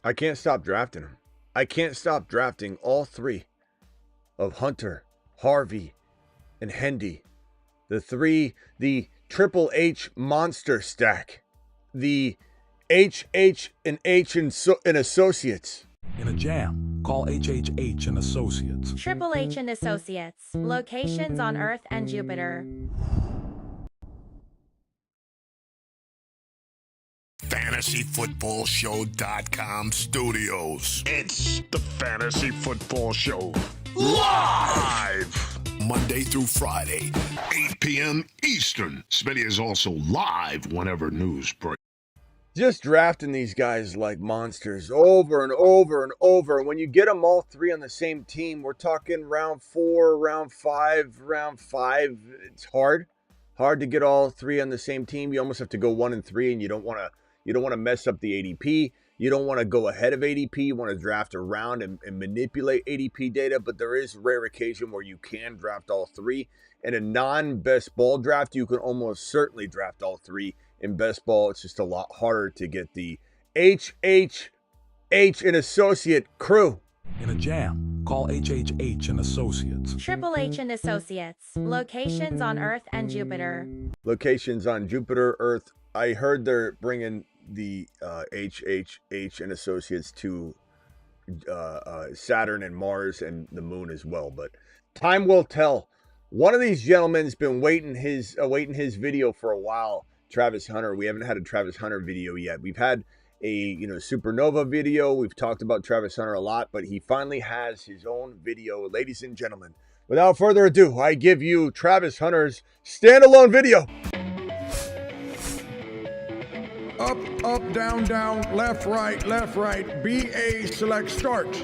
I can't stop drafting him. I can't stop drafting all three of Hunter, Harvey, and Hendy. The Triple H monster stack. The H and Associates. In a jam, call HHH and Associates. Triple H and Associates. Locations on Earth and Jupiter. FantasyFootballShow.com studios. It's the Fantasy Football Show. Live! Monday through Friday, 8 p.m. Eastern. Smitty is also live whenever news breaks. Just drafting these guys like monsters over and over and over. And when you get them all three on the same team, we're talking round 4, round 5. It's hard to get all three on the same team. You almost have to go 1 and 3, and you don't want to mess up the ADP. You don't want to go ahead of ADP. You want to draft around and manipulate ADP data, but there is rare occasion where you can draft all three. In a non-best ball draft, you can almost certainly draft all three. In best ball, it's just a lot harder to get the HHH and Associate crew. In a jam, call HHH and Associates. Triple H and Associates. Locations on Earth and Jupiter. Locations on Jupiter, Earth. I heard they're bringing the HHH and Associates to Saturn and Mars and the moon as well, but time will tell. One of these gentlemen's been awaiting his video for a while. Travis Hunter. We haven't had a Travis Hunter video yet. We've had a Supernova video. We've talked about Travis Hunter a lot, but he finally has his own video. Ladies and gentlemen, without further ado, I give you Travis Hunter's standalone video. Up, up, down, down, left, right, BA, select, start.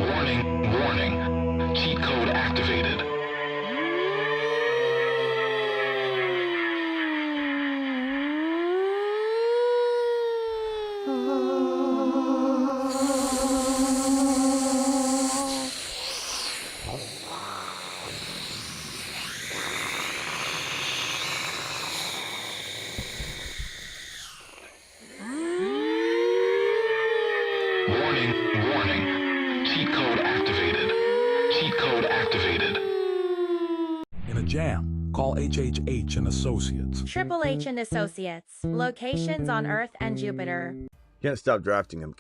Warning, warning. Cheat code activated. Warning, warning. Cheat code activated. Cheat code activated. In a jam, call HHH and Associates. Triple H and Associates. Locations on Earth and Jupiter. Can't stop drafting him.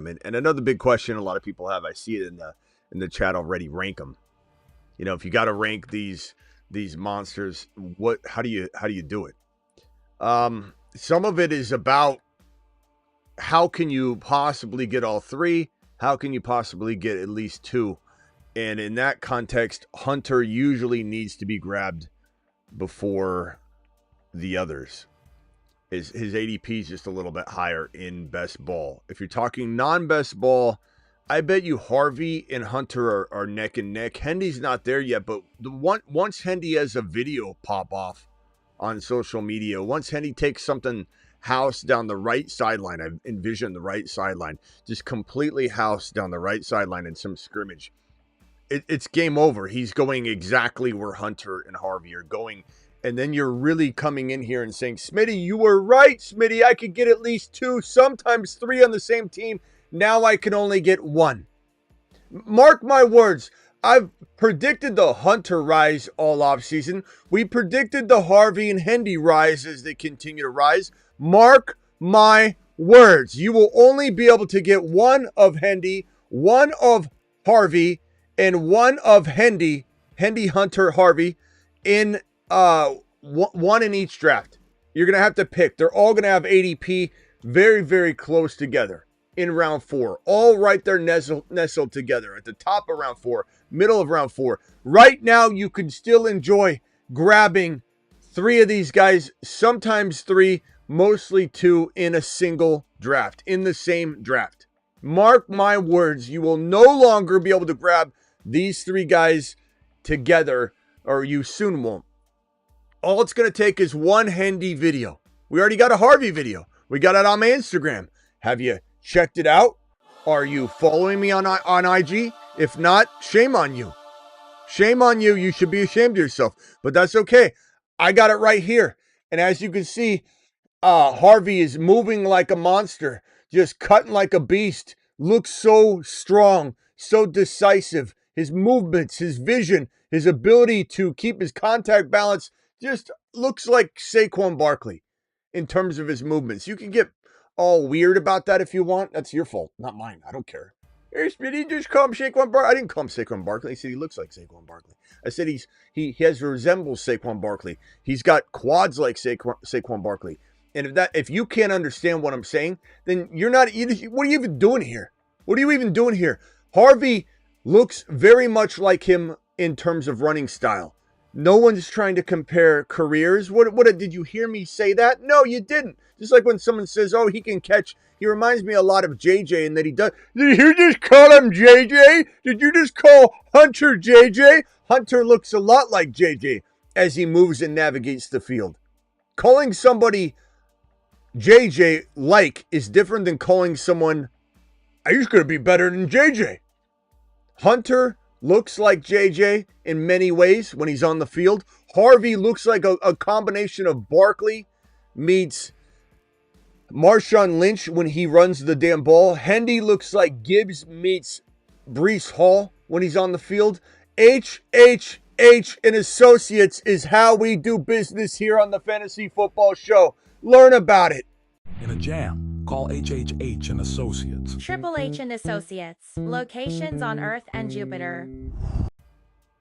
And another big question a lot of people have, I see it in the chat already, rank them. If you got to rank these monsters, how do you do it? Some of it is about how can you possibly get all three? How can you possibly get at least 2? And in that context, Hunter usually needs to be grabbed before the others. His ADP is just a little bit higher in best ball. If you're talking non-best ball, I bet you Harvey and Hunter are neck and neck. Hendy's not there yet, but once Hendy has a video pop off on social media, once Hendy takes something house down the right sideline, I envision the right sideline, just completely house down the right sideline in some scrimmage. It's game over. He's going exactly where Hunter and Harvey are going. And then you're really coming in here and saying, Smitty, you were right, Smitty. I could get at least 2, sometimes 3 on the same team. Now I can only get 1. Mark my words. I've predicted the Hunter rise all offseason. We predicted the Harvey and Hendy rise as they continue to rise. Mark my words. You will only be able to get 1 of Hendy, 1 of Harvey, and 1 of Hendy, Hunter, Harvey, in one in each draft. You're going to have to pick. They're all going to have ADP very, very close together in round 4. All right there nestled together at the top of round 4, middle of round 4. Right now, you can still enjoy grabbing 3 of these guys, sometimes 3, mostly 2 in a single draft, in the same draft. Mark my words, you will no longer be able to grab these 3 guys together, or you soon won't. All it's going to take is 1 Hendy video. We already got a Harvey video. We got it on my Instagram. Have you checked it out? Are you following me on IG? If not, shame on you. Shame on you. You should be ashamed of yourself. But that's okay. I got it right here. And as you can see, Harvey is moving like a monster. just cutting like a beast. Looks so strong, so decisive. His movements, his vision, his ability to keep his contact balance just looks like Saquon Barkley in terms of his movements. You can get all weird about that if you want. That's your fault, not mine. I don't care. Hey, Smitty, just call him Saquon Barkley. I didn't call him Saquon Barkley. I said he looks like Saquon Barkley. I said he has resembles Saquon Barkley. He's got quads like Saquon Barkley. And if you can't understand what I'm saying, then you're not. What are you even doing here? What are you even doing here? Harvey looks very much like him in terms of running style. No one's trying to compare careers. What did you hear me say that? No, you didn't. Just like when someone says, "Oh, he can catch." He reminds me a lot of JJ, and that he does. Did you just call him JJ? Did you just call Hunter JJ? Hunter looks a lot like JJ as he moves and navigates the field. Calling somebody JJ is different than calling someone, he's going to be better than JJ. Hunter looks like JJ in many ways when he's on the field. Harvey looks like a combination of Barkley meets Marshawn Lynch when he runs the damn ball. Hendy looks like Gibbs meets Breece Hall when he's on the field. H and Associates is how we do business here on the Fantasy Football Show. Learn about it. In a jam, call HHH and Associates. Triple H and Associates. Locations on Earth and Jupiter.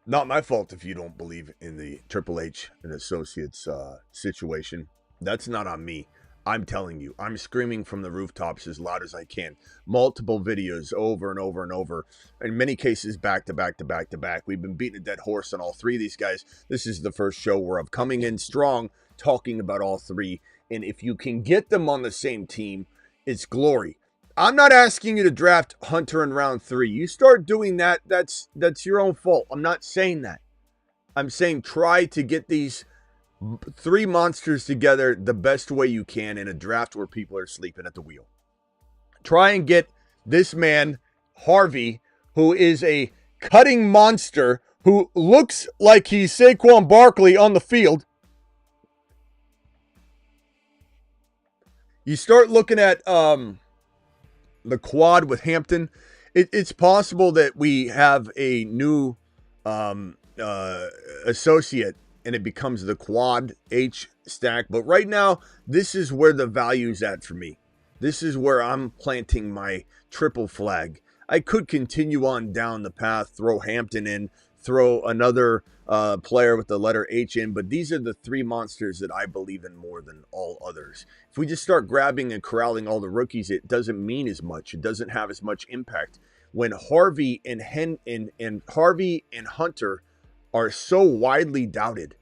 Not my fault if you don't believe in the Triple H and Associates situation. That's not on me. I'm telling you, I'm screaming from the rooftops as loud as I can. Multiple videos over and over and over. In many cases, back to back to back to back. We've been beating a dead horse on all three of these guys. This is the first show where I'm coming in strong, talking about all three. And if you can get them on the same team, it's glory. I'm not asking you to draft Hunter in round 3. You start doing that, that's your own fault. I'm not saying that. I'm saying try to get these 3 monsters together the best way you can in a draft where people are sleeping at the wheel. Try and get this man, Harvey, who is a cutting monster, who looks like he's Saquon Barkley on the field. You start looking at the quad with Hampton. It's possible that we have a new associate and it becomes the quad H stack. But right now, this is where the value's at for me. This is where I'm planting my triple flag. I could continue on down the path, throw Hampton in, throw another player with the letter H in, but these are the 3 monsters that I believe in more than all others. If we just start grabbing and corralling all the rookies, it doesn't mean as much. It doesn't have as much impact. When Harvey and Harvey and Hunter are so widely doubted,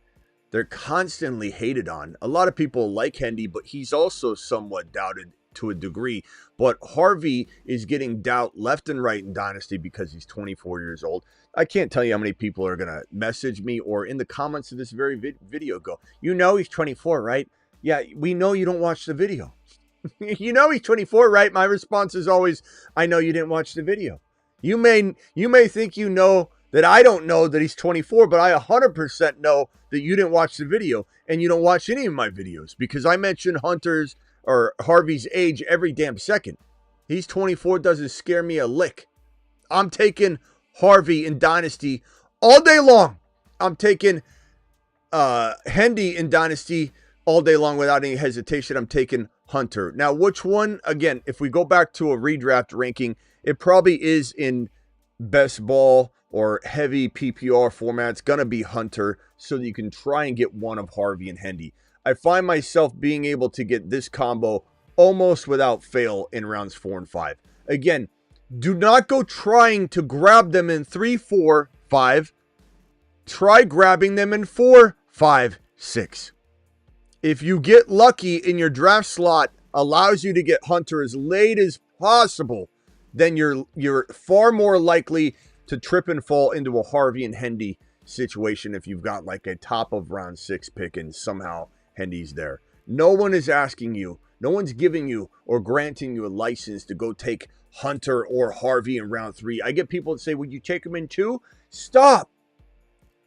they're constantly hated on. A lot of people like Hendy, but he's also somewhat doubted to a degree. But Harvey is getting doubt left and right in Dynasty because he's 24 years old. I can't tell you how many people are going to message me or in the comments of this very video go, you know he's 24, right? Yeah, we know you don't watch the video. You know he's 24, right? My response is always, I know you didn't watch the video. You may think you know that I don't know that he's 24, but I 100% know that you didn't watch the video and you don't watch any of my videos because I mention Hunter's or Harvey's age every damn second. He's 24, doesn't scare me a lick. I'm taking Harvey in Dynasty all day long. I'm taking Hendy in Dynasty all day long without any hesitation. I'm taking Hunter. Now, which one? Again, if we go back to a redraft ranking, it probably is in best ball or heavy PPR format. It's going to be Hunter so that you can try and get one of Harvey and Hendy. I find myself being able to get this combo almost without fail in rounds 4 and 5. Again, do not go trying to grab them in 3, 4, 5. Try grabbing them in 4, 5, 6. If you get lucky and your draft slot allows you to get Hunter as late as possible, then you're far more likely to trip and fall into a Harvey and Hendy situation if you've got like a top of round 6 pick and somehow Hendy's there. No one is asking you, no one's giving you or granting you a license to go take Hunter or Harvey in round 3. I get people that say, would you take them in 2? Stop.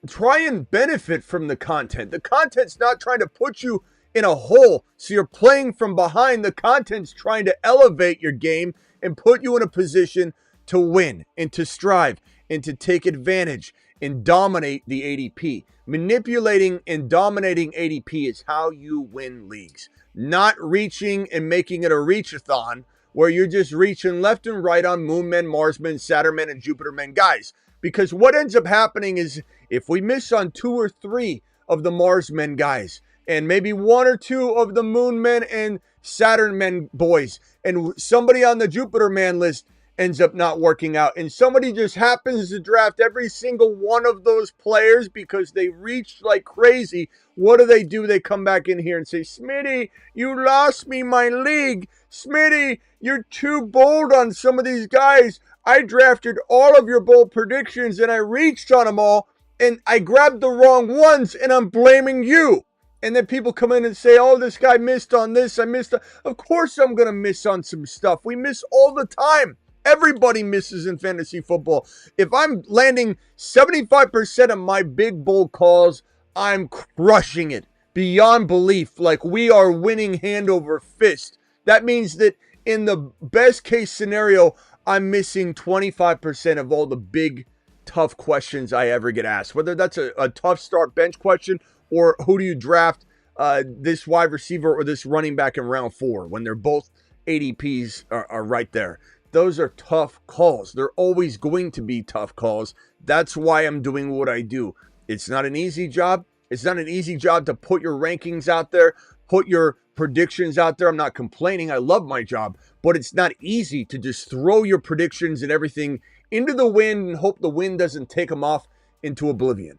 Try and benefit from the content. The content's not trying to put you in a hole. So you're playing from behind. The content's trying to elevate your game and put you in a position to win and to strive and to take advantage and dominate the ADP. Manipulating and dominating ADP is how you win leagues. Not reaching and making it a reach-a-thon where you're just reaching left and right on Moon Men, Mars Men, Saturn Men, and Jupiter Men guys. Because what ends up happening is if we miss on 2 or 3 of the Mars Men guys, and maybe 1 or 2 of the Moon Men and Saturn Men boys, and somebody on the Jupiter Man list ends up not working out, and somebody just happens to draft every single one of those players because they reached like crazy, what do? They come back in here and say, Smitty, you lost me my league. Smitty, you're too bold on some of these guys. I drafted all of your bold predictions and I reached on them all and I grabbed the wrong ones and I'm blaming you. And then people come in and say, oh, this guy missed on this. Of course I'm going to miss on some stuff. We miss all the time. Everybody misses in fantasy football. If I'm landing 75% of my big bold calls, I'm crushing it beyond belief. Like we are winning hand over fist. That means that in the best case scenario, I'm missing 25% of all the big, tough questions I ever get asked. Whether that's a tough start bench question or who do you draft this wide receiver or this running back in round 4 when they're both ADPs are right there. Those are tough calls. They're always going to be tough calls. That's why I'm doing what I do. It's not an easy job. It's not an easy job to put your rankings out there, put your predictions out there. I'm not complaining. I love my job, but it's not easy to just throw your predictions and everything into the wind and hope the wind doesn't take them off into oblivion.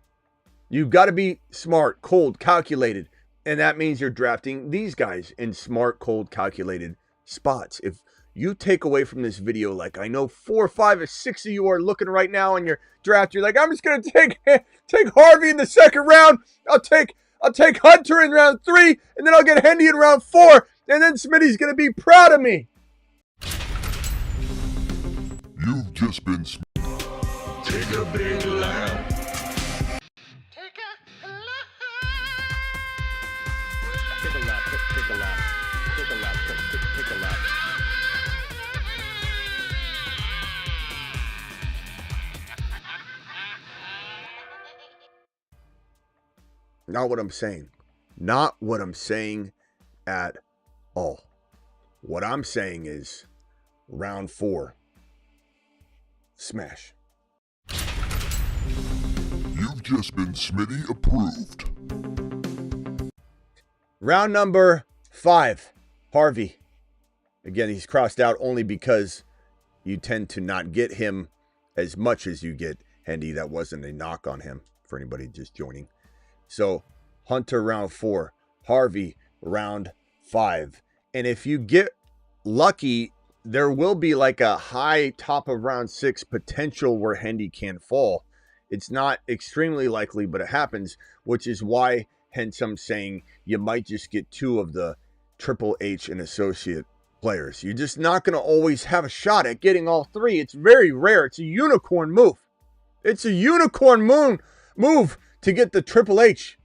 You've got to be smart, cold, calculated, and that means you're drafting these guys in smart, cold, calculated spots. If you take away from this video, like I know 4, 5, or 6 of you are looking right now in your draft, you're like, I'm just gonna take Harvey in the 2nd round. I'll take Hunter in round 3, and then I'll get Hendy in round 4, and then Smitty's gonna be proud of me. You've just been Take a big lap. Not what I'm saying. Not what I'm saying at all. What I'm saying is round 4. Smash. You've just been Smitty approved. Round number 5. Harvey. Again, he's crossed out only because you tend to not get him as much as you get Hendy. That wasn't a knock on him for anybody just joining. So Hunter round 4, Harvey round 5. And if you get lucky, there will be like a high top of round 6 potential where Hendy can fall. It's not extremely likely, but it happens, which is why hence I'm saying you might just get 2 of the Triple H and associate players. You're just not going to always have a shot at getting all 3. It's very rare. It's a unicorn move. It's a unicorn move to get the Triple H.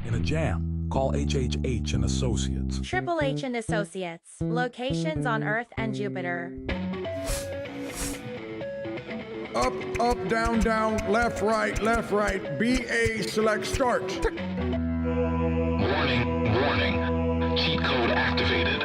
In a jam, call HHH and Associates. Triple H and Associates. Locations on Earth and Jupiter. Up, up, down, down, left, right, BA, select, start. Warning, warning. Cheat code activated.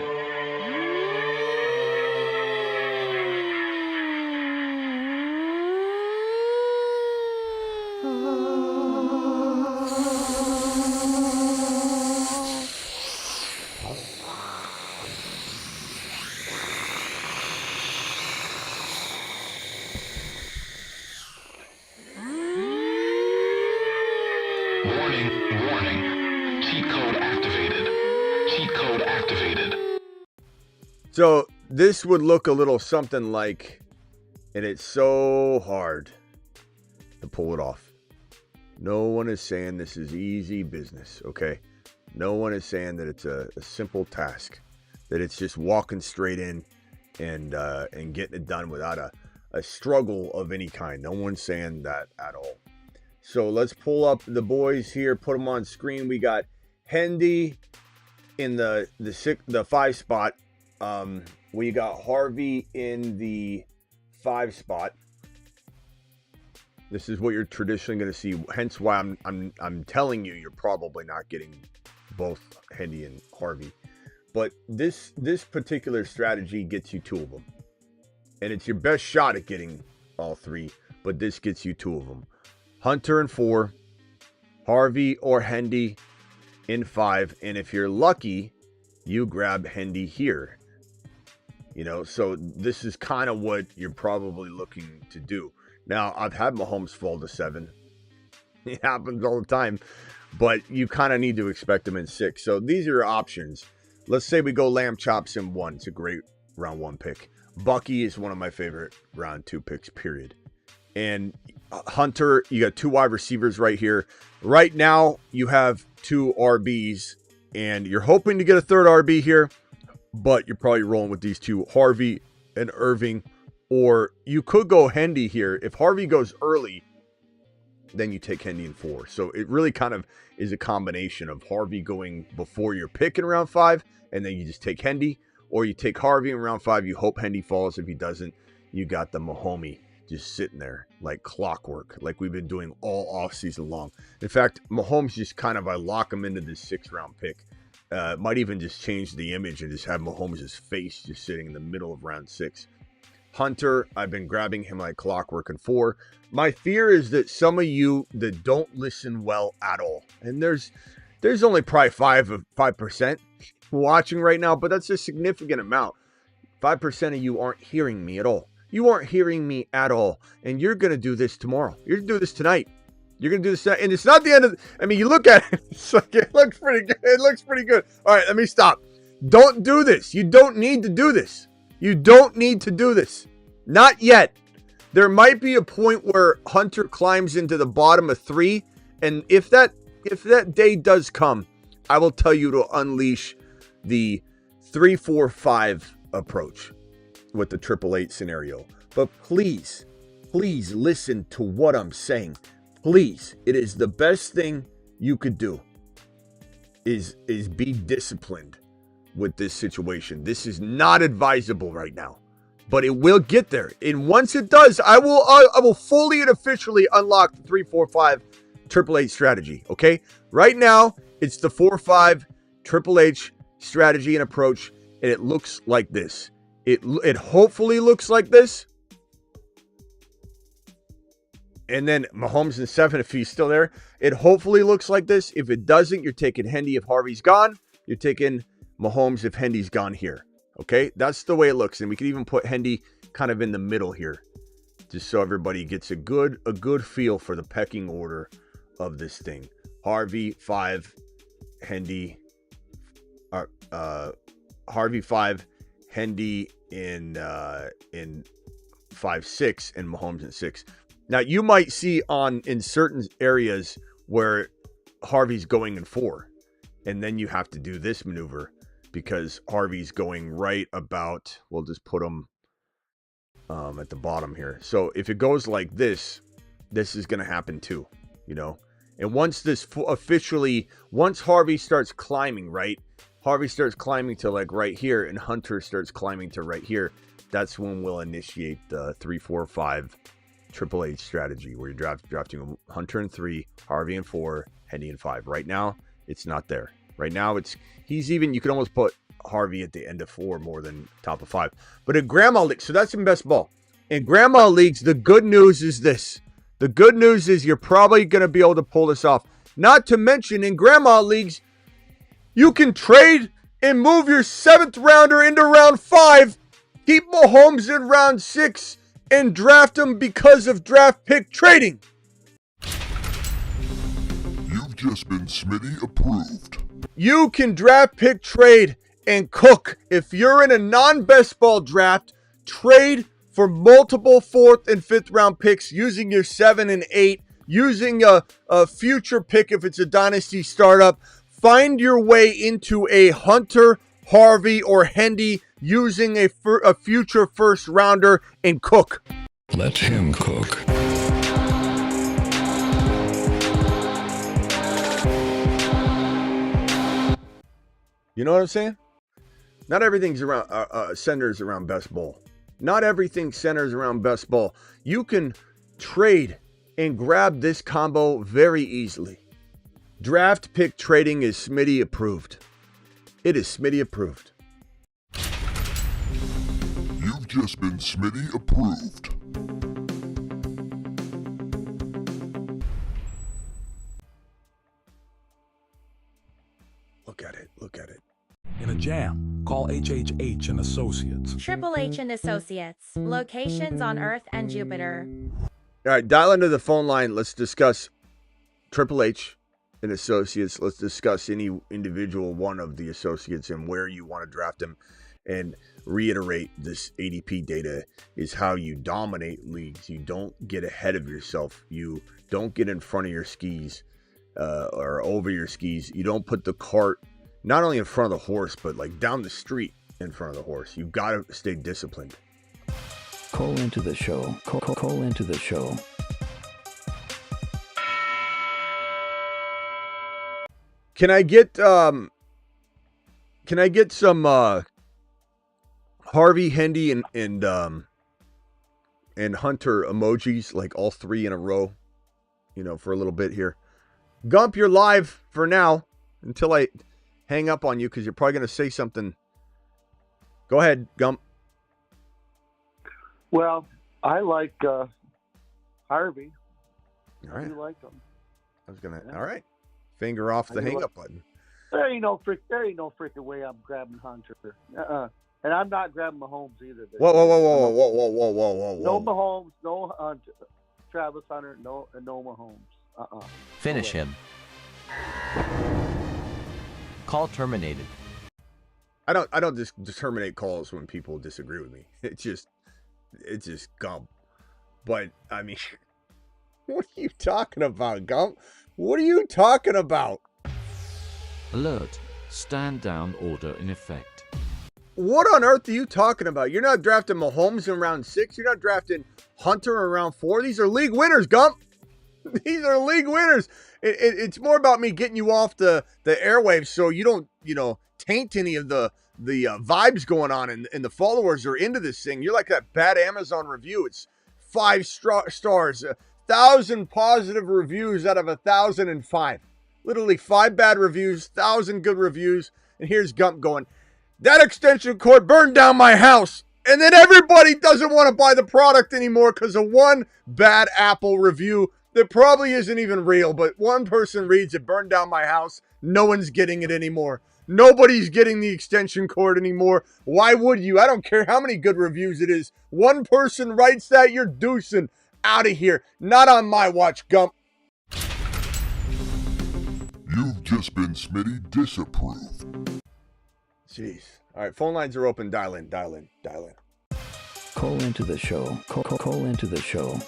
Warning, warning. Cheat code activated. Cheat code activated. So this would look a little something like, and it's so hard to pull it off. No one is saying this is easy business, okay? No one is saying that it's a simple task, that it's just walking straight in and getting it done without a struggle of any kind. No one's saying that at all. So let's pull up the boys here, put them on screen. We got Hendy, in the 5 spot. We got Harvey in the 5 spot. This is what you're traditionally going to see. Hence why I'm telling you, you're probably not getting both Hendy and Harvey. But this particular strategy gets you 2 of them. And it's your best shot at getting all 3. But this gets you 2 of them. Hunter in 4. Harvey or Hendy in 5. And if you're lucky, you grab Hendy here. You know, so this is kind of what you're probably looking to do. Now, I've had Mahomes fall to 7. It happens all the time. But you kind of need to expect him in 6. So these are your options. Let's say we go lamb chops in 1. It's a great round 1 pick. Bucky is one of my favorite round 2 picks, period. And Hunter, you got 2 wide receivers right here. Right now, you have 2 RBs. And you're hoping to get a 3rd RB here. But you're probably rolling with these 2, Harvey and Irving. Or you could go Hendy here. If Harvey goes early, then you take Hendy in 4. So it really kind of is a combination of Harvey going before your pick in round 5, and then you just take Hendy. Or you take Harvey in round 5, you hope Hendy falls. If he doesn't, you got the Mahomie just sitting there like clockwork, like we've been doing all offseason long. In fact, Mahomes just kind of, I lock him into this 6th round pick. Might even just change the image and just have Mahomes' face just sitting in the middle of round 6. Hunter, I've been grabbing him like clockwork in 4. My fear is that some of you that don't listen well at all, and there's only probably 5% watching right now, but that's a significant amount. 5% of you aren't hearing me at all. You aren't hearing me at all, and you're going to do this tomorrow. You're going to do this tonight. You're going to do this tonight, and it's not the end of I mean, you look at it, it's like, it looks pretty good. It looks pretty good. All right, let me stop. Don't do this. You don't need to do this. You don't need to do this. Not yet. There might be a point where Hunter climbs into the bottom of 3, and if that day does come, I will tell you to unleash the 3-4-5 approach with the 888 scenario. But please listen to what I'm saying. Please, it is the best thing you could do is be disciplined with this situation. This is not advisable right now, but it will get there. And once it does, I will fully and officially unlock the 3-4-5 Triple H strategy. Okay, right now it's the 4-5 Triple H strategy and approach, and it looks like this. It hopefully looks like this. And then Mahomes in 7, if he's still there. It hopefully looks like this. If it doesn't, you're taking Hendy if Harvey's gone. You're taking Mahomes if Hendy's gone here. Okay, that's the way it looks. And we can even put Hendy kind of in the middle here, just so everybody gets a good feel for the pecking order of this thing. Harvey 5, Hendy, Harvey 5, Hendy in 5-6, and Mahomes in 6. Now you might see in certain areas where Harvey's going in 4, and then you have to do this maneuver because Harvey's going right about. We'll just put him at the bottom here. So if it goes like this, this is going to happen too, you know. And once this once Harvey starts climbing, right? Harvey starts climbing to like right here, and Hunter starts climbing to right here. That's when we'll initiate the 3-4-5 Triple H strategy, where you're drafting Hunter in 3, Harvey in 4, Hendy in 5. Right now, it's not there. Right now, you can almost put Harvey at the end of 4 more than top of 5. But in Grandma League, so that's in best ball. In Grandma Leagues, the good news is this. The good news is you're probably going to be able to pull this off. Not to mention, in Grandma Leagues, you can trade and move your 7th rounder into round 5, keep Mahomes in round 6, and draft him because of draft pick trading. You've just been Smitty approved. You can draft pick trade and cook. If you're in a non-best ball draft, trade for multiple 4th and 5th round picks using your 7 and 8, using a future pick if it's a dynasty startup. Find your way into a Hunter, Harvey, or Hendy using a future first rounder and cook. Let him cook. You know what I'm saying? Not everything's around centers around best ball. Not everything centers around best ball. You can trade and grab this combo very easily. Draft pick trading is Smitty approved. It is Smitty approved. You've just been Smitty approved. Look at it. Look at it. In a jam, call HHH and Associates. Triple H and Associates. Locations on Earth and Jupiter. All right, dial into the phone line. Let's discuss Triple H and Associates. Let's discuss any individual one of the associates and where you want to draft them. And reiterate, this ADP data is how you dominate leagues. You don't get ahead of yourself. You don't get in front of your skis or over your skis. You don't put the cart not only in front of the horse, but like down the street in front of the horse. You got to stay disciplined. Call into the show. Call into the show. Can I get some Harvey, Hendy, and Hunter emojis, like all three in a row, you know, for a little bit here? Gump, you're live for now until I hang up on you because you're probably going to say something. Go ahead, Gump. Well, I like Harvey. All right. You like him. I was going to, all right. Finger off the hang up button. There ain't no freaking way I'm grabbing Hunter. And I'm not grabbing Mahomes either. Whoa. No Mahomes, no Hunter. Travis Hunter, no Mahomes. Finish him. Call terminated. I don't just terminate calls when people disagree with me. It's just Gump. But I mean, what are you talking about, Gump? What are you talking about? Alert. Stand down order in effect. What on earth are you talking about? You're not drafting Mahomes in round 6. You're not drafting Hunter in round 4. These are league winners, Gump. These are league winners. It's more about me getting you off the airwaves so you don't, taint any of the vibes going on and the followers are into this thing. You're like that bad Amazon review. It's 5 stars, 1,000 positive reviews out of 1,005. Literally 5 bad reviews, 1,000 good reviews. And here's Gump going, that extension cord burned down my house. And then everybody doesn't want to buy the product anymore because of one bad Apple review that probably isn't even real. But one person reads it burned down my house. No one's getting it anymore. Nobody's getting the extension cord anymore. Why would you? I don't care how many good reviews it is. One person writes that, you're deucing out of here. Not on my watch, Gump. You've just been Smitty disapproved. Jeez. All right, phone lines are open. Dial in. Call into the show. Call into the show.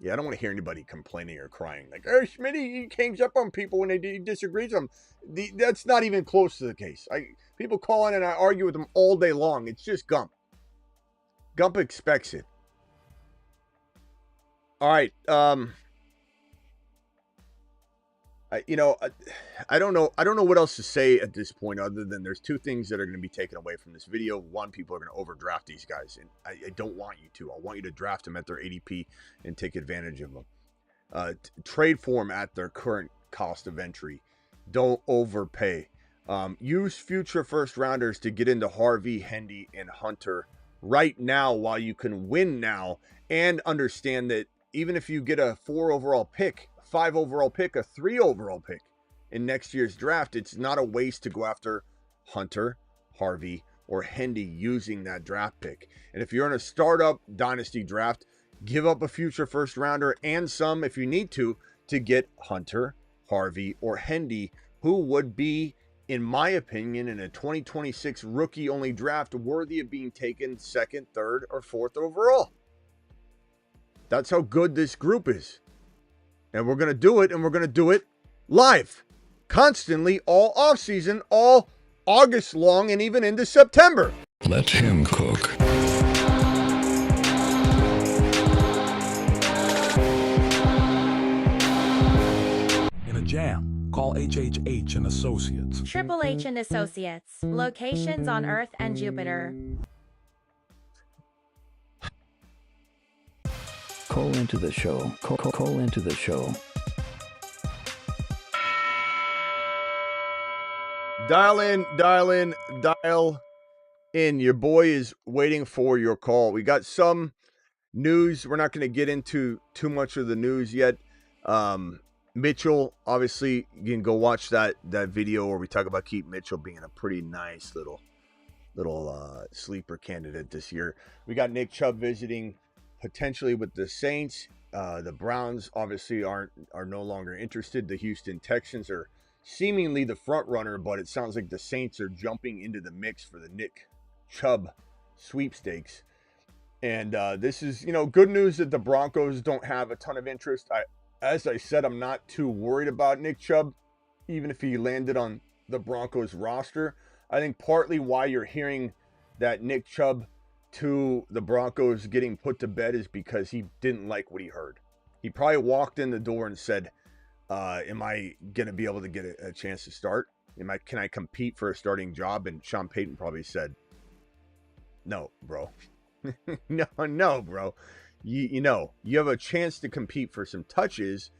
Yeah, I don't want to hear anybody complaining or crying. Like, oh, Smitty, he hangs up on people when he disagrees with them. That's not even close to the case. People call in and I argue with them all day long. It's just Gump. Gump expects it. All right. I don't know what else to say at this point other than there's 2 things that are going to be taken away from this video. One, people are going to overdraft these guys, and I don't want you to. I want you to draft them at their ADP and take advantage of them. Trade for them at their current cost of entry. Don't overpay. Use future first rounders to get into Harvey, Hendy, and Hunter right now while you can win now, and understand that even if you get a 4 overall pick, 5 overall pick, a 3 overall pick in next year's draft, it's not a waste to go after Hunter, Harvey, or Hendy using that draft pick. And if you're in a startup dynasty draft, give up a future first rounder and some if you need to get Hunter, Harvey, or Hendy, who would be, in my opinion, in a 2026 rookie only draft worthy of being taken 2nd, 3rd, or 4th overall. That's how good this group is. And we're going to do it, and we're going to do it live, constantly, all offseason, all August long, and even into September. Let him cook. jam, call HHH and Associates. Triple H and Associates. Locations on Earth and Jupiter. Call into the show. Call into the show. Dial in. Your boy is waiting for your call. We got some news. We're not going to get into too much of the news yet. Mitchell, obviously, you can go watch that video where we talk about Keith Mitchell being a pretty nice little sleeper candidate this year. We got Nick Chubb visiting potentially with the Saints. The Browns obviously are no longer interested. The Houston Texans are seemingly the front runner, but it sounds like the Saints are jumping into the mix for the Nick Chubb sweepstakes. And this is, good news that the Broncos don't have a ton of interest. As I said, I'm not too worried about Nick Chubb, even if he landed on the Broncos roster. I think partly why you're hearing that Nick Chubb to the Broncos getting put to bed is because he didn't like what he heard. He probably walked in the door and said, am I going to be able to get a chance to start? Can I compete for a starting job? And Sean Payton probably said, no, bro. no, bro. You have a chance to compete for some touches,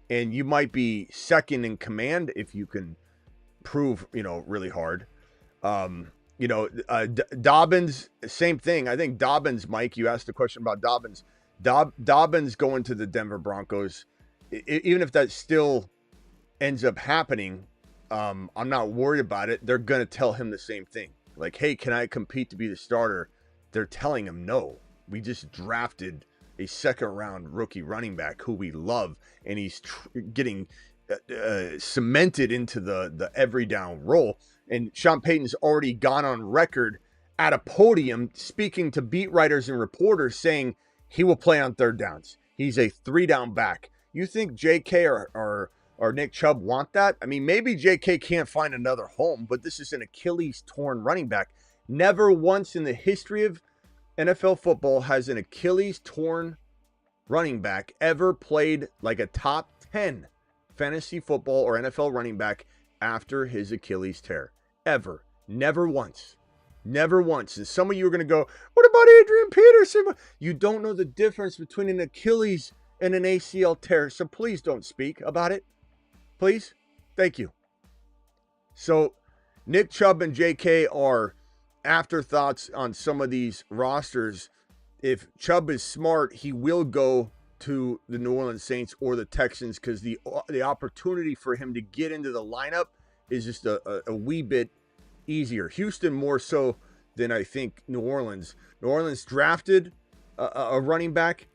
and you might be second in command if you can prove, really hard. Dobbins, same thing. I think Dobbins, Mike, you asked a question about Dobbins. Dobbins going to the Denver Broncos, even if that still ends up happening, I'm not worried about it. They're going to tell him the same thing. Like, hey, can I compete to be the starter? They're telling him no. We just drafted a second-round rookie running back who we love, and he's getting cemented into the every down role. And Sean Payton's already gone on record at a podium speaking to beat writers and reporters saying he will play on third downs. He's a 3-down back. You think JK or Nick Chubb want that? I mean, maybe JK can't find another home, but this is an Achilles-torn running back. Never once in the history of NFL football has an Achilles-torn running back ever played like a top 10 fantasy football or NFL running back after his Achilles tear. Ever. Never once. Never once. And some of you are going to go, what about Adrian Peterson? You don't know the difference between an Achilles and an ACL tear, so please don't speak about it. Please. Thank you. So Nick Chubb and JK are afterthoughts on some of these rosters. If Chubb is smart, he will go to the New Orleans Saints or the Texans because the opportunity for him to get into the lineup is just a wee bit easier. Houston more so than I think New Orleans. New Orleans drafted a running back,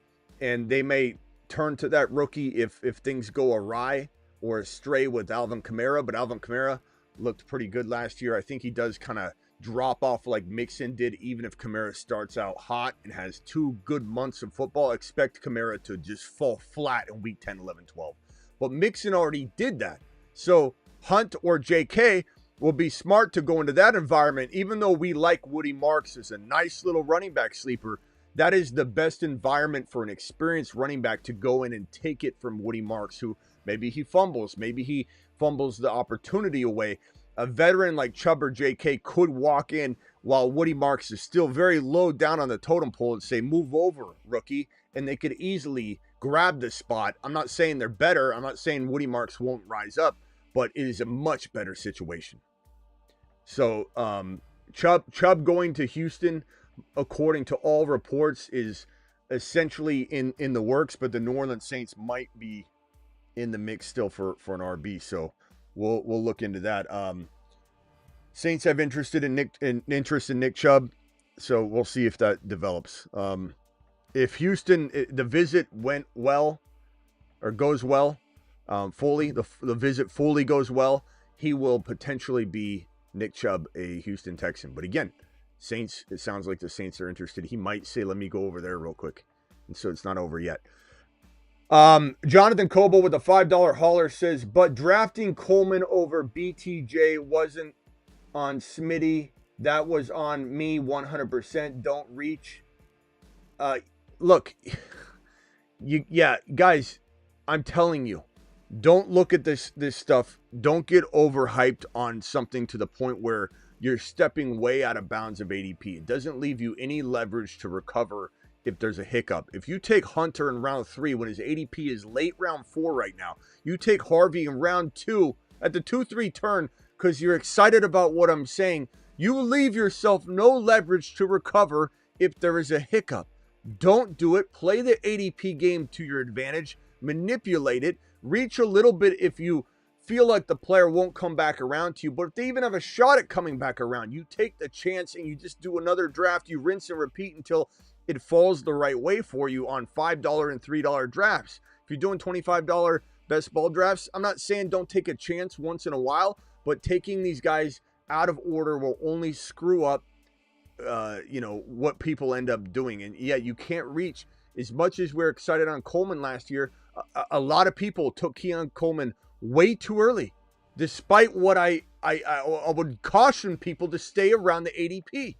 and they may turn to that rookie if things go awry or astray with Alvin Kamara. But Alvin Kamara looked pretty good last year. I think he does kind of drop off like Mixon did, even if Kamara starts out hot and has 2 good months of football. Expect Kamara to just fall flat in week 10, 11, 12. But Mixon already did that. So Hunt or JK will be smart to go into that environment, even though we like Woody Marks as a nice little running back sleeper. That is the best environment for an experienced running back to go in and take it from Woody Marks, who maybe he fumbles the opportunity away. A veteran like Chubb or JK could walk in while Woody Marks is still very low down on the totem pole and say, move over, rookie, and they could easily grab the spot. I'm not saying they're better. I'm not saying Woody Marks won't rise up, but it is a much better situation. So Chubb going to Houston, according to all reports, is essentially in the works, but the New Orleans Saints might be in the mix still for an RB. So we'll look into that. Saints have interest in Nick Chubb, so we'll see if that develops. If Houston, the visit went well or goes well, fully, the visit fully goes well, he will potentially be Nick Chubb, a Houston Texan. But again, Saints, it sounds like the Saints are interested. He might say, let me go over there real quick. And so it's not over yet. Jonathan Coble with a $5 hauler says, but drafting Coleman over BTJ wasn't on Smitty. That was on me 100%. Don't reach. Look, guys, I'm telling you, don't look at this stuff. Don't get overhyped on something to the point where you're stepping way out of bounds of ADP. It doesn't leave you any leverage to recover if there's a hiccup. If you take Hunter in round 3 when his ADP is late round 4 right now, you take Harvey in round 2 at the 2-3 turn because you're excited about what I'm saying, you leave yourself no leverage to recover if there is a hiccup. Don't do it. Play the ADP game to your advantage. Manipulate it. Reach a little bit if you feel like the player won't come back around to you. But if they even have a shot at coming back around, you take the chance and you just do another draft. You rinse and repeat until it falls the right way for you on $5 and $3 drafts. If you're doing $25 best ball drafts, I'm not saying don't take a chance once in a while, but taking these guys out of order will only screw up what people end up doing. And yeah, you can't reach as much as we're excited on Coleman last year. A lot of people took Keon Coleman way too early, despite what I would caution people to stay around the ADP.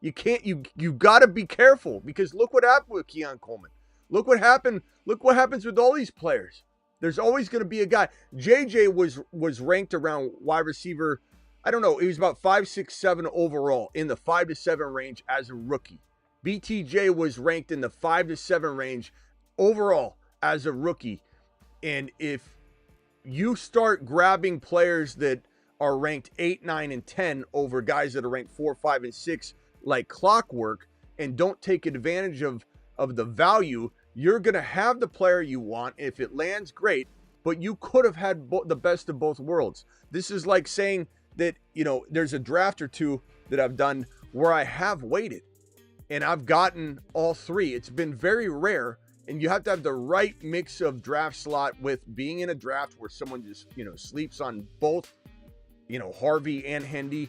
You can't, you got to be careful, because look what happened with Keon Coleman. Look what happened. Look what happens with all these players. There's always going to be a guy. JJ was ranked around wide receiver. I don't know. He was about 5, 6, 7 overall, in the 5 to 7 range as a rookie. BTJ was ranked in the 5 to 7 range overall as a rookie. And if you start grabbing players that are ranked 8, 9, and 10 over guys that are ranked 4, 5, and 6 like clockwork, and don't take advantage of the value, you're going to have the player you want. If it lands, great, but you could have had the best of both worlds. This is like saying that, there's a draft or two that I've done where I have waited and I've gotten all 3. It's been very rare, and you have to have the right mix of draft slot with being in a draft where someone just, sleeps on both, Harvey and Hendy.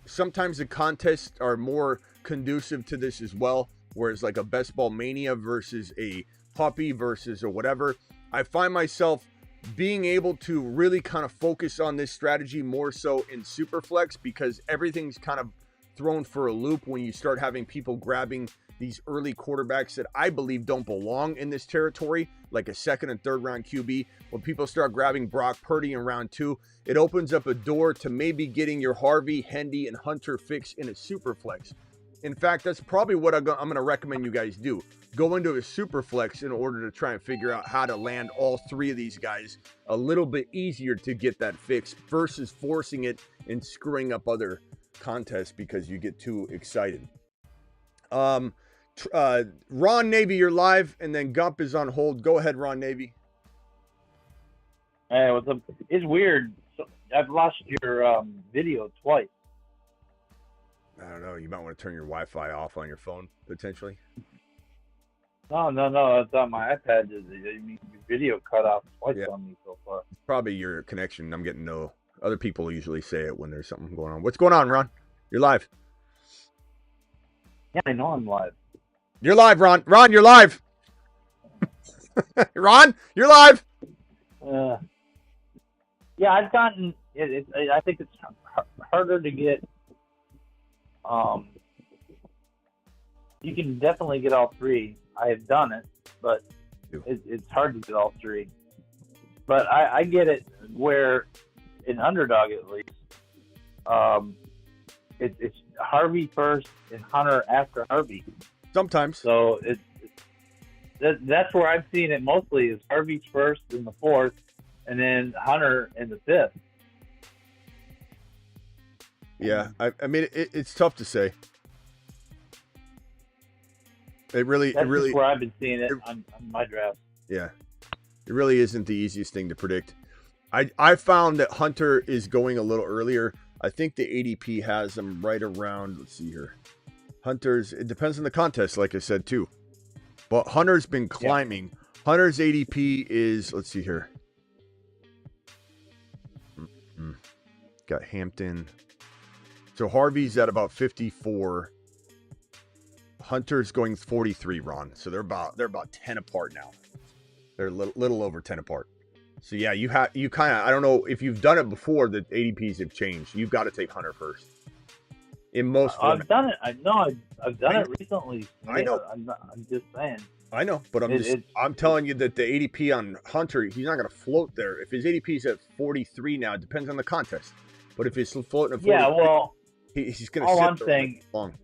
Sometimes the contests are more conducive to this as well, whereas like a best ball mania versus a puppy versus or whatever. I find myself being able to really kind of focus on this strategy more so in Superflex, because everything's kind of thrown for a loop when you start having people grabbing these early quarterbacks that I believe don't belong in this territory, like a 2nd and 3rd round QB. When people start grabbing Brock Purdy in round 2, it opens up a door to maybe getting your Harvey, Hendy, and Hunter fix in a Superflex. In fact, that's probably what I'm going to recommend you guys do. Go into a Superflex in order to try and figure out how to land all 3 of these guys a little bit easier to get that fix versus forcing it and screwing up other contests because you get too excited. Ron Navy, you're live, and then Gump is on hold. Go ahead, Ron Navy. Hey, what's up? It's weird. I've lost your video twice. I don't know. You might want to turn your Wi-Fi off on your phone, potentially. No. It's on my iPad. Your video cut off twice on me so far. It's probably your connection. I'm getting no. Other people usually say it when there's something going on. What's going on, Ron? You're live. Yeah, I know I'm live. You're live, Ron. Ron, you're live. Ron, you're live. Yeah, I've gotten. I think it's harder to get. You can definitely get all 3. I have done it, but it's hard to get all 3. But I get it where, in underdog at least, it's Harvey first and Hunter after Harvey. Sometimes. So that's where I've seen it mostly, is Harvey's first in the 4th, and then Hunter in the 5th. Yeah, I mean, it's tough to say. That's just where I've been seeing it on my draft. Yeah, it really isn't the easiest thing to predict. I found that Hunter is going a little earlier. I think the ADP has him right around, let's see here. Hunter's, it depends on the contest, like I said, too. But Hunter's been climbing. Yeah. Hunter's ADP is, let's see here. Got Hampton. So Harvey's at about 54. Hunter's going 43, Ron. So they're about 10 apart now. They're a little over 10 apart. So yeah, you kind of, I don't know if you've done it before, the ADPs have changed. You've got to take Hunter first. In most formats. I've done it. I've done it recently. I know. I'm just saying. I know, but I'm telling you that the ADP on Hunter, he's not going to float there. If his ADP is at 43 now, it depends on the contest. But if he's floating at 43, he's going to sit I'm there saying, long.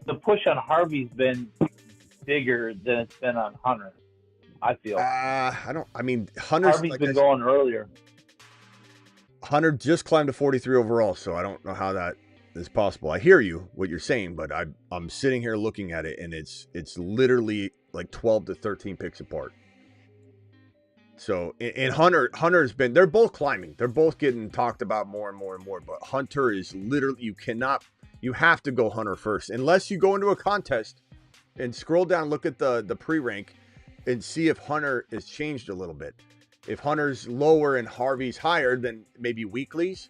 The push on Harvey's been bigger than it's been on Hunter, I feel. Hunter's Harvey's been going earlier. Hunter just climbed to 43 overall, so I don't know how that is possible. I hear you, what you're saying, but I'm sitting here looking at it, and it's literally like 12 to 13 picks apart. So, and Hunter's been, they're both climbing. They're both getting talked about more and more and more, but Hunter is literally, you have to go Hunter first. Unless you go into a contest and scroll down, look at the pre-rank, and see if Hunter has changed a little bit. If Hunter's lower and Harvey's higher, then maybe weeklies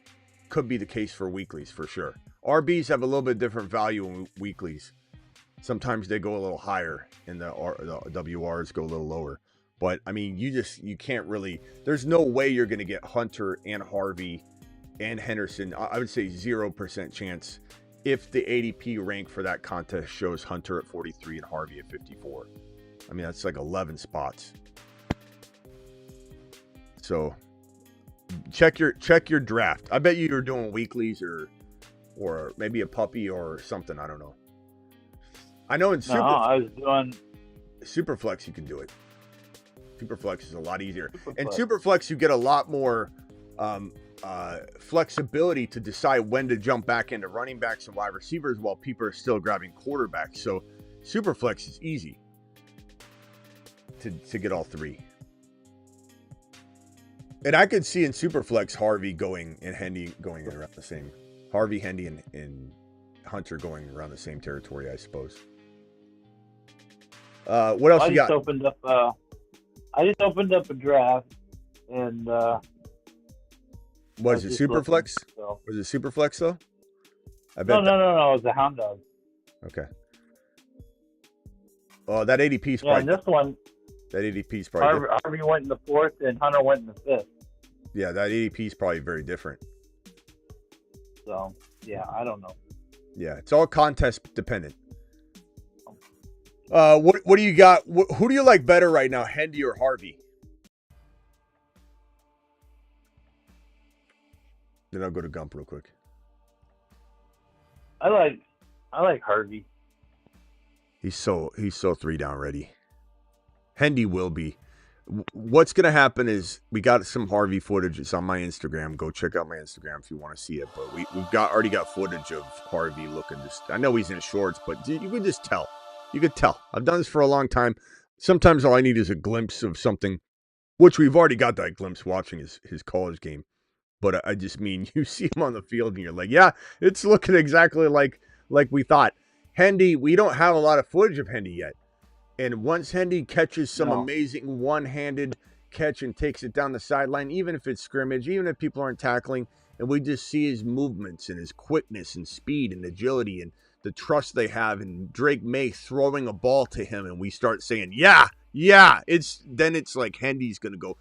could be the case for weeklies for sure. RBs have a little bit different value in weeklies. Sometimes they go a little higher, and the WRs go a little lower. But I mean, you can't really. There's no way you're going to get Hunter and Harvey and Henderson. I would say 0% chance if the ADP rank for that contest shows Hunter at 43 and Harvey at 54. I mean, that's like 11 spots. So check your draft. I bet you're doing weeklies or maybe a puppy or something. I don't know. I know in I was doing Superflex, you can do it. Superflex is a lot easier. And Superflex, you get a lot more flexibility to decide when to jump back into running backs and wide receivers while people are still grabbing quarterbacks. So Superflex is easy to get all three. And I could see in Superflex Harvey going and Hendy going around the same. Harvey, Hendy, and Hunter going around the same territory, I suppose. What else you got? I just opened up a draft, and was it Superflex? So. Was it Superflex though? I bet. No. It was a Hound Dog. Okay. Oh, that ADP's probably. And this one. That ADP's probably. Harvey went in the 4th, and Hunter went in the 5th. Yeah, that ADP's probably very different. So yeah, I don't know. Yeah, it's all contest dependent. What do you got? Who do you like better right now, Hendy or Harvey? Then I'll go to Gump real quick. I like Harvey. He's so 3 down ready. Hendy will be. What's going to happen is we got some Harvey footage. It's on my Instagram. Go check out my Instagram if you want to see it. But we've already got footage of Harvey looking just. I know he's in shorts, but you can just tell. You could tell. I've done this for a long time. Sometimes all I need is a glimpse of something, which we've already got that glimpse watching his college game. But I just mean you see him on the field and you're like, yeah, it's looking exactly like we thought. Hendy, we don't have a lot of footage of Hendy yet. And once Hendy catches some amazing one-handed catch and takes it down the sideline, even if it's scrimmage, even if people aren't tackling, and we just see his movements and his quickness and speed and agility and the trust they have in Drake May throwing a ball to him, and we start saying, yeah, it's like Hendy's going to go.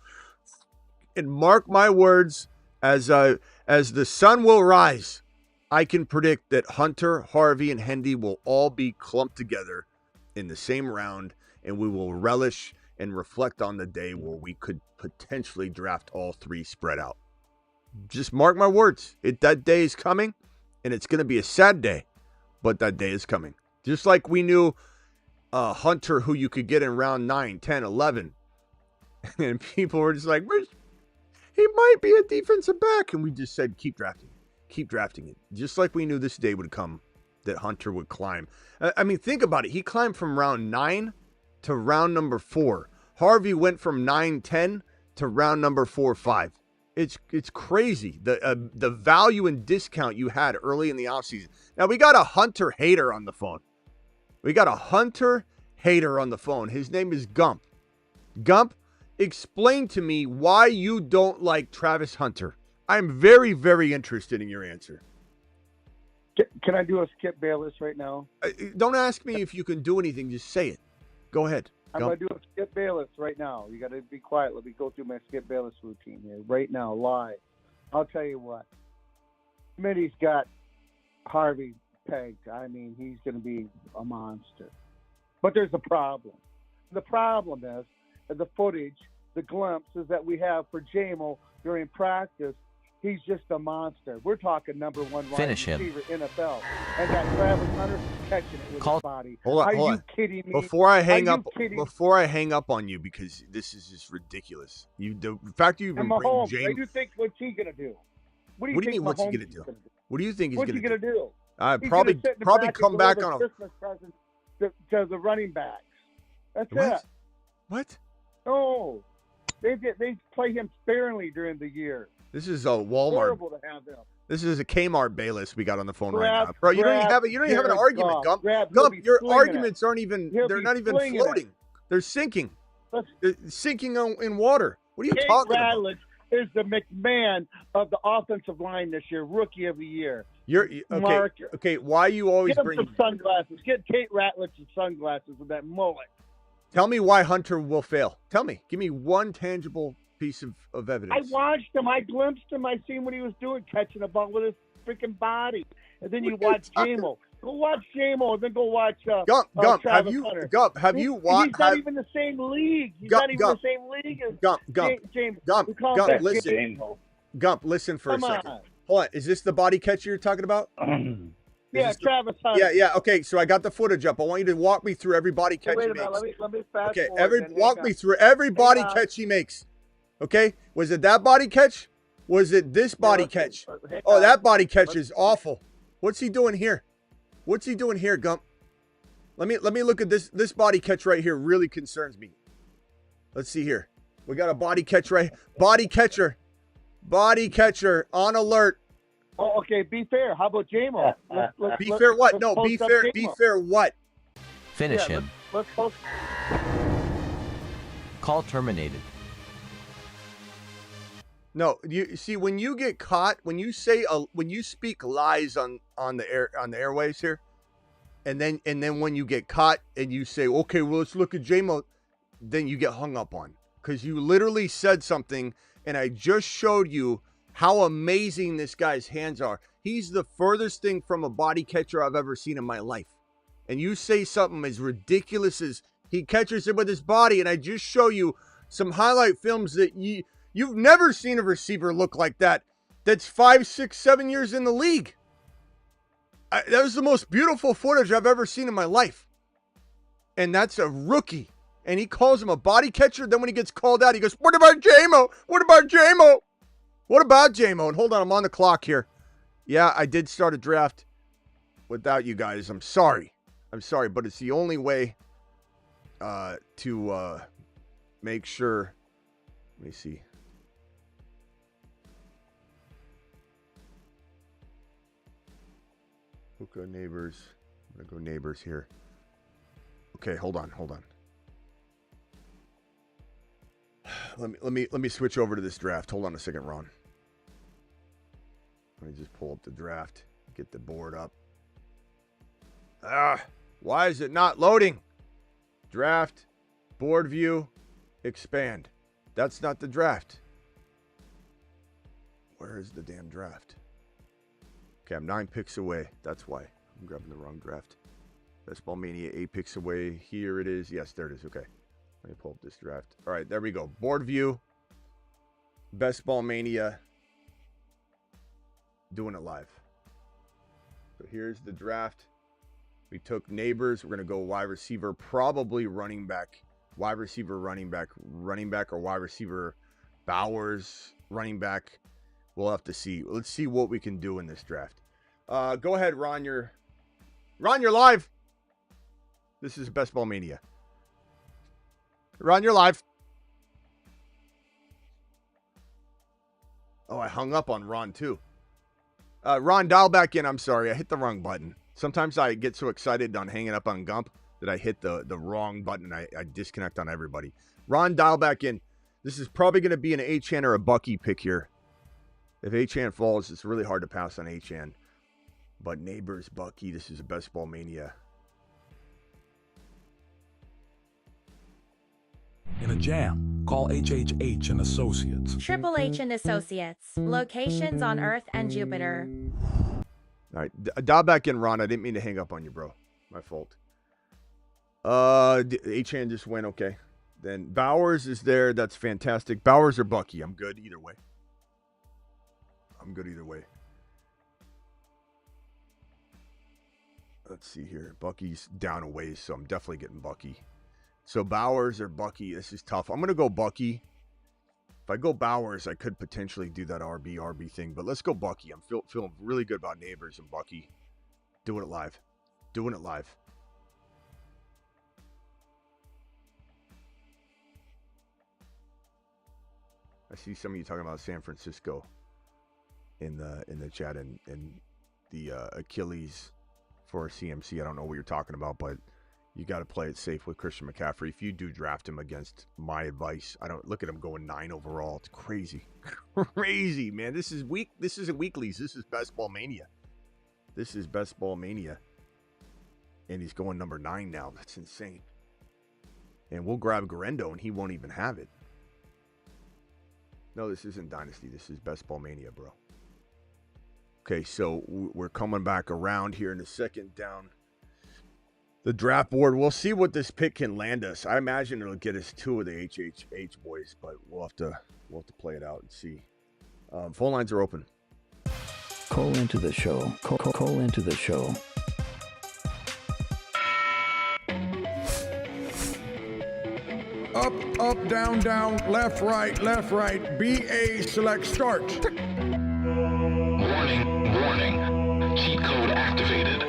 And mark my words, as the sun will rise, I can predict that Hunter, Harvey, and Hendy will all be clumped together in the same round, and we will relish and reflect on the day where we could potentially draft all 3 spread out. Just mark my words. That day is coming, and it's going to be a sad day, but that day is coming. Just like we knew Hunter, who you could get in round 9, 10, 11, and people were just like, he might be a defensive back, and we just said, keep drafting it. Just like we knew this day would come, that Hunter would climb. I mean, think about it. He climbed from round 9 to round number 4. Harvey went from 9, 10 to round number 4, 5. It's crazy. The value and discount you had early in the offseason. Now, we got a Hunter hater on the phone. His name is Gump. Gump, explain to me why you don't like Travis Hunter. I'm very, very interested in your answer. Can I do a Skip Bayless right now? Don't ask me if you can do anything. Just say it. Go ahead. I'm going to do a Skip Bayless right now. You got to be quiet. Let me go through my Skip Bayless routine here right now, live. I'll tell you what. Smitty's got Harvey pegged. I mean, he's going to be a monster. But there's a problem. The problem is the footage, the glimpses that we have for JMO during practice. He's just a monster. We're talking number one wide receiver NFL. And that Travis Hunter catching it with his body. Hold on, Are you kidding me? Before I hang up on you, because this is just ridiculous. The fact you even bring Mahomes, James. what do you think? What's he gonna do? What do you mean? What's he gonna do? What do you think he's What's gonna he gonna do? He's probably gonna sit in the back come and back deliver on a Christmas present to the running backs. That's what? it. What? No, they play him sparingly during the year. This is a Walmart. Horrible to have them. This is a Kmart Bayless we got on the phone right now, bro. You don't even have an argument, Gump. Gump, your arguments aren't even. They're not even floating. It. They're sinking. They're sinking in water. What are you talking about? Is the McMahon of the offensive line this year, rookie of the year. You're okay. Okay, why you always bring some sunglasses? Get Tate Ratledge some sunglasses with that mullet. Tell me why Hunter will fail. Tell me. Give me one tangible piece of evidence. I watched him. I glimpsed him. I seen what he was doing, catching a ball with his freaking body. And then you watch JMO. Go watch JMO, and then go watch Gump. Have you Hunter. Gump? Have you watched? He's not even the same league. He's not even the same league as Gump. Listen. Gump. Listen for a second. Hold on. Is this the body catcher you're talking about? Yeah, Travis Hunter. Yeah. Okay, so I got the footage up. I want you to walk me through every body catch he makes. Let me fast okay, forward. Walk me through every body catch he makes. Okay, was it that body catch? Was it this body catch? Oh, that body catch is awful. What's he doing here? What's he doing here, Gump? Let me look at this. This body catch right here really concerns me. Let's see here. We got a body catch right. Body catcher on alert. Oh, okay. Be fair. How about JMO? Be fair what? No, be fair. Be fair what? Finish him. Let's post. Call terminated. No, you see when you get caught, when you speak lies on the airwaves here, and then when you get caught and you say, okay, well let's look at JMO, then you get hung up on because you literally said something, and I just showed you how amazing this guy's hands are. He's the furthest thing from a body catcher I've ever seen in my life, and you say something as ridiculous as he catches it with his body, and I just show you some highlight films that You've never seen a receiver look like that. That's 5, 6, 7 years in the league. That was the most beautiful footage I've ever seen in my life. And that's a rookie. And he calls him a body catcher. Then when he gets called out, he goes, what about JMO? What about JMO? What about JMO? And hold on, I'm on the clock here. Yeah, I did start a draft without you guys. I'm sorry. But it's the only way to make sure. Let me see. Go neighbors. I'm gonna go neighbors here. Okay, hold on. Let me switch over to this draft. Hold on a second, Ron. Let me just pull up the draft. Get the board up. Why is it not loading? Draft, board view, expand. That's not the draft. Where is the damn draft? Okay, I'm 9 picks away. That's why. I'm grabbing the wrong draft. Best Ball Mania, 8 picks away. Here it is. Yes, there it is. Okay. Let me pull up this draft. All right, there we go. Board view. Best Ball Mania. Doing it live. So here's the draft. We took neighbors. We're going to go wide receiver, probably running back. Wide receiver, running back, or wide receiver, Bowers, running back. We'll have to see. Let's see what we can do in this draft. Go ahead, Ron. You're live. This is Best Ball Mania. Ron, you're live. Oh, I hung up on Ron too. Ron, dial back in. I'm sorry. I hit the wrong button. Sometimes I get so excited on hanging up on Gump that I hit the wrong button. I disconnect on everybody. Ron, dial back in. This is probably going to be an Achane or a Bucky pick here. If Achane falls, it's really hard to pass on Achane. But neighbors, Bucky, this is a Best Ball Mania. In a jam, call HHH and Associates. Triple H and Associates. Locations on Earth and Jupiter. All right, dial back in, Ron. I didn't mean to hang up on you, bro. My fault. Achan just went, okay. Then Bowers is there. That's fantastic. Bowers or Bucky. I'm good either way. Let's see here. Bucky's down a ways, so I'm definitely getting Bucky. So Bowers or Bucky. This is tough. I'm going to go Bucky. If I go Bowers, I could potentially do that RB thing, but let's go Bucky. I'm feeling really good about Neighbors and Bucky. Doing it live. I see some of you talking about San Francisco in the chat and the Achilles for CMC. I don't know what you're talking about, but you got to play it safe with Christian McCaffrey. If you do draft him against my advice, I don't look at him going 9 overall. It's crazy, man. This isn't weeklies. This is Best Ball Mania. And he's going number 9 now. That's insane. And we'll grab Garendo, and he won't even have it. No, this isn't Dynasty. This is Best Ball Mania, bro. Okay, so we're coming back around here in a second down the draft board. We'll see what this pick can land us. I imagine it'll get us 2 of the HHH boys, but we'll have to play it out and see. Phone lines are open. Call into the show. Call into the show. Up, down, left, right. BA select start. Warning. Cheat code activated.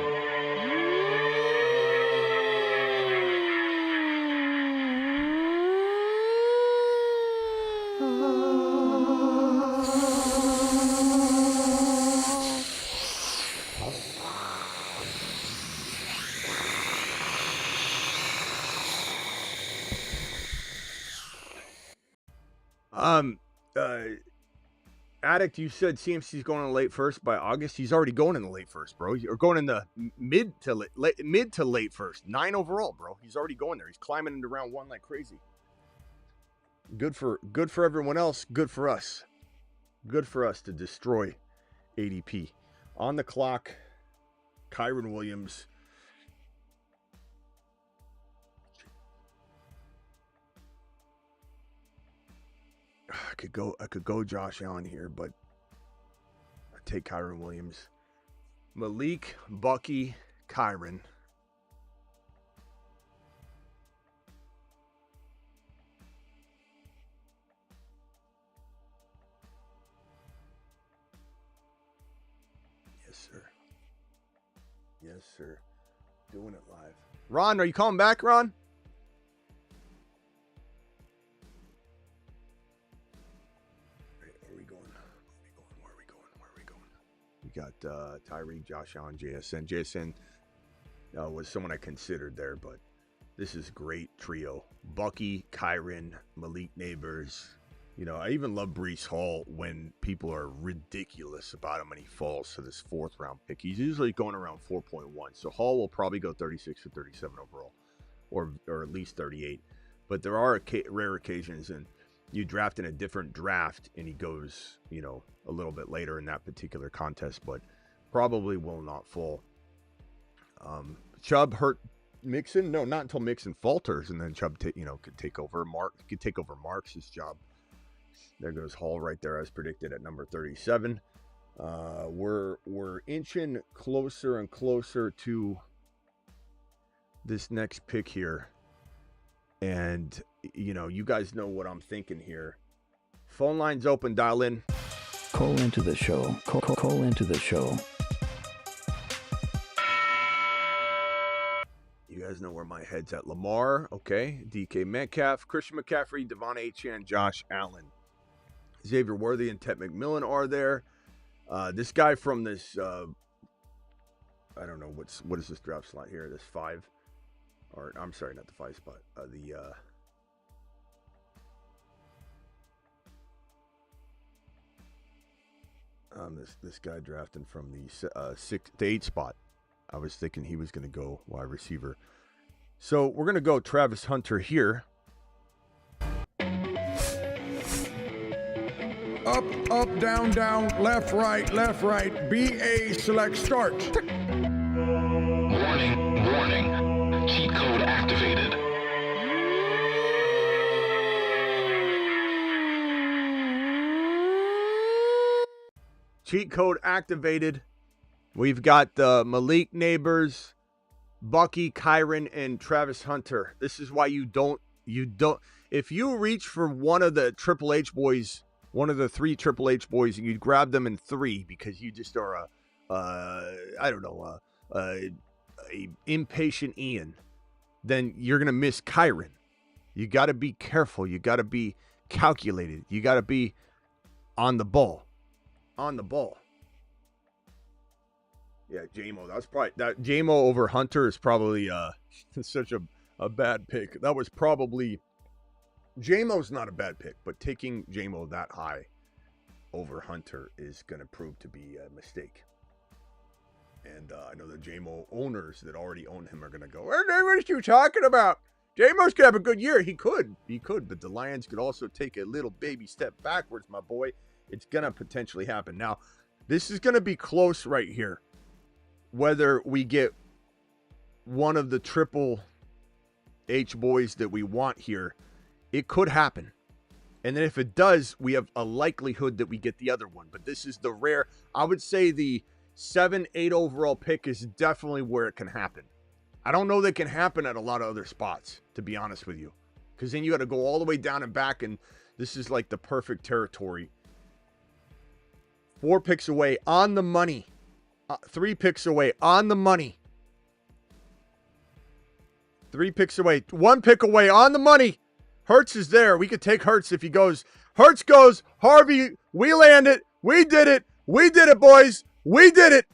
Addict, you said CMC's going in the late first by August. He's already going in the late first, bro. Or going in the mid to late first. 9 overall, bro. He's already going there. He's climbing into round 1 like crazy. Good for everyone else. Good for us. Good for us to destroy ADP. On the clock, Kyren Williams. I could go Josh Allen here, but I take Kyren Williams. Malik, Bucky, Kyren. Yes, sir. Doing it live. Ron, are you calling back, Ron? We got Tyreek, Josh Allen, JSN. JSN was someone I considered there, but this is a great trio. Bucky, Kyren, Malik Neighbors. You know, I even love Breece Hall when people are ridiculous about him and he falls to this 4th round pick. He's usually going around 4.1. So Hall will probably go 36 or 37 overall, or at least 38. But there are rare occasions, and you draft in a different draft and he goes, you know, a little bit later in that particular contest, but probably will not fall. Chubb hurt Mixon? No, not until Mixon falters, and then Chubb could take over Marks' job. There goes Hall right there as predicted at number 37. We're inching closer and closer to this next pick here. And, you know, you guys know what I'm thinking here. Phone lines open, dial in. Call into the show. Call into the show. You guys know where my head's at. Lamar, okay. DK Metcalf, Christian McCaffrey, Devon Achane, Josh Allen. Xavier Worthy and Ted McMillan are there. This guy from this, I don't know, what is this draft slot here? This 5? Or, I'm sorry, not the 5 spot. This guy drafting from the 6 to 8 spot. I was thinking he was going to go wide receiver. So we're going to go Travis Hunter here. Up, down, left, right. BA select start. Warning. Cheat code activated. Cheat code activated. We've got Malik Neighbors, Bucky, Kyron, and Travis Hunter. This is why you don't, if you reach for one of the Triple H boys, one of the 3 Triple H boys, and you grab them in 3 because you just are a impatient Ian, then you're going to miss Kyron. You got to be careful. You got to be calculated. You got to be on the ball. On the ball. Yeah, JMO. That's probably that. JMO over Hunter is probably such a bad pick. That was probably JMO's not a bad pick, but taking JMO that high over Hunter is going to prove to be a mistake. And I know the JMO owners that already own him are going to go, what are you talking about? JMO's going to have a good year. He could, but the Lions could also take a little baby step backwards, my boy. It's going to potentially happen. Now, this is going to be close right here. Whether we get one of the Triple H boys that we want here, it could happen. And then if it does, we have a likelihood that we get the other one. But this is the rare, I would say the 7-8 overall pick is definitely where it can happen. I don't know that it can happen at a lot of other spots, to be honest with you. Because then you got to go all the way down and back, and this is like the perfect territory. 4 picks away on the money. 3 picks away on the money. 3 picks away. 1 pick away on the money. Hurts is there. We could take Hurts if he goes. Hurts goes. Harvey, we land it. We did it. We did it, boys. We did it.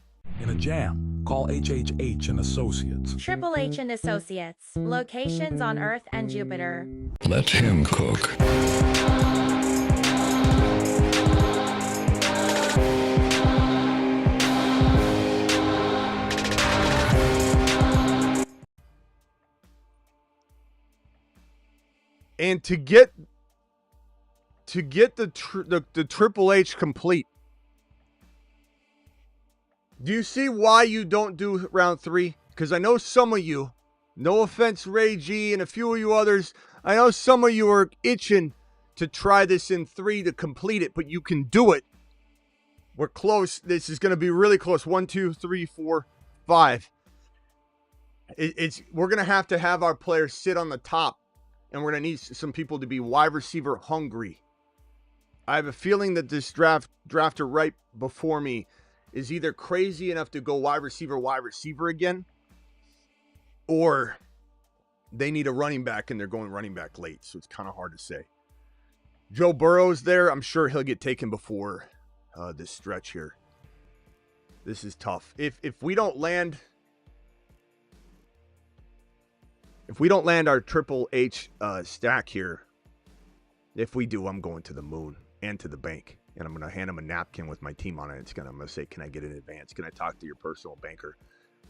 In a jam, call HHH and Associates. Triple H and Associates. Locations on Earth and Jupiter. Let him cook. And to get the Triple H complete. Do you see why you don't do round 3? Because I know some of you, no offense, Ray G and a few of you others, I know some of you are itching to try this in 3 to complete it, but you can do it. We're close. This is going to be really close. 1, 2, 3, 4, 5. We're going to have our players sit on the top. And we're going to need some people to be wide receiver hungry. I have a feeling that this drafter right before me is either crazy enough to go wide receiver again, or they need a running back and they're going running back late. So it's kind of hard to say. Joe Burrow's there. I'm sure he'll get taken before this stretch here. This is tough. If we don't land... If we don't land our Triple H stack here, if we do, I'm going to the moon and to the bank. And I'm going to hand him a napkin with my team on it. I'm going to say, can I get an advance? Can I talk to your personal banker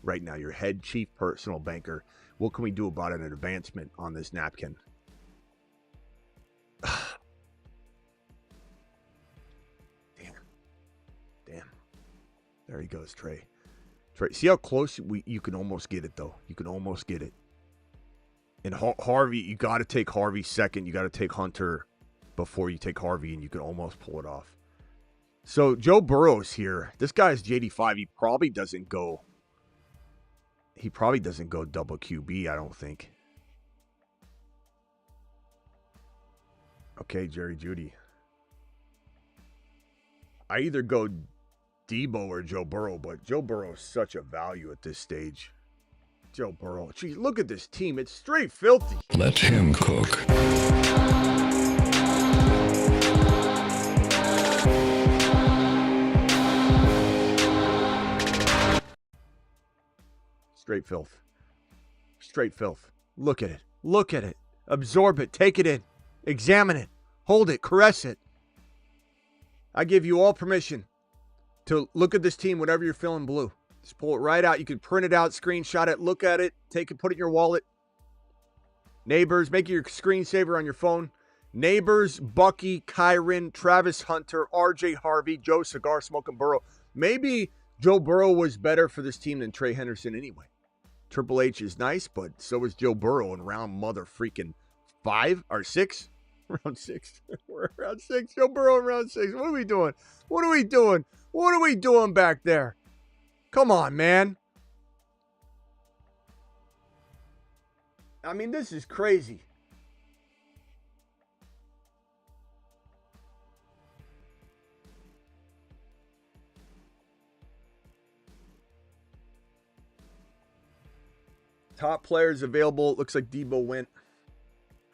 right now, your head chief personal banker? What can we do about an advancement on this napkin? Damn. There he goes, Trey. See how close you can almost get it, though. You can almost get it. And Harvey, you got to take Harvey second. You got to take Hunter before you take Harvey, and you can almost pull it off. So Joe Burrow's here. This guy's JD5. He probably doesn't go double QB, I don't think. Okay, Jerry Jeudy. I either go Debo or Joe Burrow, but Joe Burrow is such a value at this stage. Joe Burrow. Geez, look at this team. It's straight filthy. Let him cook. Straight filth. Straight filth. Look at it. Look at it. Absorb it. Take it in. Examine it. Hold it. Caress it. I give you all permission to look at this team whenever you're feeling blue. Just pull it right out. You can print it out, screenshot it, look at it, take it, put it in your wallet. Neighbors, make it your screensaver on your phone. Neighbors, Bucky, Kyron, Travis Hunter, RJ Harvey, Joe Cigar Smoking Burrow. Maybe Joe Burrow was better for this team than Trey Henderson anyway. Triple H is nice, but so is Joe Burrow in round mother freaking 5 or 6. Round 6. We're round 6. Joe Burrow in round 6. What are we doing? What are we doing? What are we doing back there? Come on, man. I mean, this is crazy. Top players available. It looks like Debo went.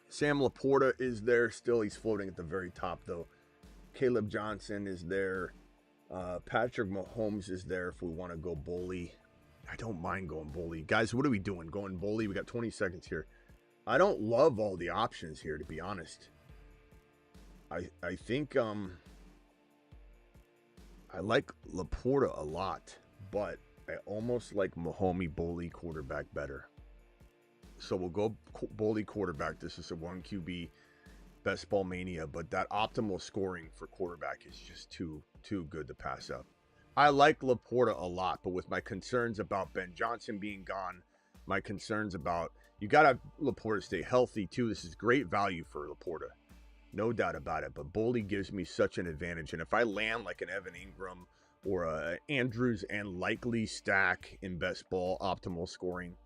Sam Laporta is there still. He's floating at the very top, though. Caleb Johnson is there. Patrick Mahomes is there if we want to go bully. I don't mind going bully. Guys, what are we doing? Going bully? We got 20 seconds here. I don't love all the options here, to be honest. I think I like Laporta a lot, but I almost like Mahomes bully quarterback better. So we'll go bully quarterback. This is a 1 QB best ball mania, but that optimal scoring for quarterback is just too good to pass up. I like Laporta a lot, but with my concerns about Ben Johnson being gone, my concerns about you got to have Laporta stay healthy too. This is great value for Laporta, no doubt about it. But bully gives me such an advantage, and if I land like an Evan Ingram or a Andrews and Likely stack in best ball optimal scoring,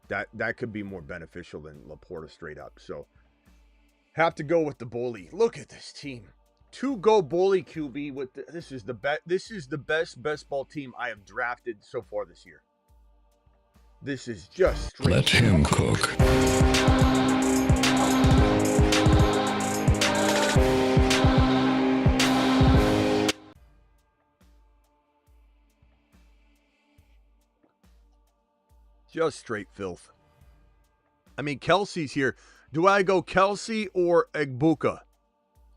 that could be more beneficial than Laporta straight up. So have to go with the bully. Look at this team. 2 go bully QB with this is the best ball team I have drafted so far this year. This is just straight. Let him cook. Just straight filth. I mean, Kelsey's here. Do I go Kelsey or Egbuka?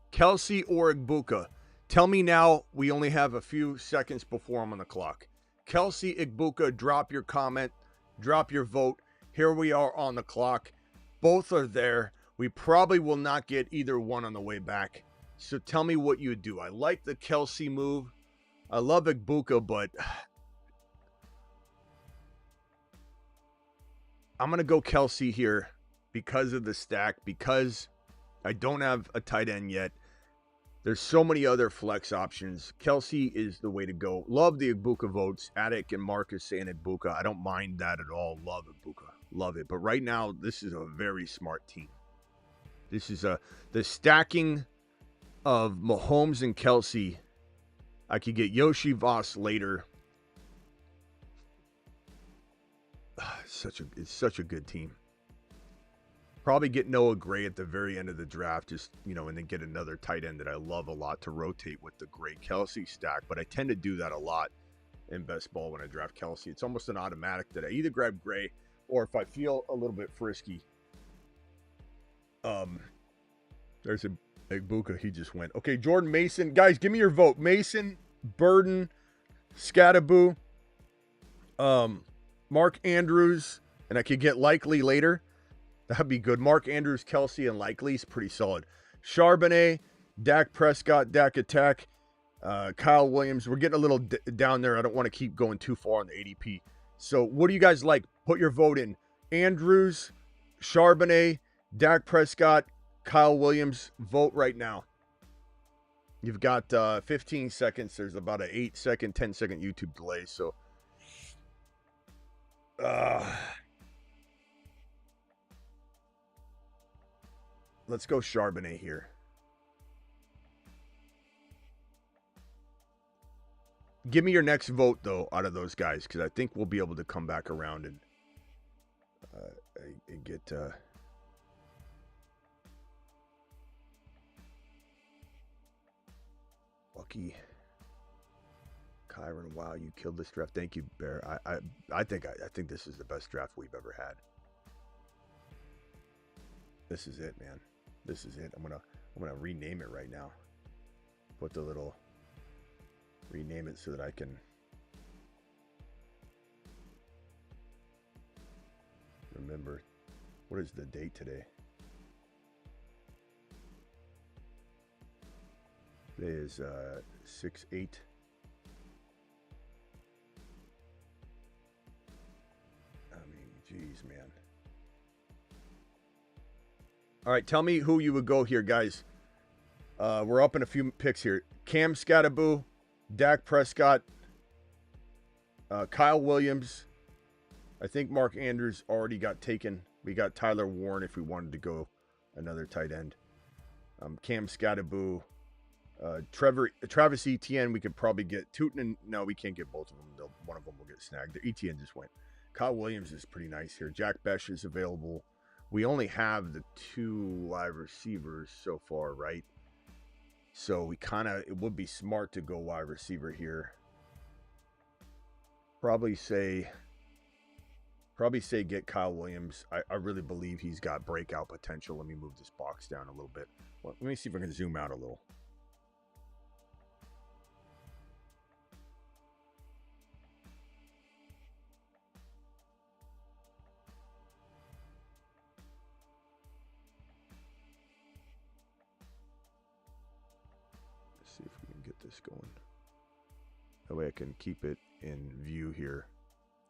Kelsey or Egbuka? Tell me now. We only have a few seconds before I'm on the clock. Kelsey, Egbuka, drop your comment. Drop your vote. Here we are on the clock. Both are there. We probably will not get either one on the way back. So tell me what you would do. I like the Kelsey move. I love Egbuka, but I'm going to go Kelsey here because of the stack, because I don't have a tight end yet. There's so many other flex options. Kelsey is the way to go. Love the Egbuka votes. Attic and Marcus saying Egbuka. I don't mind that at all. Love Egbuka. Love it. But right now, this is a very smart team. This is the stacking of Mahomes and Kelsey. I could get Yoshi Voss later. It's such a good team. Probably get Noah Gray at the very end of the draft, just, and then get another tight end that I love a lot to rotate with the Gray Kelsey stack. But I tend to do that a lot in best ball when I draft Kelsey. It's almost an automatic that I either grab Gray or if I feel a little bit frisky. There's a Egbuka. He just went. Okay, Jordan Mason. Guys, give me your vote. Mason, Burden, Scattaboo, Mark Andrews, and I could get Likely later. That'd be good. Mark Andrews, Kelsey, and Likely is pretty solid. Charbonnet, Dak Prescott, Dak Attack, Kyle Williams. We're getting a little down there. I don't want to keep going too far on the ADP. So what do you guys like? Put your vote in. Andrews, Charbonnet, Dak Prescott, Kyle Williams. Vote right now. You've got 15 seconds. There's about an 8-second, 10-second YouTube delay. So let's go Charbonnet here. Give me your next vote, though, out of those guys, because I think we'll be able to come back around and get... Lucky. Kyron, wow, you killed this draft. Thank you, Bear. I think this is the best draft we've ever had. This is it, man. This is it. I'm gonna rename it right now. Put the little rename it so that I can remember. What is the date today? Today is 6/8. I mean, Jeez, man. All right, tell me who you would go here, guys. We're up in a few picks here. Cam Scattaboo, Dak Prescott, Kyle Williams. I think Mark Andrews already got taken. We got Tyler Warren if we wanted to go another tight end. Cam Scattaboo, Travis Etienne. We could probably get Tootin. And no, we can't get both of them. One of them will get snagged. The Etienne just went. Kyle Williams is pretty nice here. Jack Besh is available. We only have the 2 live receivers so far, right? So we it would be smart to go wide receiver here. Probably say get Kyle Williams. I really believe he's got breakout potential. Let me move this box down a little bit. Well, let me see if I can zoom out a little. See if we can get this going. That way I can keep it in view here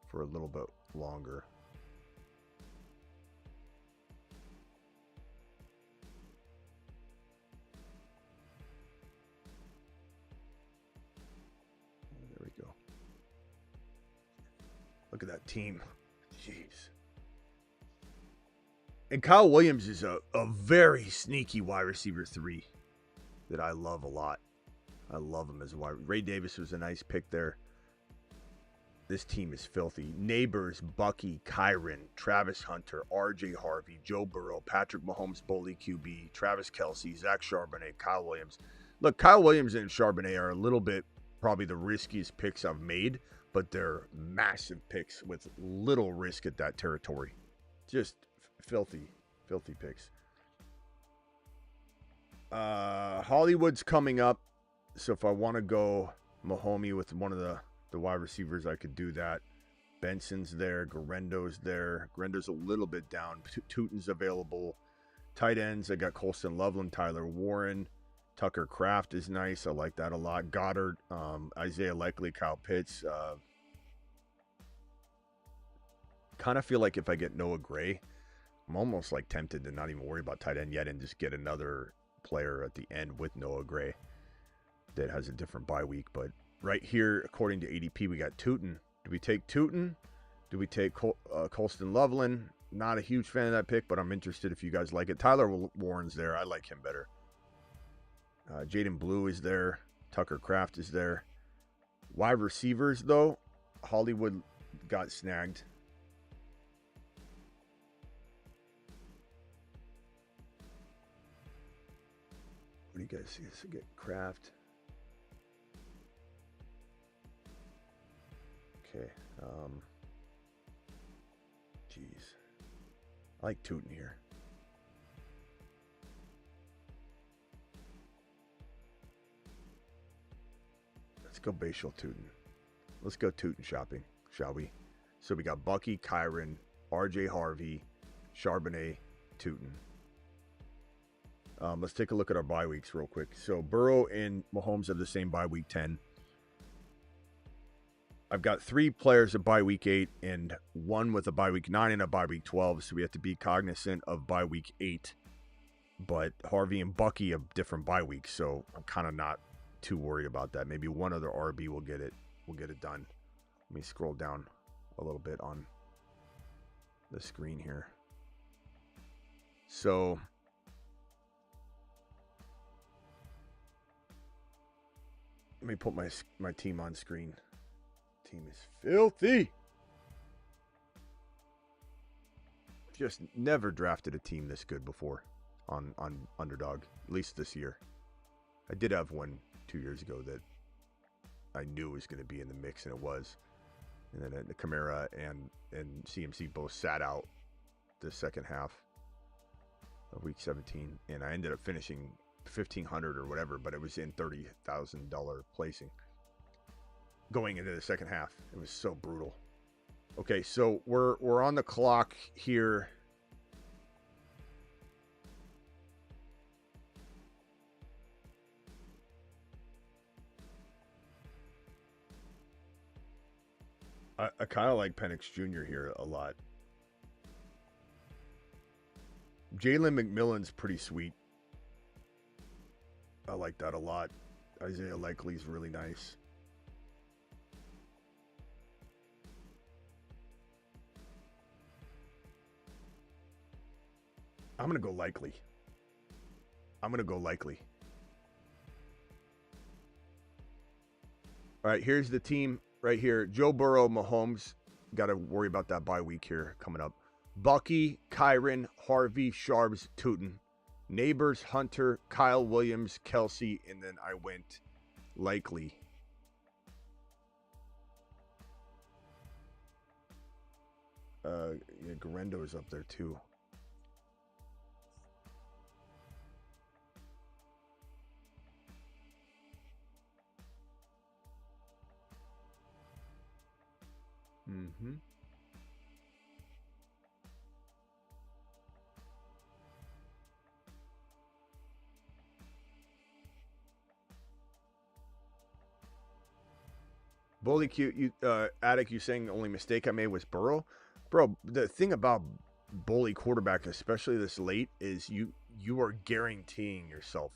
for a little bit longer. There we go. Look at that team. Jeez. And Kyle Williams is a very sneaky wide receiver 3 that I love a lot. I love him as a wide. Ray Davis was a nice pick there. This team is filthy. Neighbors, Bucky, Kyron, Travis Hunter, RJ Harvey, Joe Burrow, Patrick Mahomes, Boley QB, Travis Kelce, Zach Charbonnet, Kyle Williams. Look, Kyle Williams and Charbonnet are a little bit probably the riskiest picks I've made, but they're massive picks with little risk at that territory. Just filthy picks. Hollywood's coming up. So if I want to go Mahomey with one of the wide receivers, I could do that. Benson's there. Garendo's there. Garendo's a little bit down. Tootin's available. Tight ends, I got Colston Loveland, Tyler Warren. Tucker Kraft is nice. I like that a lot. Goddard, Isaiah Likely, Kyle Pitts. Kind of feel like if I get Noah Gray, I'm almost like tempted to not even worry about tight end yet and just get another player at the end with Noah Gray that has a different bye week. But right here, according to ADP, we got Tootin. Do we take Tootin? Do we take Colston Loveland? Not a huge fan of that pick, but I'm interested if you guys like it. Tyler Warren's there. I like him better. Jaden Blue is there. Tucker Kraft is there. Wide receivers, though, Hollywood got snagged. What do you guys see? So get Kraft. Okay. Jeez. I like Tootin here. Let's go Bashal Tootin. Let's go Tootin shopping, shall we? So we got Bucky, Kyron, RJ Harvey, Charbonnet, Tootin. Let's take a look at our bye weeks real quick. So Burrow and Mahomes have the same bye week 10. I've got 3 players at bye week 8 and 1 with a bye week 9 and a bye week 12. So we have to be cognizant of bye week 8. But Harvey and Bucky have different bye weeks, so I'm kind of not too worried about that. Maybe one other RB will get it. We'll get it done. Let me scroll down a little bit on the screen here. So let me put my team on screen. Team is filthy. Just never drafted a team this good before on Underdog, at least this year. I did have one 2 years ago that I knew was going to be in the mix, and it was. And then the Camara and CMC both sat out the second half of week 17, and I ended up finishing $1,500 or whatever, but it was in $30,000 placing going into the second half. It was so brutal. Okay, so we're on the clock here. I kind of like Penix Jr. here a lot. Jalen McMillan's pretty sweet. I like that a lot. Isaiah Likely's really nice. I'm going to go Likely. All right, here's the team right here. Joe Burrow, Mahomes. Got to worry about that bye week here coming up. Bucky, Kyron, Harvey, Sharps, Tootin. Neighbors, Hunter, Kyle Williams, Kelsey, and then I went Likely. Yeah, Garendo is up there too. Mm-hmm. Bully Q, Attic, you saying the only mistake I made was Burrow? Bro, the thing about bully quarterback, especially this late, is you are guaranteeing yourself,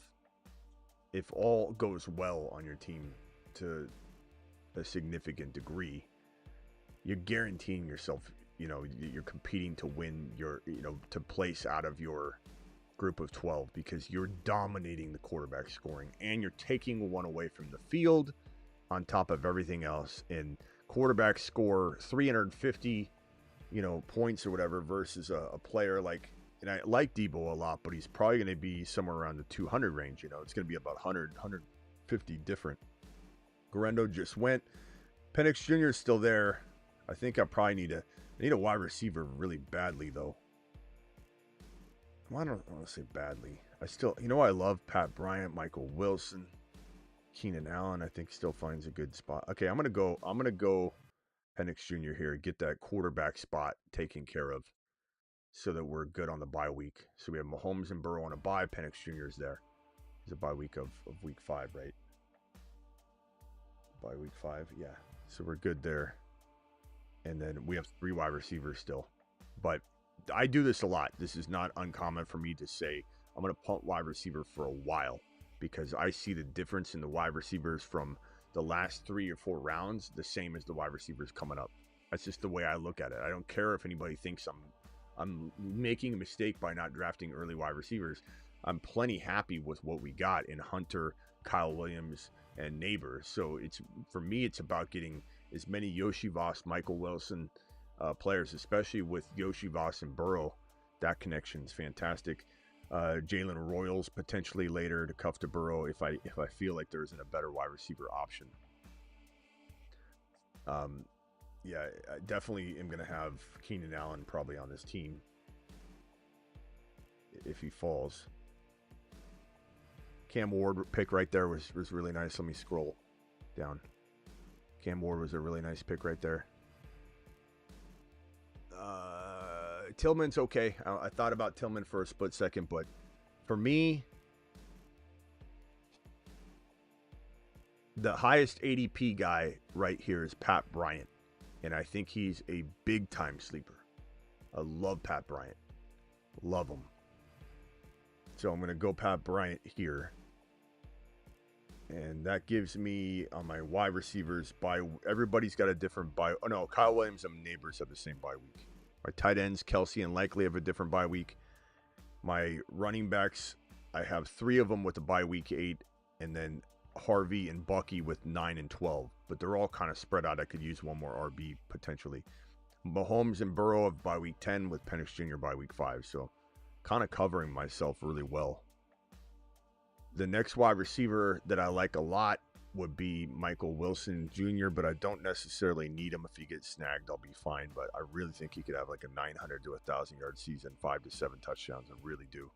if all goes well on your team to a significant degree, you're guaranteeing yourself, you're competing to win your, to place out of your group of 12 because you're dominating the quarterback scoring and you're taking one away from the field on top of everything else. And quarterbacks score 350, points or whatever versus a player like, and I like Debo a lot, but he's probably going to be somewhere around the 200 range. It's going to be about 100, 150 different. Garendo just went. Penix Jr. is still there. I think I probably need a wide receiver really badly, though. Well, I don't want to say badly. I still, I love Pat Bryant, Michael Wilson, Keenan Allen. I think still finds a good spot. Okay, I'm gonna go Penix Jr. here, get that quarterback spot taken care of, so that we're good on the bye week. So we have Mahomes and Burrow on a bye. Penix Jr. is there. It's a bye week of week 5, right? Bye week 5, yeah. So we're good there. And then we have 3 wide receivers still. But I do this a lot. This is not uncommon for me to say I'm going to punt wide receiver for a while because I see the difference in the wide receivers from the last 3 or 4 rounds the same as the wide receivers coming up. That's just the way I look at it. I don't care if anybody thinks I'm making a mistake by not drafting early wide receivers. I'm plenty happy with what we got in Hunter, Kyle Williams, and Neighbors. So for me, it's about getting as many Yoshi Voss, Michael Wilson players, especially with Yoshi Voss and Burrow. That connection is fantastic. Jalen Royals potentially later to cuff to Burrow if I feel like there isn't a better wide receiver option. Yeah, I definitely am going to have Keenan Allen probably on this team if he falls. Cam Ward pick right there was really nice. Let me scroll down. Cam Ward was a really nice pick right there. Tillman's okay. I thought about Tillman for a split second, but for me, the highest ADP guy right here is Pat Bryant, and I think he's a big-time sleeper. I love Pat Bryant. Love him. So I'm going to go Pat Bryant here. And that gives me on my wide receivers everybody's got a different bye. Oh no, Kyle Williams and Neighbors have the same bye week. My tight ends, Kelsey and Likely, have a different bye week. My running backs, I have 3 of them with the bye week 8, and then Harvey and Bucky with 9 and 12. But they're all kind of spread out. I could use one more RB potentially. Mahomes and Burrow have bye week 10 with Penix Jr. bye week 5. So kind of covering myself really well. The next wide receiver that I like a lot would be Michael Wilson Jr., but I don't necessarily need him. If he gets snagged, I'll be fine. But I really think he could have like a 900 to 1,000-yard season, 5 to 7 touchdowns. I really do.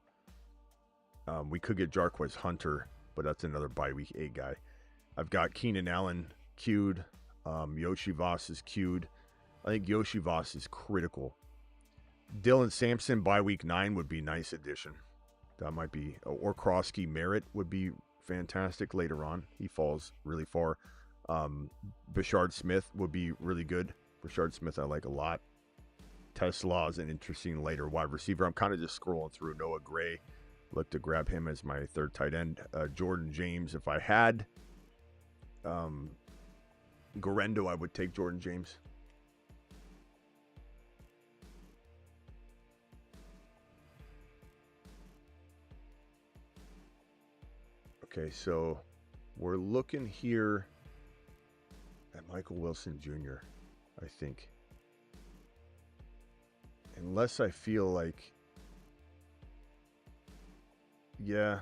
We could get Jarquez Hunter, but that's another bye week 8 guy. I've got Keenan Allen queued. Yoshi Voss is queued. I think Yoshi Voss is critical. Dylan Sampson bye week 9 would be a nice addition. That might be, or Krosky Merritt would be fantastic later on. He falls really far. Bashard Smith would be really good. Bashard Smith I like a lot. Tesla is an interesting later wide receiver. I'm kind of just scrolling through. Noah Gray. Look to grab him as my third tight end. Jordan James. If I had Garendo, I would take Jordan James. Okay, so we're looking here at Michael Wilson Jr., I think. Unless I feel like, yeah,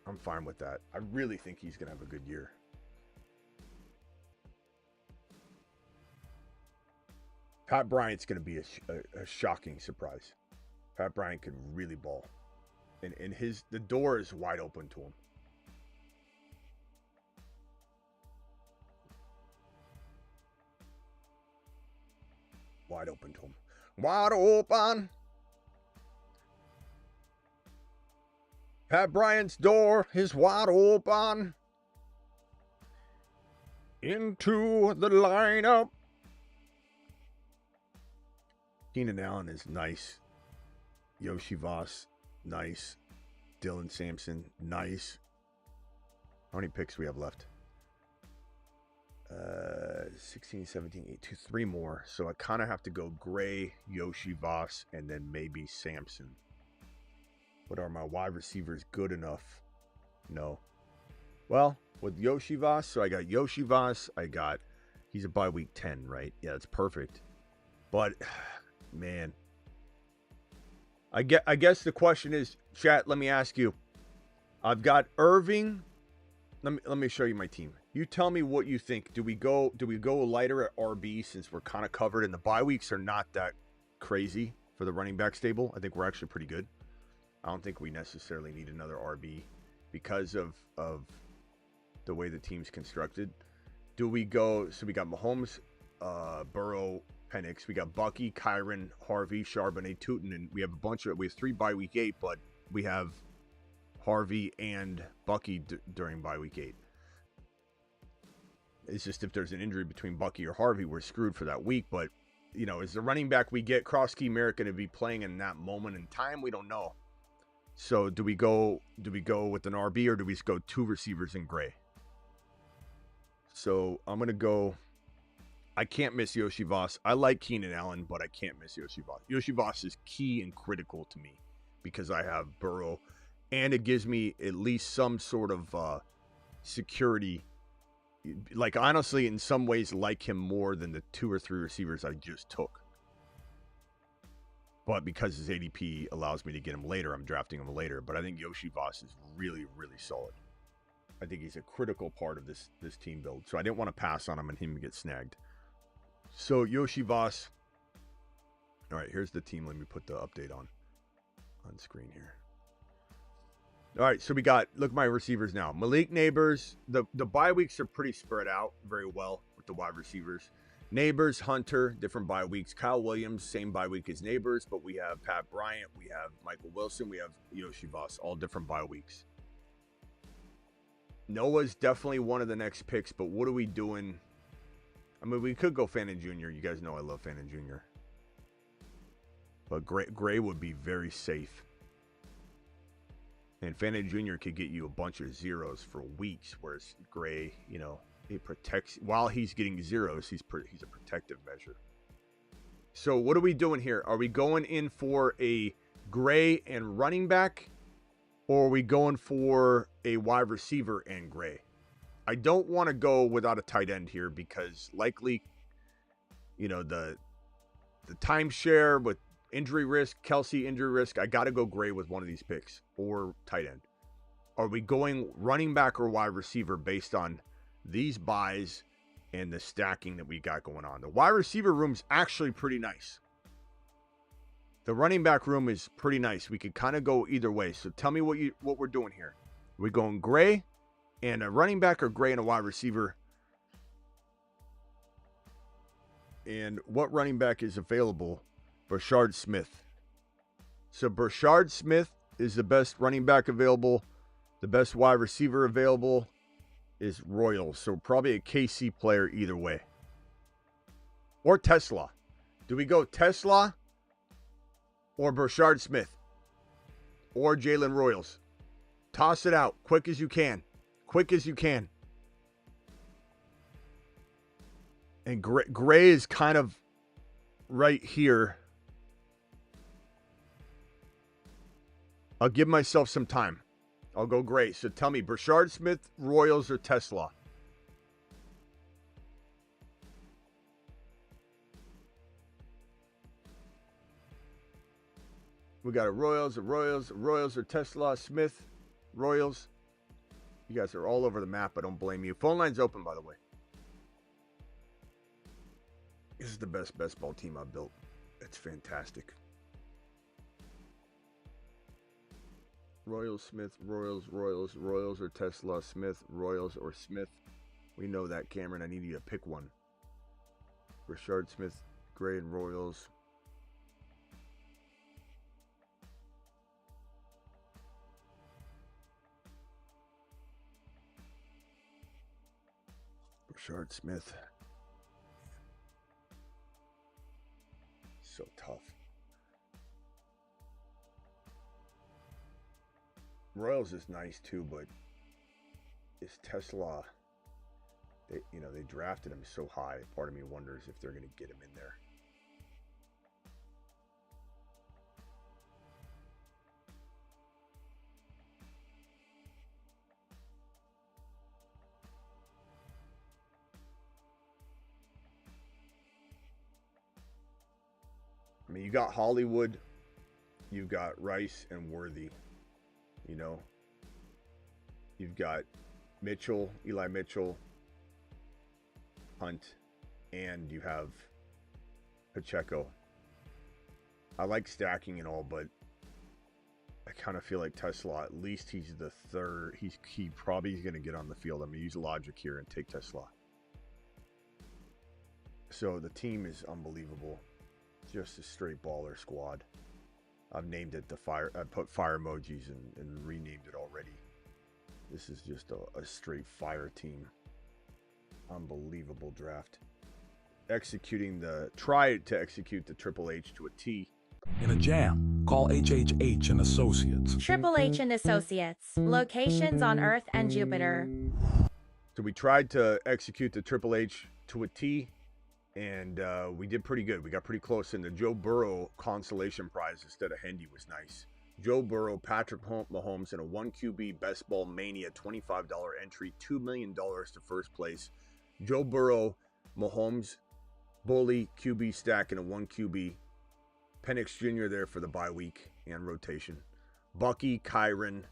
I'm fine with that. I really think he's going to have a good year. Pat Bryant's going to be a shocking surprise. Pat Bryant could really ball. And the door is wide open to him. Wide open to him. Wide open. Pat Bryant's door is wide open. Into the lineup. Keenan Allen is nice. Yoshi Voss, nice. Dylan Sampson, nice. How many picks we have left? 16, 17, 8, 2, 3 more. So I kind of have to go Gray, Yoshi Voss, and then maybe Sampson. But are my wide receivers good enough? No. Well, with Yoshi Voss, so I got Yoshi Voss. He's a bye week 10, right? Yeah, that's perfect. But, man. I guess the question is, chat, let me ask you. I've got Irving. Let me show you my team. You tell me what you think. Do we go lighter at RB since we're kind of covered and the bye weeks are not that crazy for the running back stable? I think we're actually pretty good. I don't think we necessarily need another RB because of the way the team's constructed. Do we go? So we got Mahomes, Burrow, Penix. We got Bucky, Kyron, Harvey, Charbonnet, Tootin, and we have we have 3 bye week 8, but we have Harvey and Bucky during bye week 8. It's just if there's an injury between Bucky or Harvey, we're screwed for that week. But, you know, is the running back we get, Krosky Merrick, going to be playing in that moment in time? We don't know. So do we go with an RB or do we just go 2 receivers in Gray? So I'm going to go. I can't miss Yoshi Voss. I like Keenan Allen, but I can't miss Yoshi Voss. Yoshi Voss is key and critical to me because I have Burrow, and it gives me at least some sort of security. Like, honestly, in some ways, like him more than the 2 or 3 receivers I just took. But because his ADP allows me to get him later, I'm drafting him later. But I think Yoshi Voss is really, really solid. I think he's a critical part of this team build. So I didn't want to pass on him and him get snagged. So Yoshi Voss. All right, here's the team. Let me put the update on screen here. All right, so we got, look at my receivers now. Malik Neighbors. The bye weeks are pretty spread out very well with the wide receivers. Neighbors, Hunter, different bye weeks. Kyle Williams, same bye week as Neighbors, but we have Pat Bryant, we have Michael Wilson, we have Yoshi Voss, all different bye weeks. Noah's definitely one of the next picks, but what are we doing? I mean, we could go Fannin Jr. You guys know I love Fannin Jr. But Gray would be very safe. And Fannin Jr. could get you a bunch of zeros for weeks, whereas Gray, you know, it protects. While he's getting zeros, he's a protective measure. So what are we doing here? Are we going in for a Gray and running back? Or are we going for a wide receiver and Gray? I don't want to go without a tight end here because likely, you know, the timeshare with injury risk, Kelsey injury risk, I got to go Gray with one of these picks or tight end. Are we going running back or wide receiver based on these buys and the stacking that we got going on? The wide receiver room's actually pretty nice. The running back room is pretty nice. We could kind of go either way. So tell me what we're doing here. Are we going Gray and a running back or Gray and a wide receiver? And what running back is available? Brashard Smith. So Brashard Smith is the best running back available. The best wide receiver available is Royals. So probably a KC player either way. Or Tesla. Do we go Tesla or Brashard Smith or Jalen Royals? Toss it out quick as you can. Quick as you can. And Gray is kind of right here. I'll give myself some time. I'll go Gray. So tell me, Brashard Smith, Royals, or Tesla? We got a Royals, or Tesla, Smith, Royals. You guys are all over the map. I don't blame you. Phone line's open, by the way. This is the best ball team I've built. It's fantastic. Royals, Smith, Royals, or Tesla, Smith, Royals, or Smith. We know that, Cameron. I need you to pick one. Brashard Smith, Gray, and Royals. Brashard Smith. So tough. Royals is nice too, but is Tesla, they drafted him so high. Part of me wonders if they're going to get him in there. I mean, you got Hollywood, you've got Rice and Worthy. You know, you've got Mitchell, Eli Mitchell, Hunt, and you have Pacheco. I like stacking and all, but I kind of feel like Tesla, at least he's the third. He probably is going to get on the field. I'm going to use logic here and take Tesla. So the team is unbelievable. Just a straight baller squad. I've named it the fire. I put fire emojis and renamed it already. This is just a straight fire team. Unbelievable draft. Try to execute the Triple H to a T. In a jam, call HHH and Associates. Triple H and Associates. Locations on Earth and Jupiter. So we tried to execute the Triple H to a T. And we did pretty good. We got pretty close. And the Joe Burrow consolation prize instead of Hendy was nice. Joe Burrow, Patrick Mahomes, and a 1QB Best Ball Mania $25 entry, $2 million to first place. Joe Burrow, Mahomes, Bully, QB stack, and a 1QB. Penix Jr. there for the bye week and rotation. Bucky, Kyron,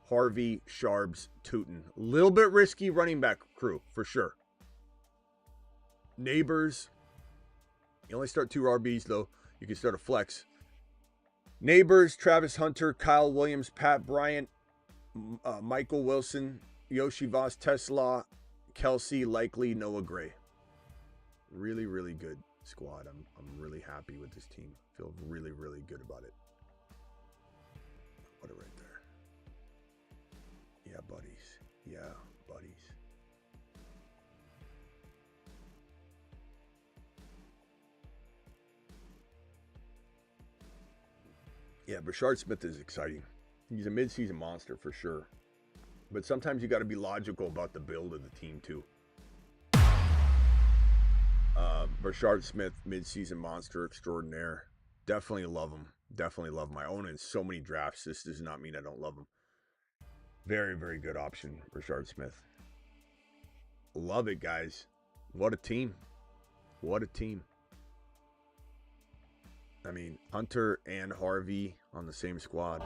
Harvey, Sharbs, Tootin. A little bit risky running back crew, for sure. Neighbors. You only start 2 RBs, though. You can start a flex. Neighbors, Travis Hunter, Kyle Williams, Pat Bryant, Michael Wilson, Yoshi Voss, Tesla, Kelsey, Likely, Noah Gray. Really, really good squad. I'm really happy with this team. Feel really, really good about it. Put it right there. Yeah, buddies. Yeah, buddies. Yeah, Brashard Smith is exciting. He's a midseason monster for sure. But sometimes you got to be logical about the build of the team too. Brashard Smith, midseason monster extraordinaire. Definitely love him. Definitely love him. I own in so many drafts. This does not mean I don't love him. Very, very good option, Brashard Smith. Love it, guys. What a team. What a team. I mean, Hunter and Harvey on the same squad.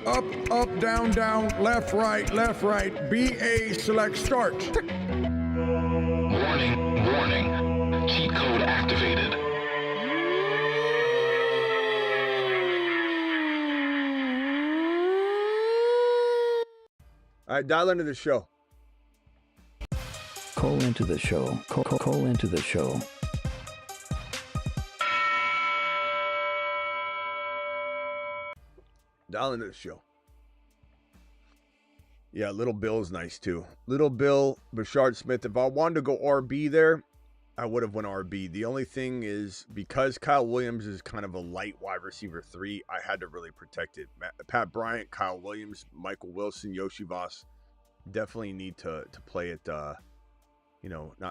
Up, up, down, down, left, right, BA, select, start. Warning, warning. Cheat code activated. All right, dial into the show. Call into the show. Call into the show. Dial into the show. Yeah, Little Bill's nice too. Little Bill, Bashard Smith. If I wanted to go RB there, I would have went RB. The only thing is, because Kyle Williams is kind of a light wide receiver 3, I had to really protect it. Pat Bryant, Kyle Williams, Michael Wilson, Yoshi Voss definitely need to play it, not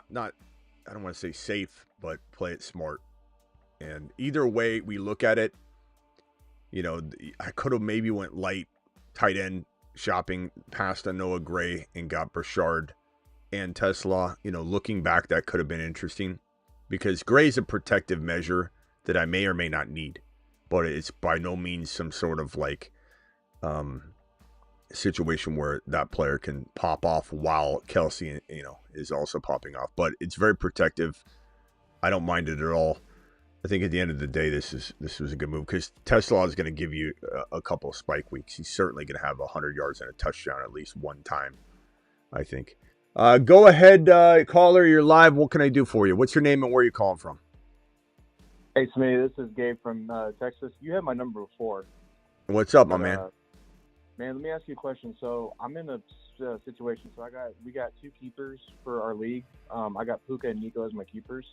I don't want to say safe, but play it smart. And either way we look at it, I could have maybe went light tight end shopping past a Noah Gray and got Burchard and Tesla. Looking back, that could have been interesting because Gray's a protective measure that I may or may not need, but it's by no means some sort of situation where that player can pop off while Kelsey, is also popping off. But it's very protective. I don't mind it at all. I think at the end of the day, this was a good move because Tesla is going to give you a couple of spike weeks. He's certainly going to have 100 yards and a touchdown at least one time, I think. Go ahead, caller. You're live. What can I do for you? What's your name and where are you calling from? Hey, Smitty. This is Gabe from Texas. You had my number before. What's up, my man? Man, let me ask you a question. So I'm in a situation. So we got 2 keepers for our league. I got Puka and Nico as my keepers.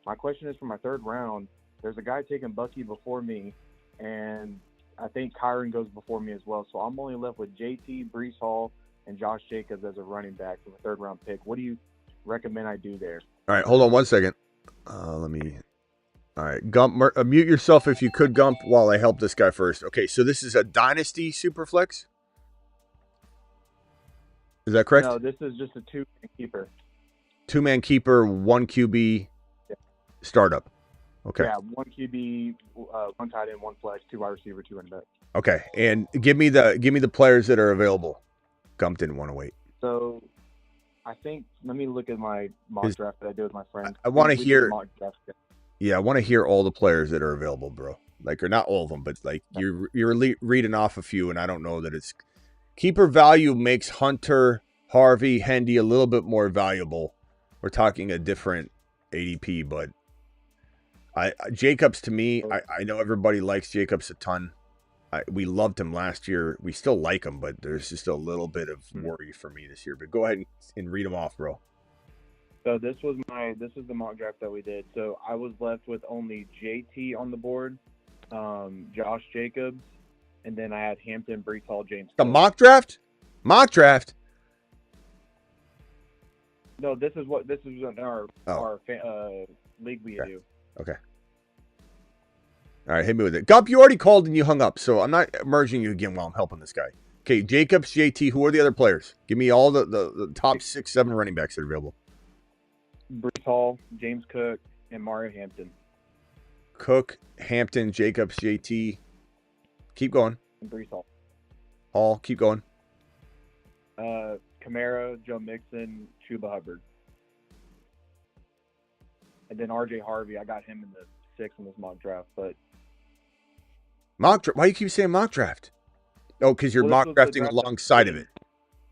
My question is for my 3rd round, there's a guy taking Bucky before me, and I think Kyron goes before me as well. So I'm only left with JT, Brees Hall, and Josh Jacobs as a running back for the 3rd round pick. What do you recommend I do there? All right, hold on one second. All right, Gump, mute yourself if you could, Gump, while I help this guy first. Okay, so this is a Dynasty Superflex? Is that correct? No, this is just a 2-man keeper. 2-man keeper, 1 QB. Startup. Okay. Yeah, 1 QB, 1 tight end, 1 flex, 2 wide receiver, 2 running back. Okay, and give me the players that are available. Gump didn't want to wait. So, I think let me look at my mock draft that I did with my friend. I want to hear. Yeah, I want to hear all the players that are available, bro. Or not all of them, but you're reading off a few, and I don't know that it's keeper value makes Hunter, Harvey, Hendy a little bit more valuable. We're talking a different ADP, but. Jacobs, to me, I know everybody likes Jacobs a ton. We loved him last year. We still like him, but there's just a little bit of worry for me this year. But go ahead and read them off, bro. So this is the mock draft that we did. So I was left with only JT on the board, Josh Jacobs, and then I had Hampton, Brees Hall, James. The mock draft? Mock draft? No, this is our league we do. Okay. All right, hit me with it. Gump, you already called and you hung up, so I'm not merging you again while I'm helping this guy. Okay, Jacobs, JT, who are the other players? Give me all the top 6, 7 running backs that are available. Brees Hall, James Cook, and Mario Hampton. Cook, Hampton, Jacobs, JT. Keep going. And Brees Hall. Hall, keep going. Kamara, Joe Mixon, Chuba Hubbard. And then RJ Harvey, I got him in the 6th in this mock draft. But mock draft? Why do you keep saying mock draft? Oh, because you're mock drafting alongside of it.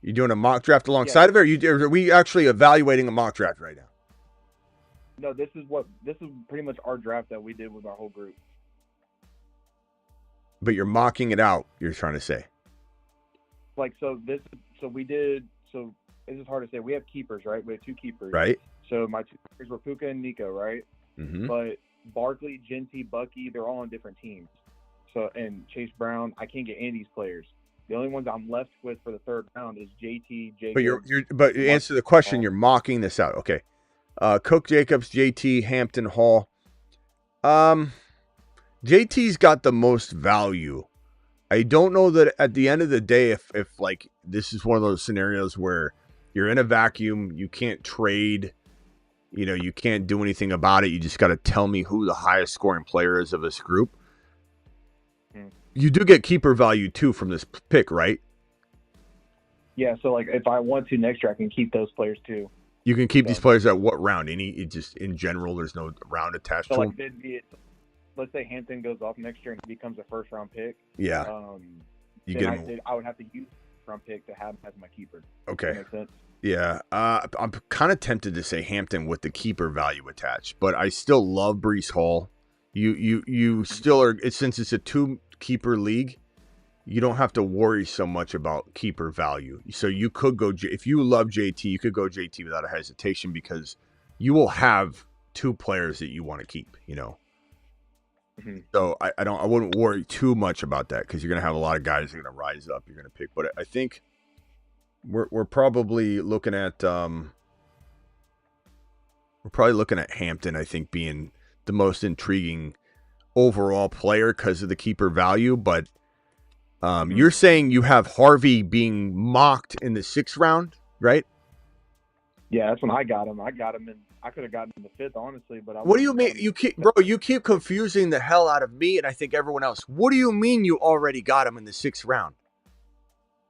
You doing a mock draft alongside of it, or are we actually evaluating a mock draft right now? No, this is pretty much our draft that we did with our whole group. But you're mocking it out, you're trying to say. This is hard to say. We have keepers, right? We have 2 keepers. Right. So my 2 keepers were Puka and Nico, right? Mm-hmm. But Barkley, Genty, Bucky, they're all on different teams. So, and Chase Brown, I can't get any of these players. The only ones I'm left with for the 3rd round is JT, Jacobs. But you answer the question, you're mocking this out. Okay. Cook, Jacobs, JT, Hampton, Hall. JT's got the most value. I don't know that at the end of the day, if this is one of those scenarios where you're in a vacuum, you can't trade, you can't do anything about it. You just got to tell me who the highest scoring player is of this group. You do get keeper value too from this pick, right? Yeah. So if I want to next year, I can keep those players too. You can keep these players at what round? Just in general, there's no round attached to them. Let's say Hampton goes off next year and he becomes a 1st round pick. Yeah. You get him. I would have to use a 1st round pick to have him as my keeper. Okay. Does that make sense? Yeah. I'm kind of tempted to say Hampton with the keeper value attached, but I still love Brees Hall. You still are, since it's a 2 keeper league, you don't have to worry so much about keeper value. So you could go, if you love JT, you could go JT without a hesitation because you will have 2 players that you want to keep, you know. Mm-hmm. So I wouldn't worry too much about that because you're going to have a lot of guys that are going to rise up. You're going to pick, but I think we're probably looking at Hampton. I think being the most intriguing overall player because of the keeper value, but you're saying you have Harvey being mocked in the 6th round, right? Yeah, that's when I got him. I could have gotten him in the 5th, honestly. But what do you mean? You keep confusing the hell out of me, and I think everyone else. What do you mean you already got him in the 6th round?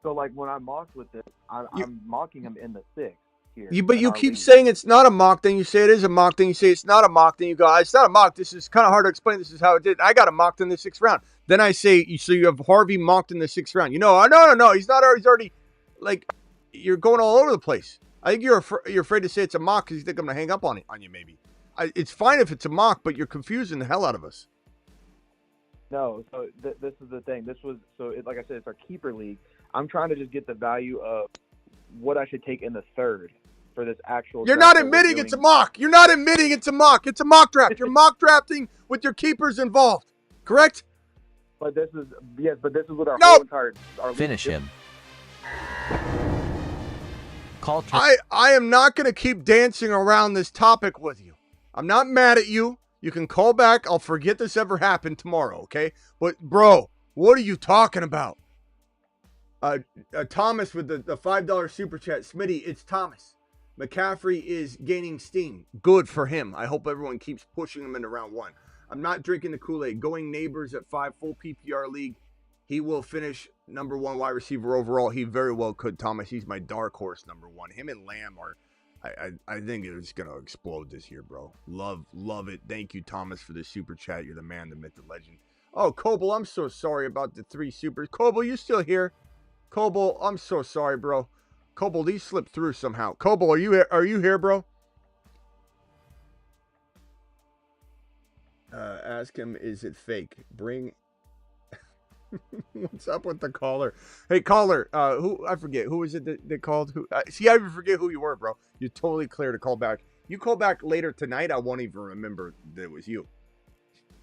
So, like, when I mocked with this, I'm mocking him in the 6th here. But you keep saying it's not a mock, then you say it is a mock, then you say it's not a mock, then you go, it's not a mock. This is kind of hard to explain. This is how it did. I got him mocked in the 6th round. Then I say, so you have Harvey mocked in the 6th round. You know, no. He's not. He's already, like, you're going all over the place. I think you're afraid to say it's a mock because you think I'm going to hang up on you maybe. It's fine if it's a mock, but you're confusing the hell out of us. No, so this is the thing. Like I said, it's our keeper league. I'm trying to just get the value of what I should take in the 3rd for this actual. You're not admitting it's a mock. You're not admitting it's a mock. It's a mock draft. You're mock drafting with your keepers involved. Correct? But this is what our whole entire finish him. I am not going to keep dancing around this topic with you. I'm not mad at you. You can call back. I'll forget this ever happened tomorrow, okay? But, bro, what are you talking about? Thomas with the $5 super chat. Smitty, it's Thomas. McCaffrey is gaining steam. Good for him. I hope everyone keeps pushing him into round 1. I'm not drinking the Kool-Aid. Going neighbors at 5, full PPR league. He will finish number 1 wide receiver overall. He very well could, Thomas. He's my dark horse number 1. Him and Lamb are, I think it's going to explode this year, bro. Love it. Thank you, Thomas, for the super chat. You're the man, the myth, the legend. Oh, Coble, I'm so sorry about the 3 supers. Coble, you still here? Coble, I'm so sorry, bro. Coble, these slipped through somehow. Coble, are you here, bro? Ask him, is it fake? Bring... What's up with the caller? Hey, caller, who, I forget, who is it that called? Who? See, I even forget who you were, bro. You're totally clear to call back. You call back later tonight, I won't even remember that it was you.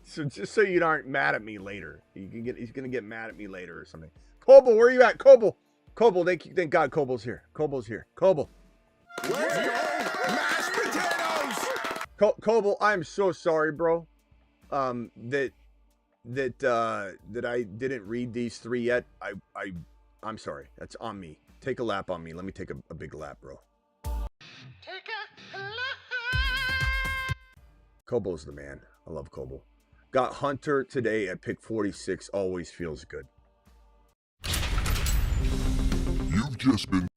So just so you aren't mad at me later. He's going to get mad at me later or something. Coble, where are you at? Coble, thank God Coble's here. Coble's here. Coble. Let's go, mashed potatoes! Coble, I'm so sorry, bro. That I didn't read these 3 yet. I'm sorry. That's on me. Take a lap on me. Let me take a big lap, bro. Take a lap. Coble's the man. I love Coble. Got Hunter today at pick 46. Always feels good. You've just been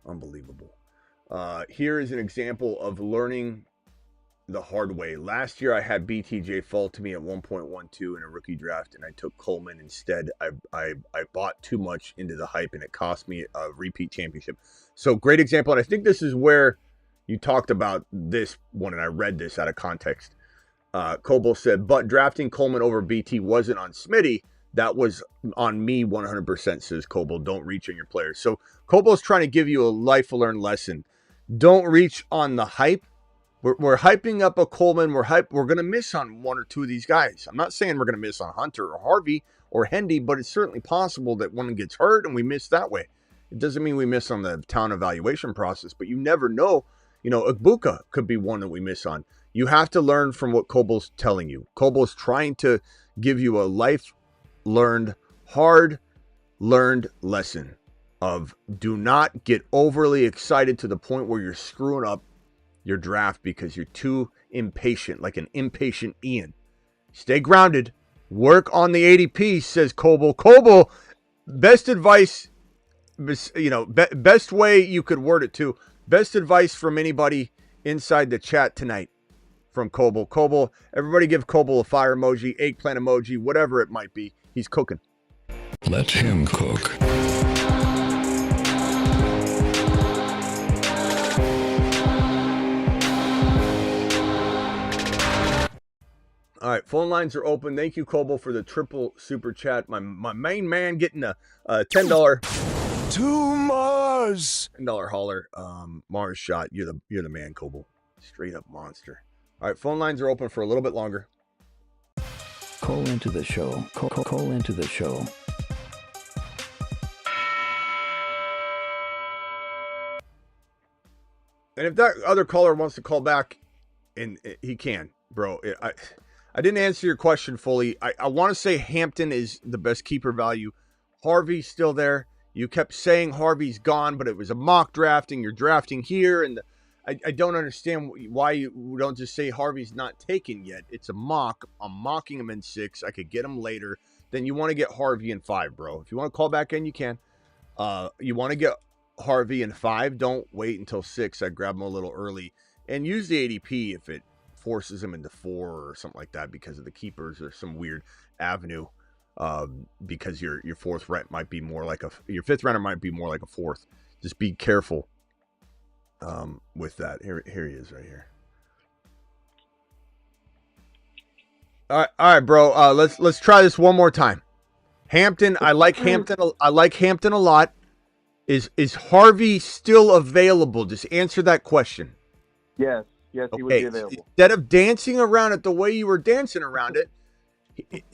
unbelievable. Here is an example of learning the hard way. Last year, I had BTJ fall to me at 1.12 in a rookie draft, and I took Coleman instead. I bought too much into the hype, and it cost me a repeat championship. So, great example, and I think this is where you talked about this one, and I read this out of context. Coble said, but drafting Coleman over BT wasn't on Smitty. That was on me 100%, says Coble. Don't reach on your players. So, Coble's trying to give you a life-learned lesson. Don't reach on the hype. We're hyping up a Coleman. We're going to miss on 1 or 2 of these guys. I'm not saying we're going to miss on Hunter or Harvey or Hendy, but it's certainly possible that one gets hurt and we miss that way. It doesn't mean we miss on the talent evaluation process, but you never know. You know, Ibuka could be one that we miss on. You have to learn from what Coble's telling you. Coble's trying to give you a life-learned, hard-learned lesson of do not get overly excited to the point where you're screwing up your draft because you're too impatient, like an impatient Ian. Stay grounded. Work on the ADP, says Coble. Coble, best advice, best way you could word it too. Best advice from anybody inside the chat tonight from Coble. Coble, everybody give Coble a fire emoji, eggplant emoji, whatever it might be. He's cooking. Let him cook. All right, phone lines are open. Thank you, Coble, for the triple super chat. My main man getting a $10 to Mars. $10 hauler. Mars shot. You're the man, Coble. Straight up monster. All right, phone lines are open for a little bit longer. Call into the show. Call into the show. And if that other caller wants to call back, and he can, bro. I didn't answer your question fully. I want to say Hampton is the best keeper value. Harvey's still there. You kept saying Harvey's gone, but it was a mock drafting. You're drafting here, and I don't understand why you don't just say Harvey's not taken yet. It's a mock. I'm mocking him in 6. I could get him later. Then you want to get Harvey in 5, bro. If you want to call back in, you can. You want to get Harvey in 5. Don't wait until 6. I grab him a little early and use the ADP if it forces him into 4 or something like that because of the keepers or some weird avenue. Because your 4th rent might be more like your 5th renter might be more like a 4th. Just be careful with that. Here he is right here. All right, bro. Let's try this one more time. Hampton, I like Hampton a lot. Is Harvey still available? Just answer that question. Yes, he would be available. Instead of dancing around it the way you were dancing around it,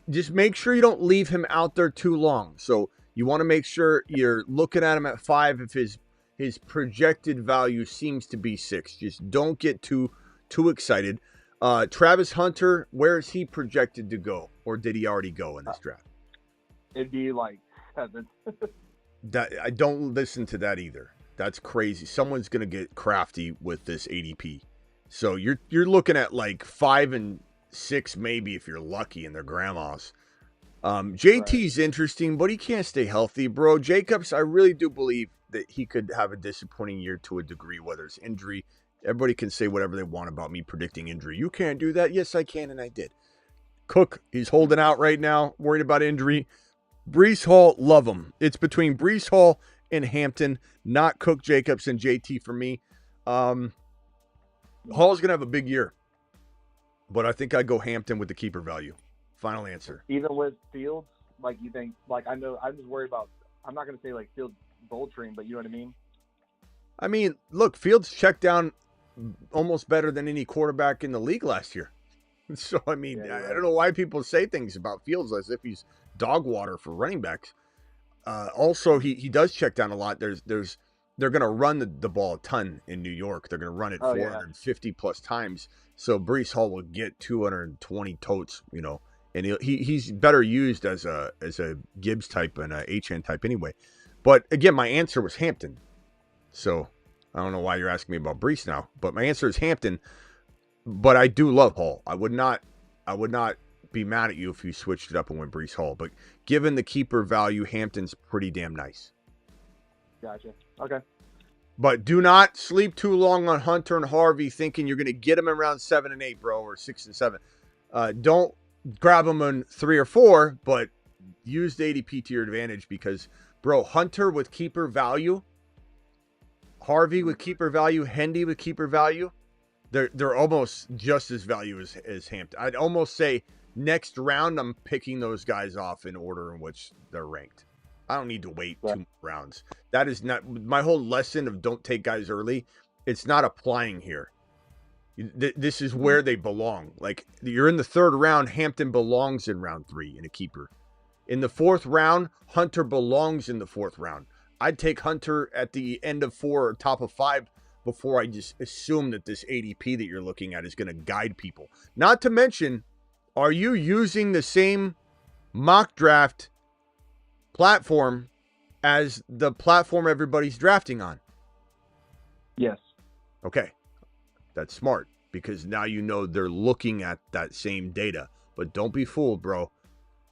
just make sure you don't leave him out there too long. So you want to make sure you're looking at him at 5 if his projected value seems to be 6. Just don't get too excited. Travis Hunter, where is he projected to go? Or did he already go in this draft? It'd be like 7. I don't listen to that either. That's crazy. Someone's gonna get crafty with this ADP. So you're looking at like 5 and 6 maybe if you're lucky in their grandmas. JT's interesting, but he can't stay healthy, bro. Jacobs, I really do believe that he could have a disappointing year to a degree, whether it's injury. Everybody can say whatever they want about me predicting injury. You can't do that. Yes, I can, and I did. Cook, he's holding out right now, worried about injury. Breece Hall, love him. It's between Breece Hall and Hampton, not Cook, Jacobs, and JT for me. Hall's going to have a big year, but I think I'd go Hampton with the keeper value. Final answer. Even with Fields, like you think, like I know, I'm just worried about, I'm not going to say like Fields vulturing, but you know what I mean? I mean, look, Fields checked down almost better than any quarterback in the league last year. So, I mean, I don't know why people say things about Fields as if he's dog water for running backs. Also, he does check down a lot. They're going to run the ball a ton in New York. They're going to run it 450 plus times. So Breece Hall will get 220 totes, you know, and he's better used as a Gibbs type and a HN type anyway. But again, my answer was Hampton. So I don't know why you're asking me about Breece now, but my answer is Hampton. But I do love Hall. I would not be mad at you if you switched it up and went Breece Hall. But given the keeper value, Hampton's pretty damn nice. Gotcha. Okay. But do not sleep too long on Hunter and Harvey thinking you're going to get them around 7 and 8, bro, or 6 and 7. Don't grab them on 3 or 4, but use the ADP to your advantage because, bro, Hunter with keeper value, Harvey with keeper value, Hendy with keeper value, they're almost just as value as Hampton. I'd almost say next round I'm picking those guys off in order in which they're ranked. I don't need to wait 2 rounds. That is not my whole lesson of don't take guys early. It's not applying here. This is where they belong. Like you're in the 3rd round, Hampton belongs in round 3 in a keeper. In the 4th round, Hunter belongs in the 4th round. I'd take Hunter at the end of 4 or top of 5 before I just assume that this ADP that you're looking at is going to guide people. Not to mention, are you using the same mock draft platform as the platform everybody's drafting on? Yes. Okay. That's smart because now you know they're looking at that same data. But don't be fooled, bro.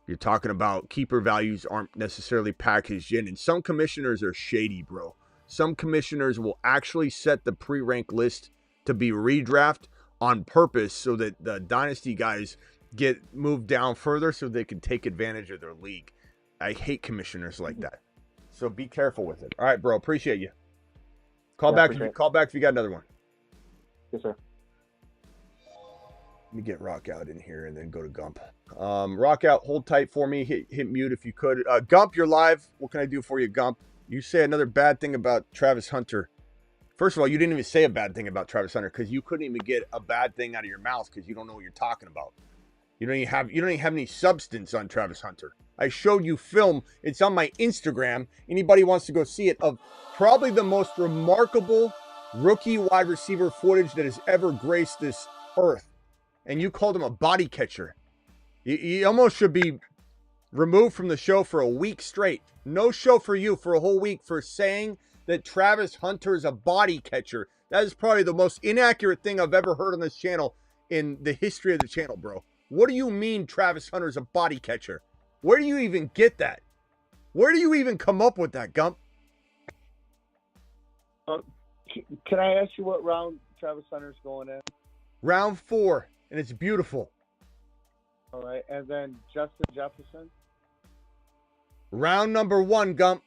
You're talking about keeper values aren't necessarily packaged in. And some commissioners are shady, bro. Some commissioners will actually set the pre-rank list to be redraft on purpose so that the dynasty guys get moved down further so they can take advantage of their league. I hate commissioners like that. So be careful with it. All right, bro. Appreciate you. Call back if you got another one. Yes, sir. Let me get Rock Out in here and then go to Gump. Rock Out, hold tight for me. Hit mute if you could. Gump, you're live. What can I do for you, Gump? You say another bad thing about Travis Hunter. First of all, you didn't even say a bad thing about Travis Hunter because you couldn't even get a bad thing out of your mouth because you don't know what you're talking about. You don't even have any substance on Travis Hunter. I showed you film. It's on my Instagram. Anybody wants to go see it, of probably the most remarkable rookie wide receiver footage that has ever graced this earth. And you called him a body catcher. You almost should be removed from the show for a week straight. No show for you for a whole week for saying that Travis Hunter is a body catcher. That is probably the most inaccurate thing I've ever heard on this channel in the history of the channel, bro. What do you mean Travis Hunter is a body catcher? Where do you even get that? Where do you even come up with that, Gump? Can I ask you what round Travis Hunter's going in? Round 4, and it's beautiful. All right, and then Justin Jefferson? Round number 1, Gump.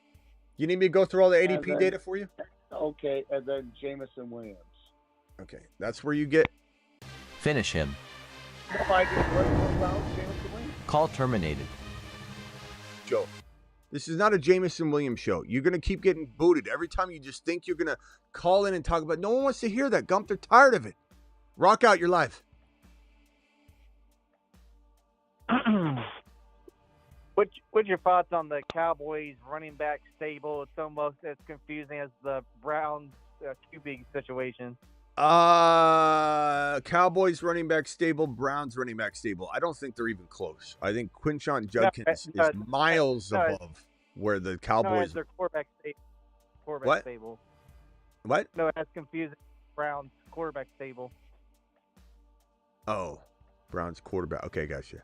You need me to go through all the ADP data for you? Okay, and then Jameson Williams. Okay, that's where you get... Finish him. No, I didn't. What round Jameson Williams? Call terminated. Joe, this is not a Jameson Williams show. You're going to keep getting booted every time you just think you're going to call in and talk about... No one wants to hear that, Gump. They're tired of it. Rock Out, you're live. What's your thoughts on the Cowboys running back stable? It's almost as confusing as the Browns QB situation. Cowboys running back stable, Browns running back stable. I don't think they're even close. I think Quinshon Judkins is miles above where the Cowboys... No, their quarterback What? stable. What? No, that's confusing. Browns quarterback stable. Oh, Browns quarterback. Okay, gotcha.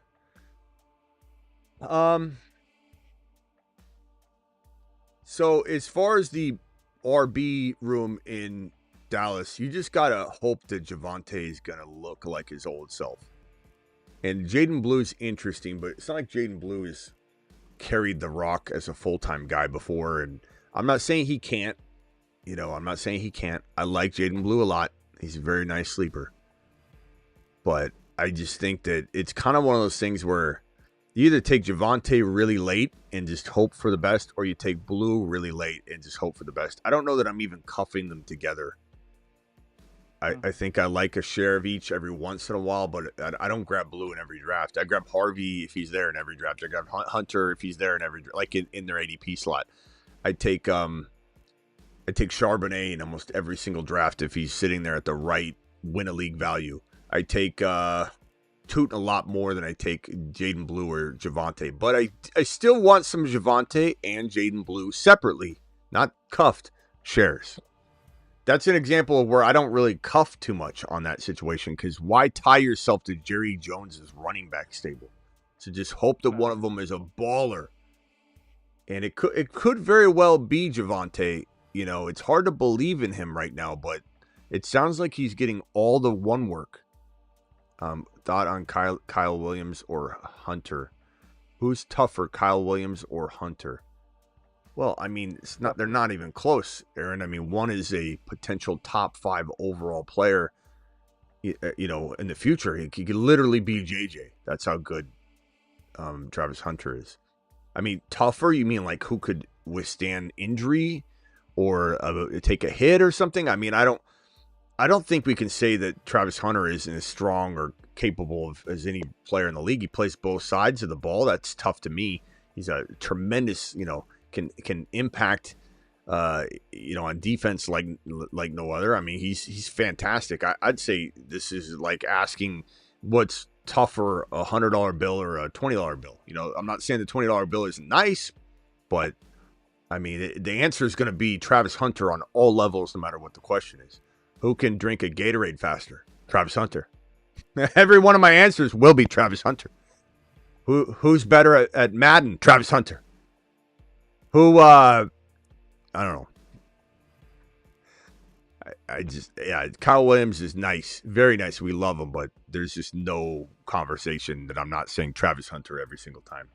So as far as the RB room in Dallas, you just gotta hope that Javonte is gonna look like his old self. And Jaden Blue's interesting, but it's not like Jaden Blue has carried the rock as a full-time guy before. And I'm not saying he can't. I'm not saying he can't. I like Jaden Blue a lot. He's a very nice sleeper. But I just think that it's kind of one of those things where you either take Javonte really late and just hope for the best, or you take Blue really late and just hope for the best. I don't know that I'm even cuffing them together. I think I like a share of each every once in a while, but I don't grab Blue in every draft. I grab Harvey if he's there in every draft. I grab Hunter if he's there in every, like in their ADP slot. I take Charbonnet in almost every single draft if he's sitting there at the right win a league value. I take Toot a lot more than I take Jaden Blue or Javonte. But I still want some Javonte and Jaden Blue separately, not cuffed shares. That's an example of where I don't really cuff too much on that situation, because why tie yourself to Jerry Jones's running back stable? So just hope that one of them is a baller. And it could very well be Javonte. It's hard to believe in him right now, but it sounds like he's getting all the one work. Thought on Kyle Williams or Hunter? Who's tougher, Kyle Williams or Hunter? Well, I mean, they're not even close, Aaron. I mean, one is a potential top 5 overall player, in the future. He could literally be JJ. That's how good Travis Hunter is. I mean, tougher, you mean like who could withstand injury or take a hit or something? I mean, I don't think we can say that Travis Hunter isn't as strong or capable as any player in the league. He plays both sides of the ball. That's tough to me. He's a tremendous, can impact, on defense like no other. I mean, he's fantastic. I'd say this is like asking what's tougher, a $100 bill or a $20 bill. I'm not saying the $20 bill isn't nice, but I mean, the answer is going to be Travis Hunter on all levels, no matter what the question is. Who can drink a Gatorade faster? Travis Hunter. Every one of my answers will be Travis Hunter. Who's better at Madden? Travis Hunter. Who, I don't know. Kyle Williams is nice. Very nice. We love him, but there's just no conversation that I'm not saying Travis Hunter every single time.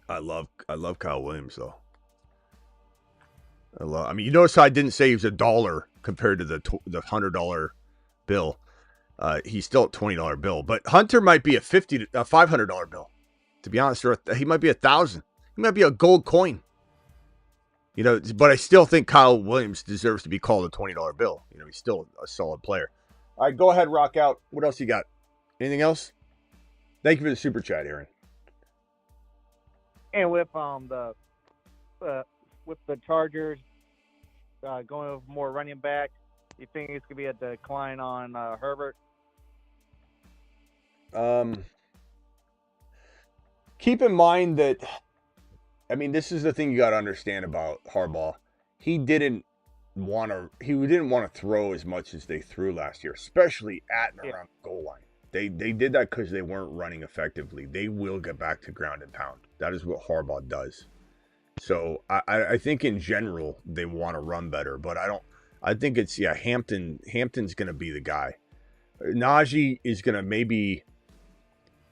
I love Kyle Williams, though. You notice how I didn't say he was $1 compared to the $100 bill. he's still a $20 bill. But Hunter might be a $500 bill, to be honest. Or he might be $1,000. He might be a gold coin. You know, but I still think Kyle Williams deserves to be called a $20 bill. You know, he's still a solid player. All right, go ahead, rock out. What else you got? Anything else? Thank you for the super chat, Aaron. And with the Chargers going with more running back, you think it's gonna be a decline on Herbert? Keep in mind that, I mean, this is the thing you got to understand about Harbaugh. He didn't want to throw as much as they threw last year, especially at and around the goal line. They did that because they weren't running effectively. They will get back to ground and pound. That is what Harbaugh does. So I think in general they want to run better, but I think it's Hampton's going to be the guy. Najee is going to maybe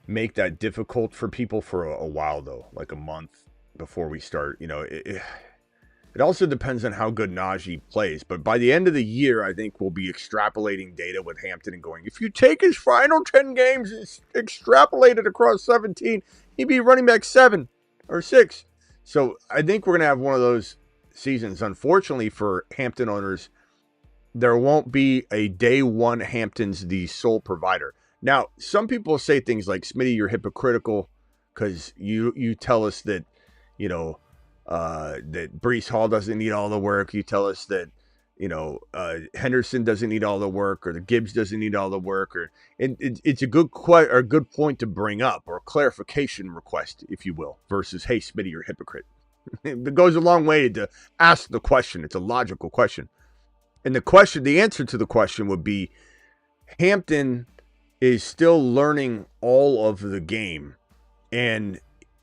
make that difficult for people for a while though, like a month before we start. You know, it also depends on how good Najee plays. But by the end of the year, I think we'll be extrapolating data with Hampton and going, if you take his final 10 games and extrapolate it across 17, he'd be running back 7 or 6. So I think we're going to have one of those seasons. Unfortunately for Hampton owners, there won't be a day one Hampton's the sole provider. Now, some people say things like, Smitty, you're hypocritical because you tell us that, you know, that Breece Hall doesn't need all the work. You tell us that, you know, Henderson doesn't need all the work, or the Gibbs doesn't need all the work, and it's a good point to bring up, or a clarification request, if you will, versus, hey, Smitty, you're a hypocrite. It goes a long way to ask the question. It's a logical question. And the answer to the question would be, Hampton is still learning all of the game, and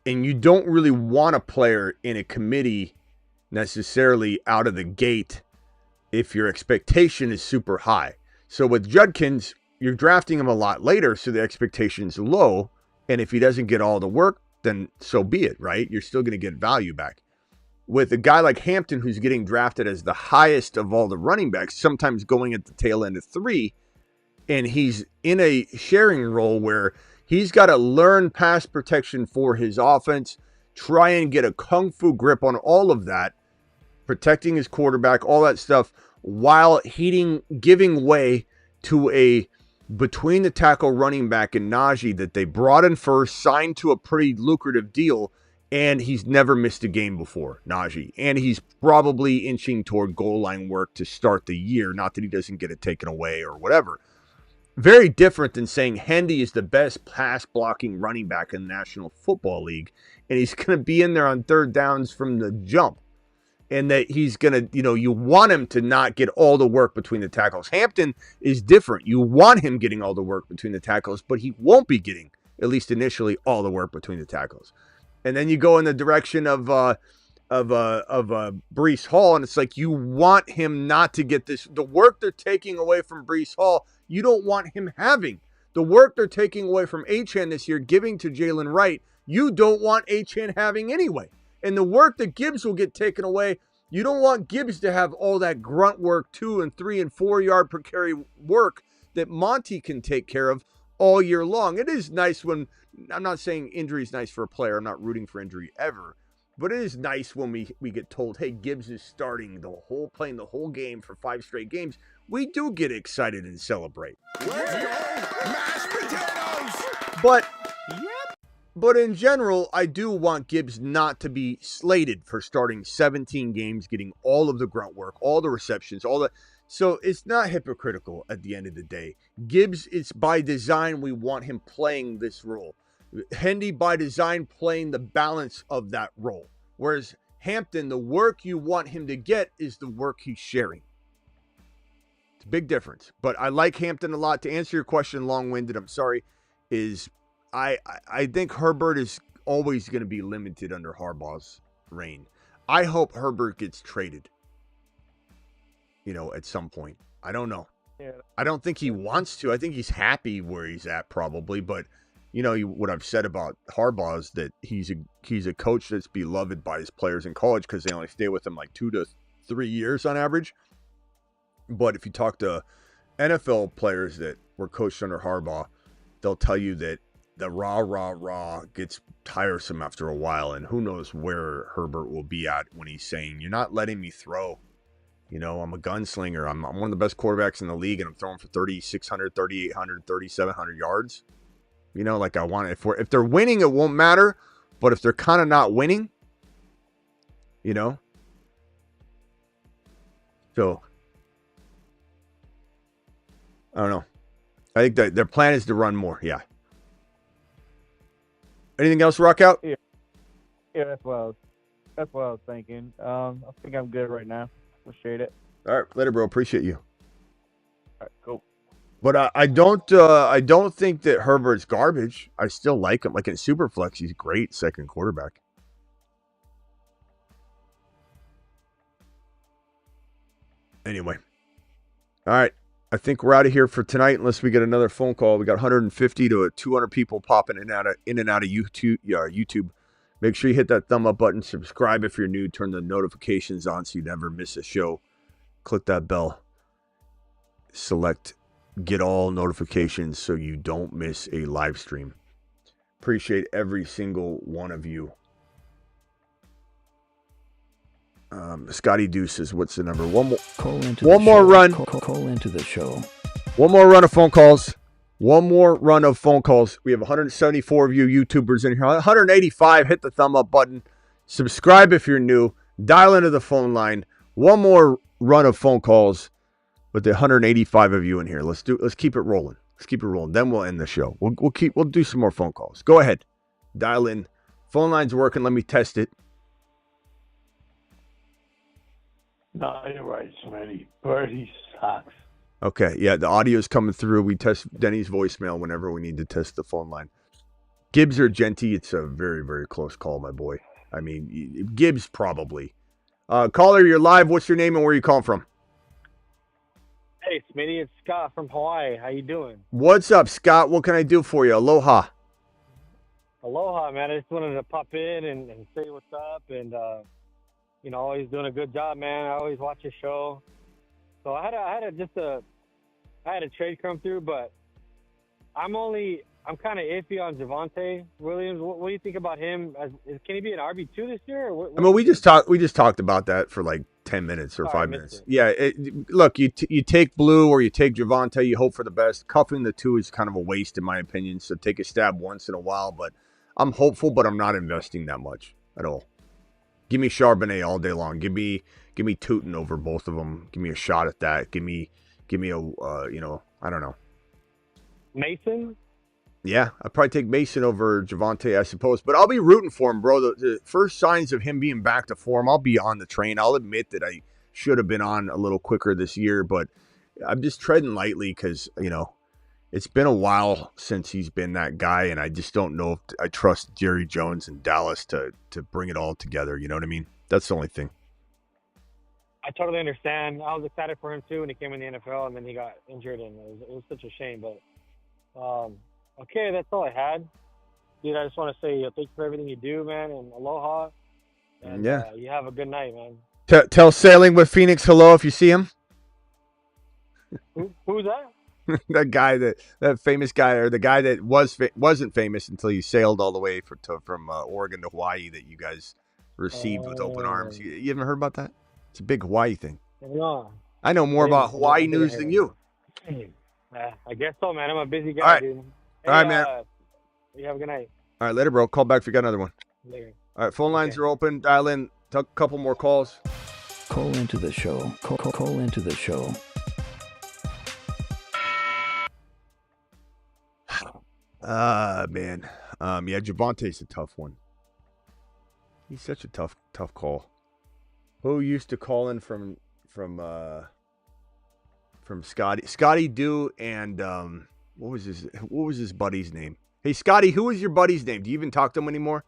you don't really want a player in a committee necessarily out of the gate if your expectation is super high. So with Judkins, you're drafting him a lot later, so the expectation's low, and if he doesn't get all the work, then so be it, right? You're still going to get value back. With a guy like Hampton, who's getting drafted as the highest of all the running backs, sometimes going at the tail end of 3, and he's in a sharing role where he's got to learn pass protection for his offense, try and get a kung fu grip on all of that, protecting his quarterback, all that stuff, while giving way to a between the tackle running back in Najee that they brought in first, signed to a pretty lucrative deal, and he's never missed a game before, Najee. And he's probably inching toward goal line work to start the year, not that he doesn't get it taken away or whatever. Very different than saying Hendy is the best pass blocking running back in the National Football League, and he's going to be in there on third downs from the jump. And that he's going to, you know, you want him to not get all the work between the tackles. Hampton is different. You want him getting all the work between the tackles, but he won't be getting, at least initially, all the work between the tackles. And then you go in the direction of Breece Hall, and it's like you want him not to get this. The work they're taking away from Breece Hall, you don't want him having. The work they're taking away from Achane this year, giving to Jalen Wright, you don't want Achane having anyway. And the work that Gibbs will get taken away, you don't want Gibbs to have all that grunt work, 2 and 3 and 4 yard per carry work that Monty can take care of all year long. It is nice when, I'm not saying injury is nice for a player. I'm not rooting for injury ever. But it is nice when we get told, hey, Gibbs is starting playing the whole game for 5 straight games. We do get excited and celebrate. Let's go, mashed potatoes! But in general, I do want Gibbs not to be slated for starting 17 games, getting all of the grunt work, all the receptions, so it's not hypocritical at the end of the day. Gibbs, it's by design, we want him playing this role. Hendy, by design, playing the balance of that role. Whereas Hampton, the work you want him to get is the work he's sharing. It's a big difference. But I like Hampton a lot. To answer your question, long-winded, I'm sorry, is I think Herbert is always going to be limited under Harbaugh's reign. I hope Herbert gets traded, you know, at some point. I don't know. Yeah. I don't think he wants to. I think he's happy where he's at probably. But, you know, what I've said about Harbaugh is that he's a coach that's beloved by his players in college because they only stay with him like 2 to 3 years on average. But if you talk to NFL players that were coached under Harbaugh, they'll tell you that the rah gets tiresome after a while, and who knows where Herbert will be at when he's saying, you're not letting me throw. You know, I'm a gunslinger. I'm one of the best quarterbacks in the league, and I'm throwing for 3,600, 3,800, 3,700 yards. You know, like I want it. If they're winning, it won't matter. But if they're kind of not winning, you know. So, I don't know. I think that their plan is to run more. Yeah. Anything else, Rock Out? Yeah, that's what I was thinking. I think I'm good right now. Appreciate it. All right, later, bro. Appreciate you. All right, cool. But I don't think that Herbert's garbage. I still like him. Like in Superflex, he's a great second quarterback. Anyway. All right. I think we're out of here for tonight unless we get another phone call. We got 150 to 200 people popping in and out of YouTube. Make sure you hit that thumb up button. Subscribe if you're new. Turn the notifications on so you never miss a show. Click that bell. Select get all notifications so you don't miss a live stream. Appreciate every single one of you. Scotty Deuce says, what's the number? One more run. Call into the show. One more run of phone calls. One more run of phone calls. We have 174 of you YouTubers in here. 185. Hit the thumb up button. Subscribe if you're new. Dial into the phone line. One more run of phone calls with the 185 of you in here. Let's keep it rolling. Let's keep it rolling. Then we'll end the show. We'll do some more phone calls. Go ahead. Dial in. Phone line's working. Let me test it. No, you're right, Smitty. Birdie sucks. Okay, yeah, the audio's coming through. We test Denny's voicemail whenever we need to test the phone line. Gibbs or Genty, it's a very, very close call, my boy. I mean, Gibbs probably. Caller, you're live. What's your name and where are you calling from? Hey, Smitty, it's Scott from Hawaii. How you doing? What's up, Scott? What can I do for you? Aloha. Aloha, man. I just wanted to pop in and say what's up and always doing a good job, man. I always watch your show. So I had a trade come through, but I'm kind of iffy on Javonte Williams. What do you think about him? Can he be an RB2 this year? Or I mean, we just talked about that for like 10 minutes or 5 minutes. Yeah, look, you take Blue or you take Javonte, you hope for the best. Cuffing the two is kind of a waste in my opinion. So take a stab once in a while, but I'm hopeful, but I'm not investing that much at all. Give me Charbonnet all day long. Give me Tootin over both of them. Give me a shot at that. Give me a I don't know. Mason? Yeah, I'd probably take Mason over Javonte, I suppose. But I'll be rooting for him, bro. The first signs of him being back to form, I'll be on the train. I'll admit that I should have been on a little quicker this year, but I'm just treading lightly because, it's been a while since he's been that guy, and I just don't know if I trust Jerry Jones and Dallas to bring it all together. You know what I mean? That's the only thing. I totally understand. I was excited for him, too, when he came in the NFL, and then he got injured, and it was such a shame. But, okay, that's all I had. Dude, I just want to say thanks for everything you do, man, and aloha. And, yeah. You have a good night, man. Tell Sailing with Phoenix hello if you see him. Who's that? that famous guy, or the guy that wasn't famous until he sailed all the way from Oregon to Hawaii that you guys received with open arms. You haven't heard about that? It's a big Hawaii thing. No. I know more about Hawaii news than you. I guess so, man. I'm a busy guy, all right. dude. Hey, all right, man. You have a good night. All right, later, bro. Call back if you got another one. Later. All right, phone lines are open. Dial in. Take a couple more calls. Call into the show. Call into the show. Man. Yeah, Javonte's a tough one. He's such a tough call. Who used to call in from Scotty Dew and what was his buddy's name? Hey Scotty, who was your buddy's name? Do you even talk to him anymore?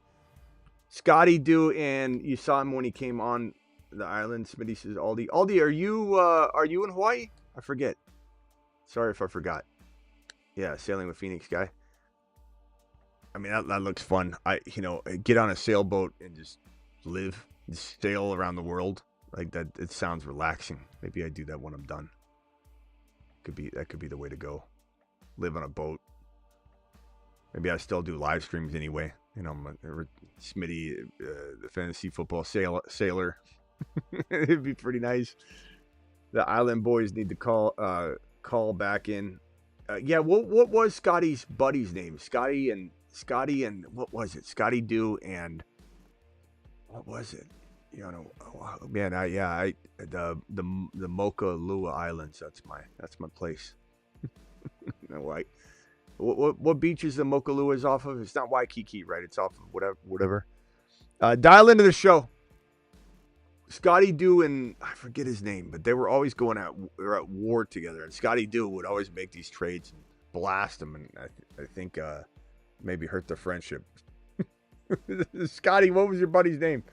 Scotty Dew, and you saw him when he came on the island. Smitty says Aldi. Aldi, are you in Hawaii? I forget. Sorry if I forgot. Yeah, Sailing with Phoenix guy. I mean, that looks fun. Get on a sailboat and just live, just sail around the world like that. It sounds relaxing. Maybe I do that when I'm done. That could be the way to go. live on a boat. Maybe I still do live streams anyway. You know, I'm Smitty, the fantasy football sailor. It'd be pretty nice. The Island Boys need to call back in. Yeah, what was Scotty's buddy's name? Scotty and what was it? Scotty Doo and what was it? You know, man, the Mocha Lua Islands. That's my place. No, right. What beach is the Mocha Lua off of? It's not Waikiki, right? It's off of whatever. Dial into the show. Scotty Doo and I forget his name, but they were always going at war together. And Scotty Doo would always make these trades and blast them, and I think maybe hurt their friendship. Scotty, what was your buddy's name?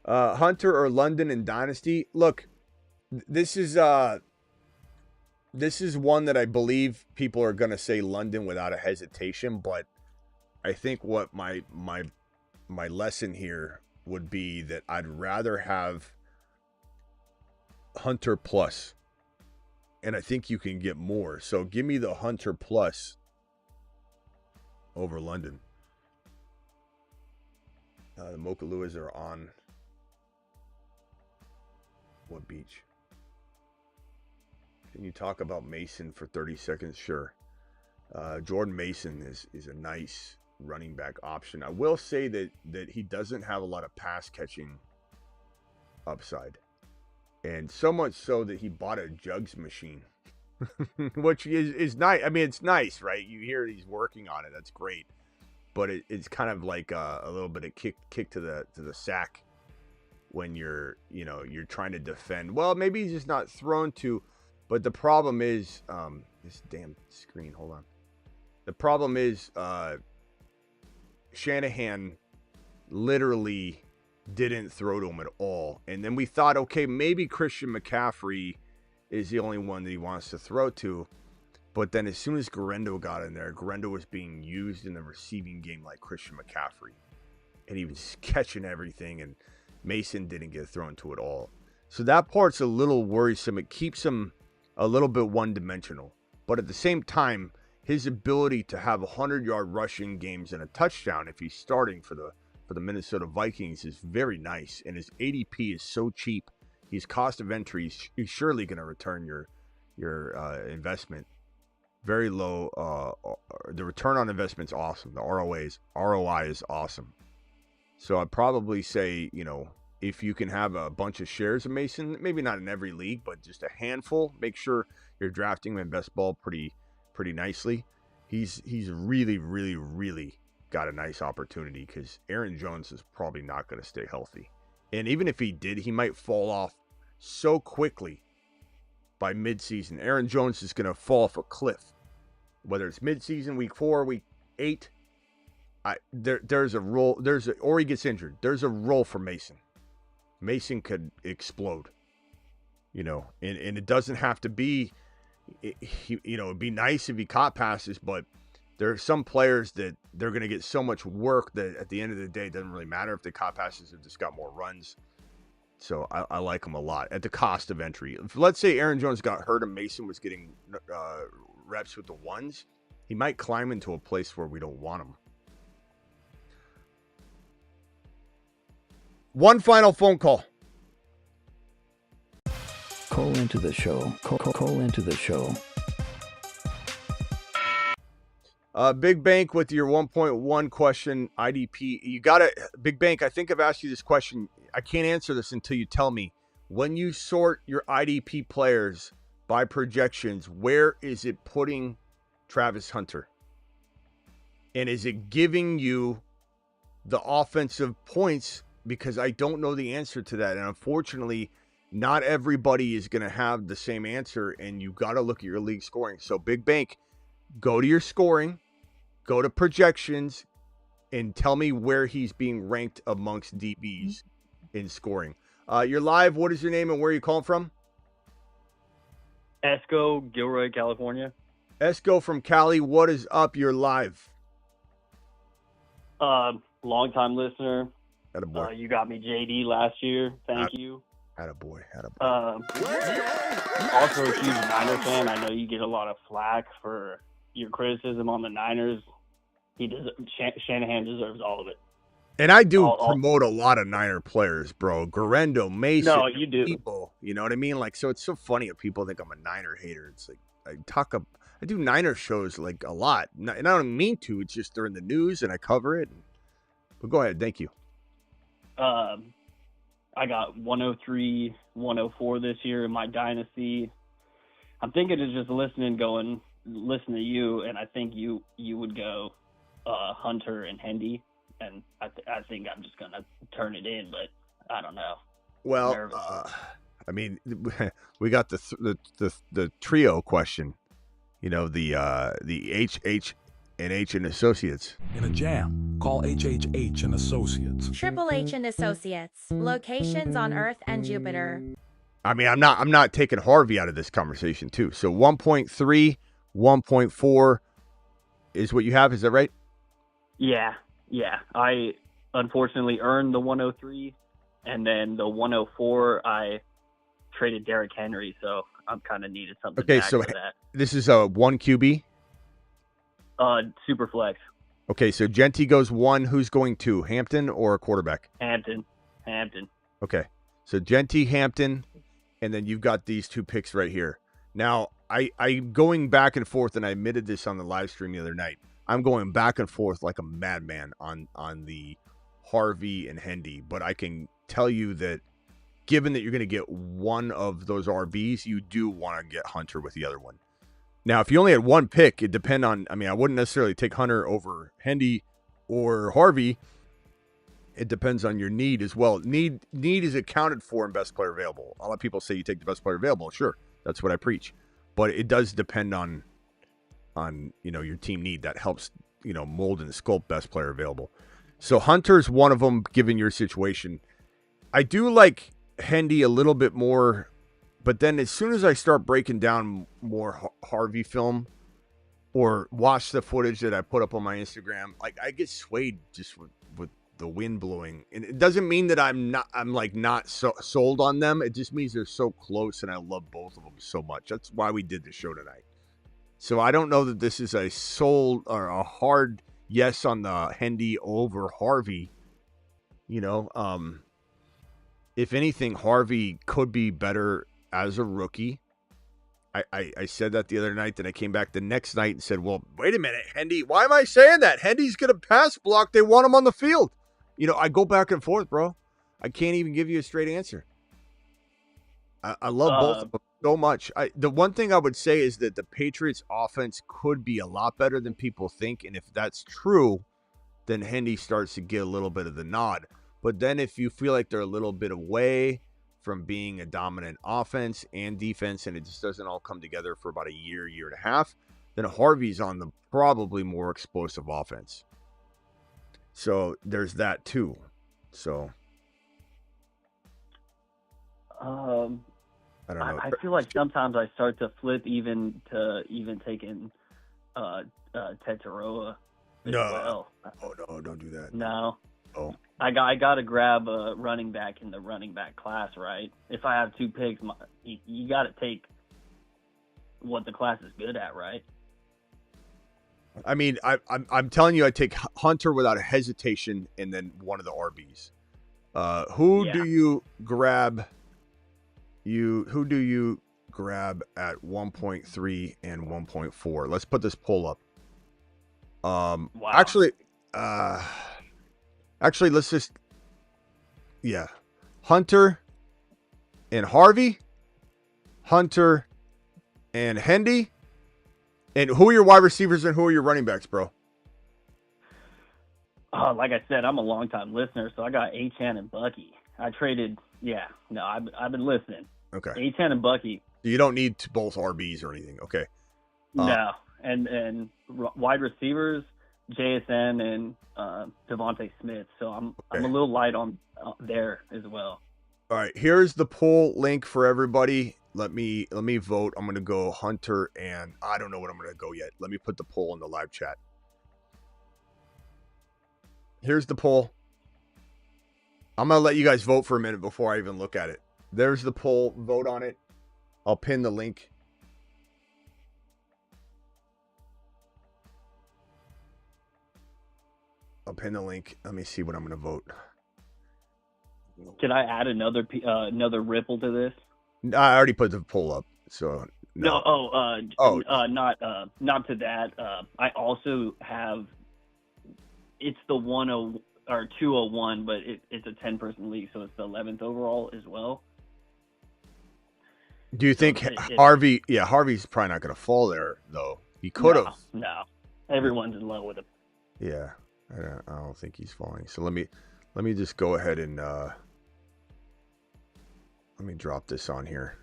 Hunter or London and Dynasty? Look, this is one that I believe people are going to say London without a hesitation, but I think what my lesson here would be that I'd rather have Hunter plus, and I think you can get more. So give me the Hunter plus over London. The Mocha Luas are on what beach? Can you talk about Mason for 30 seconds? Sure. Jordan Mason is a nice running back option. I will say that he doesn't have a lot of pass catching upside. And so much so that he bought a jugs machine. Which is nice. I mean, it's nice, right? You hear he's working on it. That's great. But it's kind of like a little bit of kick to the sack when you're trying to defend. Well, maybe he's just not thrown to. But the problem is, this damn screen, hold on. The problem is, Shanahan literally didn't throw to him at all. And then we thought, okay, maybe Christian McCaffrey is the only one that he wants to throw to. But then as soon as Garendo got in there, Garendo was being used in the receiving game like Christian McCaffrey. And he was catching everything, and Mason didn't get thrown to at all. So that part's a little worrisome. It keeps him a little bit one-dimensional. But at the same time, his ability to have 100-yard rushing games and a touchdown if he's starting for the Minnesota Vikings is very nice. And his ADP is so cheap. His cost of entry, he's surely going to return your investment. Very low. The return on investment's awesome. The ROI is awesome. So I'd probably say, if you can have a bunch of shares of Mason, maybe not in every league, but just a handful, make sure you're drafting him in best ball pretty nicely. He's really, really, really got a nice opportunity because Aaron Jones is probably not going to stay healthy. And even if he did, he might fall off so quickly by midseason. Aaron Jones is going to fall off a cliff. Whether it's midseason, week 4, week 8, there's a role. Or he gets injured. There's a role for Mason. Mason could explode, and it doesn't have to be, it'd be nice if he caught passes, but there are some players that they're going to get so much work that at the end of the day, it doesn't really matter if they caught passes, have just got more runs. So I like him a lot at the cost of entry. If, let's say Aaron Jones got hurt and Mason was getting reps with the ones, he might climb into a place where we don't want him. One final phone call. Call into the show. Call into the show. Big Bank with your 1.1 question IDP. You got it, Big Bank. I think I've asked you this question. I can't answer this until you tell me. When you sort your IDP players by projections, where is it putting Travis Hunter? And is it giving you the offensive points? Because I don't know the answer to that. And unfortunately, not everybody is going to have the same answer. And you got to look at your league scoring. So Big Bank, go to your scoring, go to projections, and tell me where he's being ranked amongst DBs in scoring. You're live. What is your name and where are you calling from? Esco, Gilroy, California. Esco from Cali. What is up? You're live. Long-time listener. Attaboy. You got me JD last year. Thank you. Attaboy. Also a huge Niner fan. I know you get a lot of flack for your criticism on the Niners. Shanahan deserves all of it. And I do promote a lot of Niner players, bro. Guerrero, Mason, No, you do. People, you know what I mean? Like, so it's so funny if people think I'm a Niner hater. It's like I do Niner shows like a lot, and I don't mean to. It's just they're in the news and I cover it. But go ahead, thank you. I got 103, 104 this year in my dynasty. I'm thinking of just listen to you, and I think you would go Hunter and Hendy, and I think I'm just gonna turn it in, but I don't know. Well, I mean, we got the trio question. You know, the HH and H and Associates. In a jam, call HHH and Associates. Triple H and Associates. Locations on Earth and Jupiter. I mean, I'm not taking Harvey out of this conversation too. So 1.3, 1.4 is what you have. Is that right? Yeah. I unfortunately earned the 103, and then the 104 I traded Derrick Henry, so I'm kind of needed something. Okay, back so for that. This is a 1 QB. Super flex. Okay, so Genty goes 1. Who's going 2? Hampton or a quarterback? Hampton. Okay, so Genty, Hampton, and then you've got these 2 picks right here. Now, I'm going back and forth, and I admitted this on the live stream the other night. I'm going back and forth like a madman on the Harvey and Hendy, but I can tell you that given that you're going to get one of those RBs, you do want to get Hunter with the other one. Now, if you only had 1 pick, it depend on, I mean, I wouldn't necessarily take Hunter over Hendy or Harvey. It depends on your need as well. Need is accounted for in best player available. A lot of people say you take the best player available. Sure, that's what I preach. But it does depend on your team need. That helps, mold and sculpt best player available. So Hunter's one of them, given your situation. I do like Hendy a little bit more, but then as soon as I start breaking down more Harvey film or watch the footage that I put up on my Instagram, like I get swayed just with the wind blowing. And it doesn't mean that I'm not sold on them. It just means they're so close and I love both of them so much. That's why we did the show tonight. So I don't know that this is a sold or a hard yes on the Hendy over Harvey. If anything, Harvey could be better as a rookie. I said that the other night, then I came back the next night and said, well, wait a minute, Hendy. Why am I saying that? Hendy's going to pass block. They want him on the field. I go back and forth, bro. I can't even give you a straight answer. I love both of them so much. The one thing I would say is that the Patriots offense could be a lot better than people think. And if that's true, then Hendy starts to get a little bit of the nod. But then if you feel like they're a little bit away from being a dominant offense and defense, and it just doesn't all come together for about a year and a half, then Harvey's on the probably more explosive offense. So there's that too. So I don't know. I feel like sometimes I start to flip even taking Tetaroa as well. Oh no, don't do that. No. Oh. I got to grab a running back in the running back class, right? If I have 2 picks, you got to take what the class is good at, right? I mean, I'm telling you, I take Hunter without a hesitation, and then one of the RBs. Who do you grab? Who do you grab at 1.3 and 1.4? Let's put this poll up. Wow. Actually, let's just, Hunter and Harvey, Hunter and Hendy, and who are your wide receivers and who are your running backs, bro? Like I said, I'm a longtime listener, so I got Achane and Bucky. I traded, I've been listening. Okay. Achane and Bucky. You don't need both RBs or anything. Okay. No, and wide receivers, JSN and Devontae Smith. So I'm a little light on there as well. All right, here's the poll link for everybody. Let me vote. I'm gonna go Hunter, and I don't know what I'm gonna go yet. Let me put the poll in the live chat. Here's the poll. I'm gonna let you guys vote for a minute before I even look at it. There's the poll. Vote on it. I'll pin the link. I'll pin the link. Let me see what I'm going to vote. Can I add another ripple to this? I already put the poll up, so no. Not to that. I also have. It's the 10 or 201, but it's a 10-person league, so it's the 11th overall as well. Do you think Harvey? Yeah, Harvey's probably not going to fall there though. He could have. No, everyone's in love with him. Yeah, I don't think he's falling. So let me just go ahead and let me drop this on here.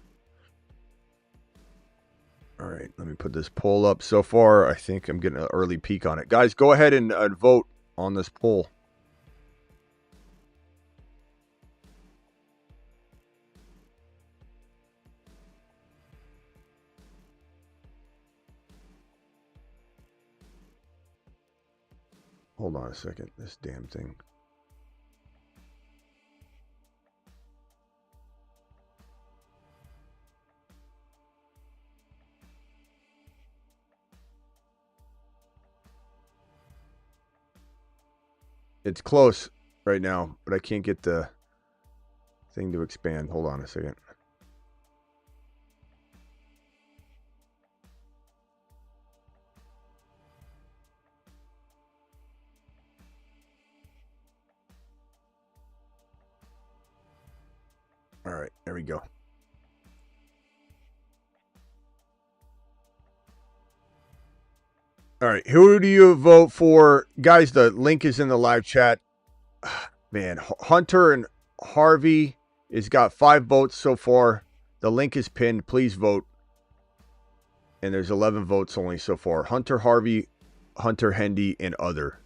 All right, let me put this poll up. So far, I think I'm getting an early peek on it. Guys, go ahead and vote on this poll. Hold on a second. This damn thing. It's close right now, but I can't get the thing to expand. Hold on a second. All right, there we go. All right, who do you vote for? Guys, the link is in the live chat. Man, Hunter and Harvey has got 5 votes so far. The link is pinned. Please vote. And there's 11 votes only so far. Hunter, Harvey, Hunter, Hendy, and other.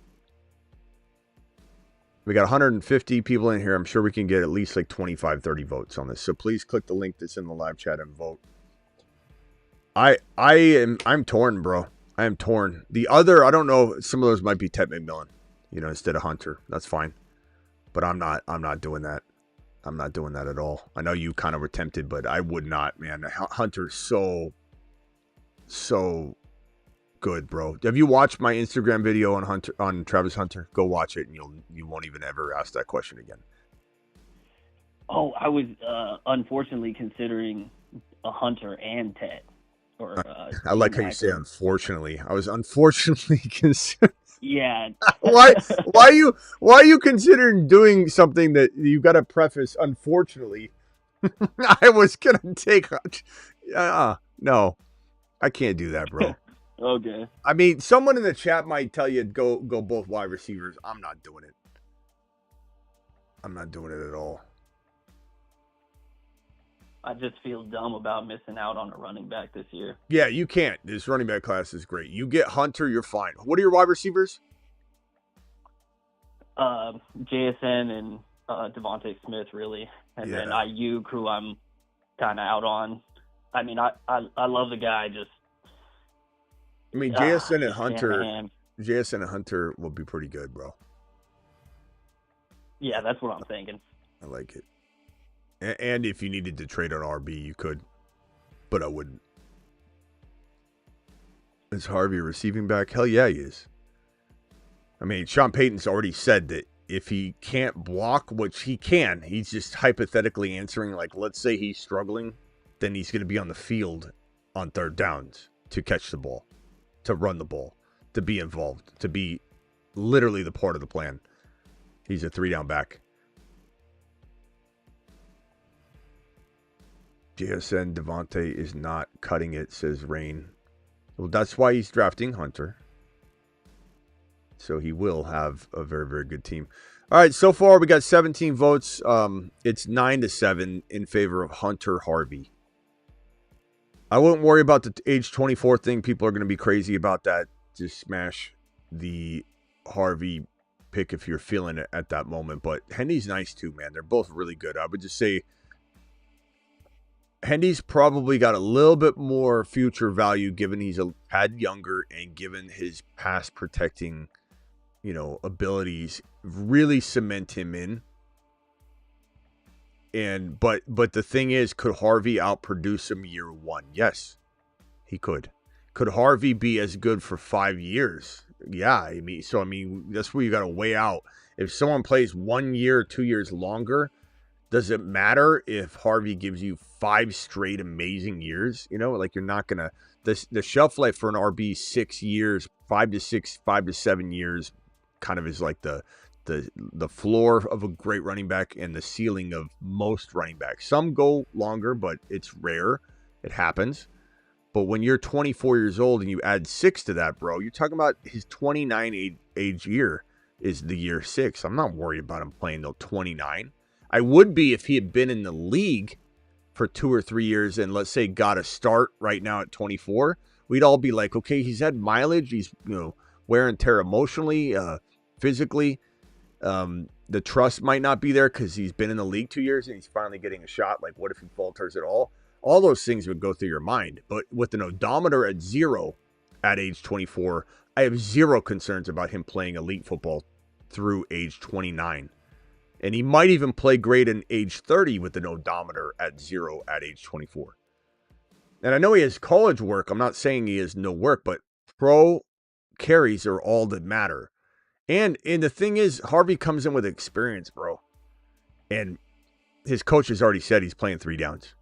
We got 150 people in here. I'm sure we can get at least like 25, 30 votes on this. So please click the link that's in the live chat and vote. I'm torn, bro. I am torn. The other, I don't know. Some of those might be Ted McMillan, instead of Hunter. That's fine. But I'm not doing that. I'm not doing that at all. I know you kind of were tempted, but I would not, man. Hunter's so good, bro. Have you watched my Instagram video on Travis Hunter? Go watch it, and you won't even ever ask that question again. Oh, I was unfortunately considering a Hunter and Ted. I like how you say unfortunately. I was unfortunately considering. Yeah. Why are you considering doing something that you got to preface unfortunately? I was gonna take. No, I can't do that, bro. Okay. I mean, someone in the chat might tell you go both wide receivers. I'm not doing it. I'm not doing it at all. I just feel dumb about missing out on a running back this year. Yeah, you can't. This running back class is great. You get Hunter, you're fine. What are your wide receivers? JSN and Devontae Smith, really. And then Ayuk, who I'm kind of out on. I mean, I love the guy. JSN and Hunter will be pretty good, bro. Yeah, that's what I'm thinking. I like it. And if you needed to trade on RB, you could. But I wouldn't. Is Harvey a receiving back? Hell yeah, he is. I mean, Sean Payton's already said that if he can't block, which he can, he's just hypothetically answering, like, let's say he's struggling, then he's going to be on the field on third downs to catch the ball, to run the ball, to be involved, to be literally the part of the plan. He's a 3-down back. JSN Devontae is not cutting it, says Rain. Well, that's why he's drafting Hunter. So he will have a very, very good team. All right, so far we got 17 votes. It's 9-7 in favor of Hunter Harvey. I wouldn't worry about the age 24 thing. People are going to be crazy about that. Just smash the Harvey pick if you're feeling it at that moment. But Hendy's nice too, man. They're both really good. I would just say Hendy's probably got a little bit more future value given he's a tad younger and given his pass protecting, abilities really cement him in. And but the thing is, could Harvey outproduce him year one? Yes, he could. Could Harvey be as good for 5 years? Yeah, I mean, that's where you got to weigh out. If someone plays 1 year, 2 years longer, does it matter if Harvey gives you 5 straight amazing years? You know, like you're not gonna the shelf life for an RB 6 years, 5 to 7 years, kind of is like the floor of a great running back and the ceiling of most running backs. Some go longer, but it's rare. It happens. But when you're 24 years old and you add 6 to that, bro, you're talking about his 29 age year is the year 6. I'm not worried about him playing till 29. I would be if he had been in the league for 2 or 3 years and let's say got a start right now at 24. We'd all be like, okay, he's had mileage. He's, wear and tear emotionally, physically. The trust might not be there because he's been in the league 2 years and he's finally getting a shot. Like, what if he falters at all? All those things would go through your mind. But with an odometer at 0 at age 24, I have 0 concerns about him playing elite football through age 29. And he might even play great in age 30 with an odometer at 0 at age 24. And I know he has college work. I'm not saying he has no work, but pro carries are all that matter. And the thing is, Harvey comes in with experience, bro. And his coach has already said he's playing 3 downs.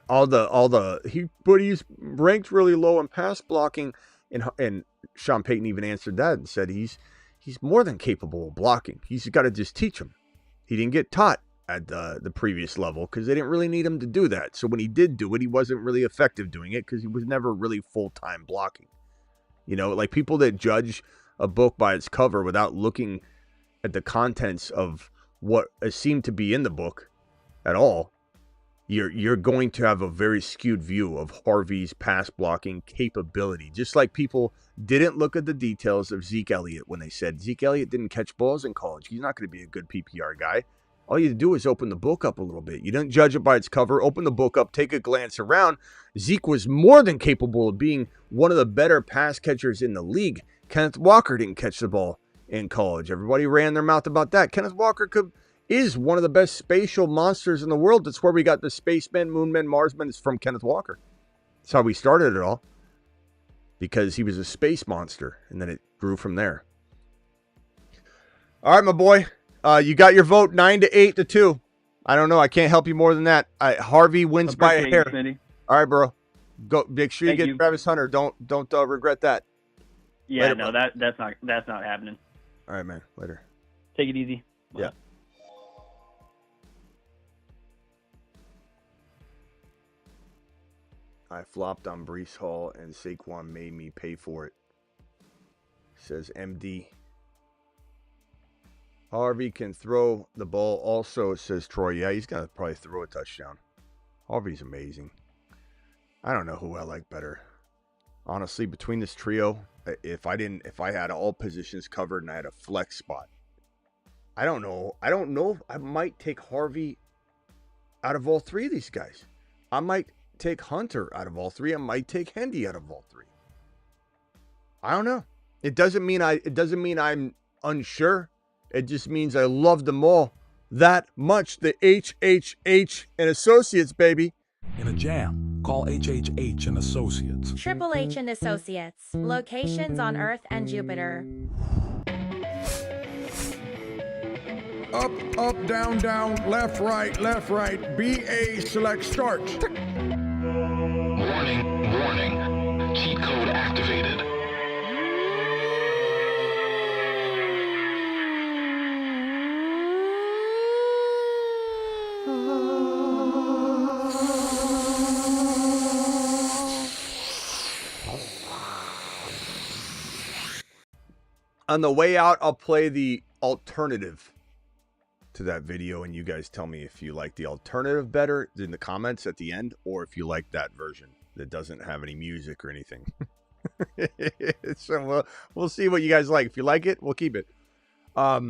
But he's ranked really low in pass blocking, and Sean Payton even answered that and said he's more than capable of blocking. He's got to just teach him. He didn't get taught at the previous level because they didn't really need him to do that. So when he did do it, he wasn't really effective doing it because he was never really full-time blocking. Like people that judge a book by its cover without looking at the contents of what seemed to be in the book at all, you're going to have a very skewed view of Harvey's pass blocking capability. Just like people didn't look at the details of Zeke Elliott when they said Zeke Elliott didn't catch balls in college. He's not going to be a good PPR guy. All you do is open the book up a little bit. You don't judge it by its cover. Open the book up, take a glance around. Zeke was more than capable of being one of the better pass catchers in the league. Kenneth Walker didn't catch the ball in college. Everybody ran their mouth about that. Kenneth Walker is one of the best spatial monsters in the world. That's where we got the spacemen, moonmen, Marsmen. It's from Kenneth Walker. That's how we started it all. Because he was a space monster, and then it grew from there. All right, my boy. You got your vote 9-8 to 2. I don't know. I can't help you more than that. Harvey wins by a hair. All right, bro. Go. Make sure you get Travis Hunter. Don't regret that. Yeah, Later, no, bro. that's not happening. All right, man. Later. Take it easy. Bye. Yeah. I flopped on Breece Hall and Saquon made me pay for it. Says MD. Harvey can throw the ball also, says Troy. Yeah, he's going to probably throw a touchdown. Harvey's amazing. I don't know who I like better. Honestly, between this trio, if I had all positions covered and I had a flex spot, I don't know. I might take Harvey out of all 3 of these guys. I might take Hunter out of all 3. I might take Hendy out of all 3. I don't know. It doesn't mean I'm unsure. It just means I love them all that much. The HHH and Associates, baby. In a jam, call HHH and Associates. Triple H and Associates. Locations on Earth and Jupiter. Up, up, down, down, left, right, BA select start. Warning. Cheat code activated. On the way out, I'll play the alternative to that video, and you guys tell me if you like the alternative better in the comments at the end, or if you like that version that doesn't have any music or anything. So we'll see what you guys like. If you like it, we'll keep it. I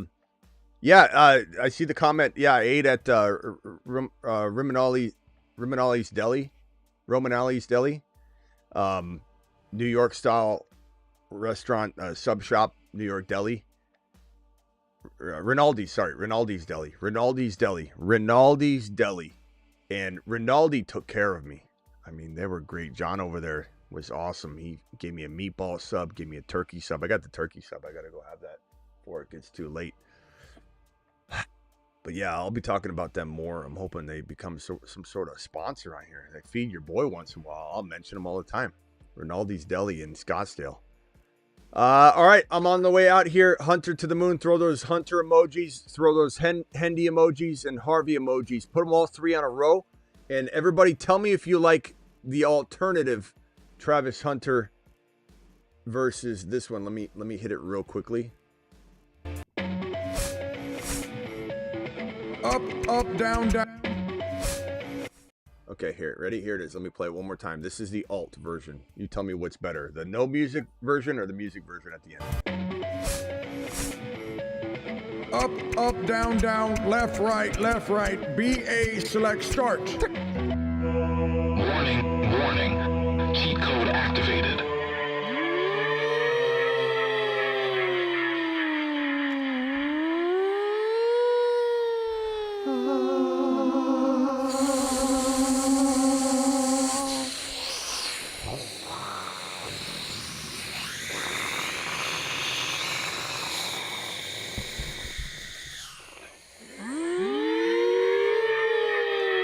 see the comment. Yeah, I ate at Romanelli's Deli, New York style restaurant, sub shop, New York Deli. Rinaldi's Deli. And Rinaldi took care of me. I mean, they were great. John over there was awesome. He gave me a meatball sub, gave me a turkey sub. I got the turkey sub. I got to go have that before it gets too late. But yeah, I'll be talking about them more. I'm hoping they become some sort of sponsor on here. They feed your boy once in a while. I'll mention them all the time. Rinaldi's Deli in Scottsdale. All right, I'm on the way out here. Hunter to the moon. Throw those Hunter emojis. Throw those Hendy emojis and Harvey emojis. Put them all three on a row. And everybody tell me if you like the alternative Travis Hunter versus this one. Let me hit it real quickly. Up, up, down, down. Okay, here, ready? Here it is. Let me play it one more time. This is the alt version. You tell me what's better, the no music version or the music version at the end. Up, up, down, down, left, right, BA, select, start. Warning, warning. Cheat code activated.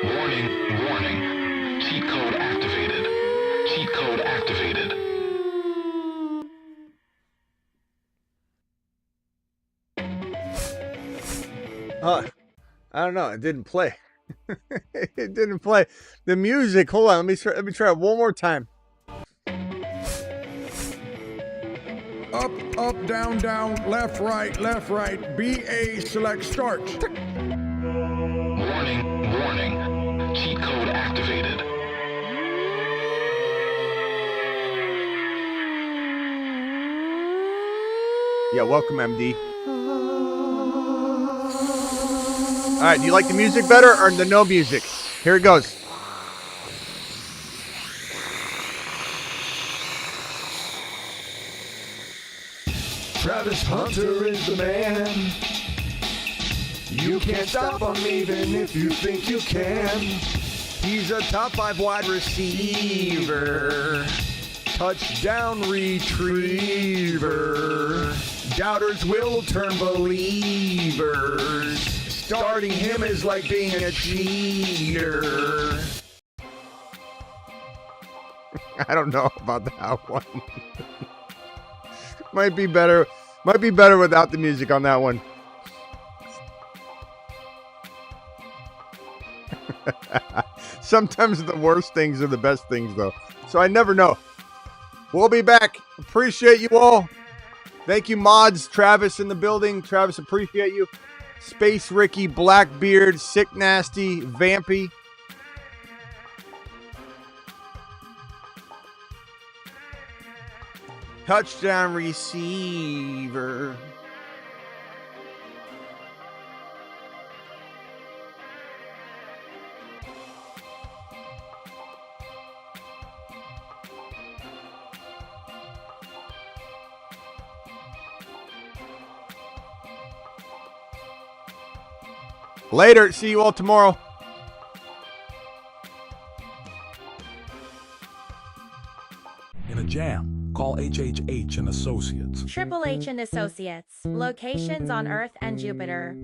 Warning, warning. Cheat code activated. Cheat code activated. I don't know. It didn't play. It didn't play. The music. Hold on. Let me try it one more time. Up, up, down, down, left, right, BA, select, start. Warning, warning. Cheat code activated. Yeah, welcome, MD. All right, do you like the music better or the no music? Here it goes. Travis Hunter is the man. You can't stop him even if you think you can. He's a top 5 wide receiver. Touchdown retriever. Doubters will turn believers. Starting him is like being a cheater. I don't know about that one. Might be better without the music on that one. Sometimes the worst things are the best things, though. So I never know. We'll be back. Appreciate you all. Thank you, mods. Travis in the building. Travis, appreciate you. Space Ricky, Blackbeard, Sick Nasty, Vampy. Touchdown receiver. Later. See you all tomorrow. In a jam, call HHH and Associates. Triple H and Associates. Locations on Earth and Jupiter.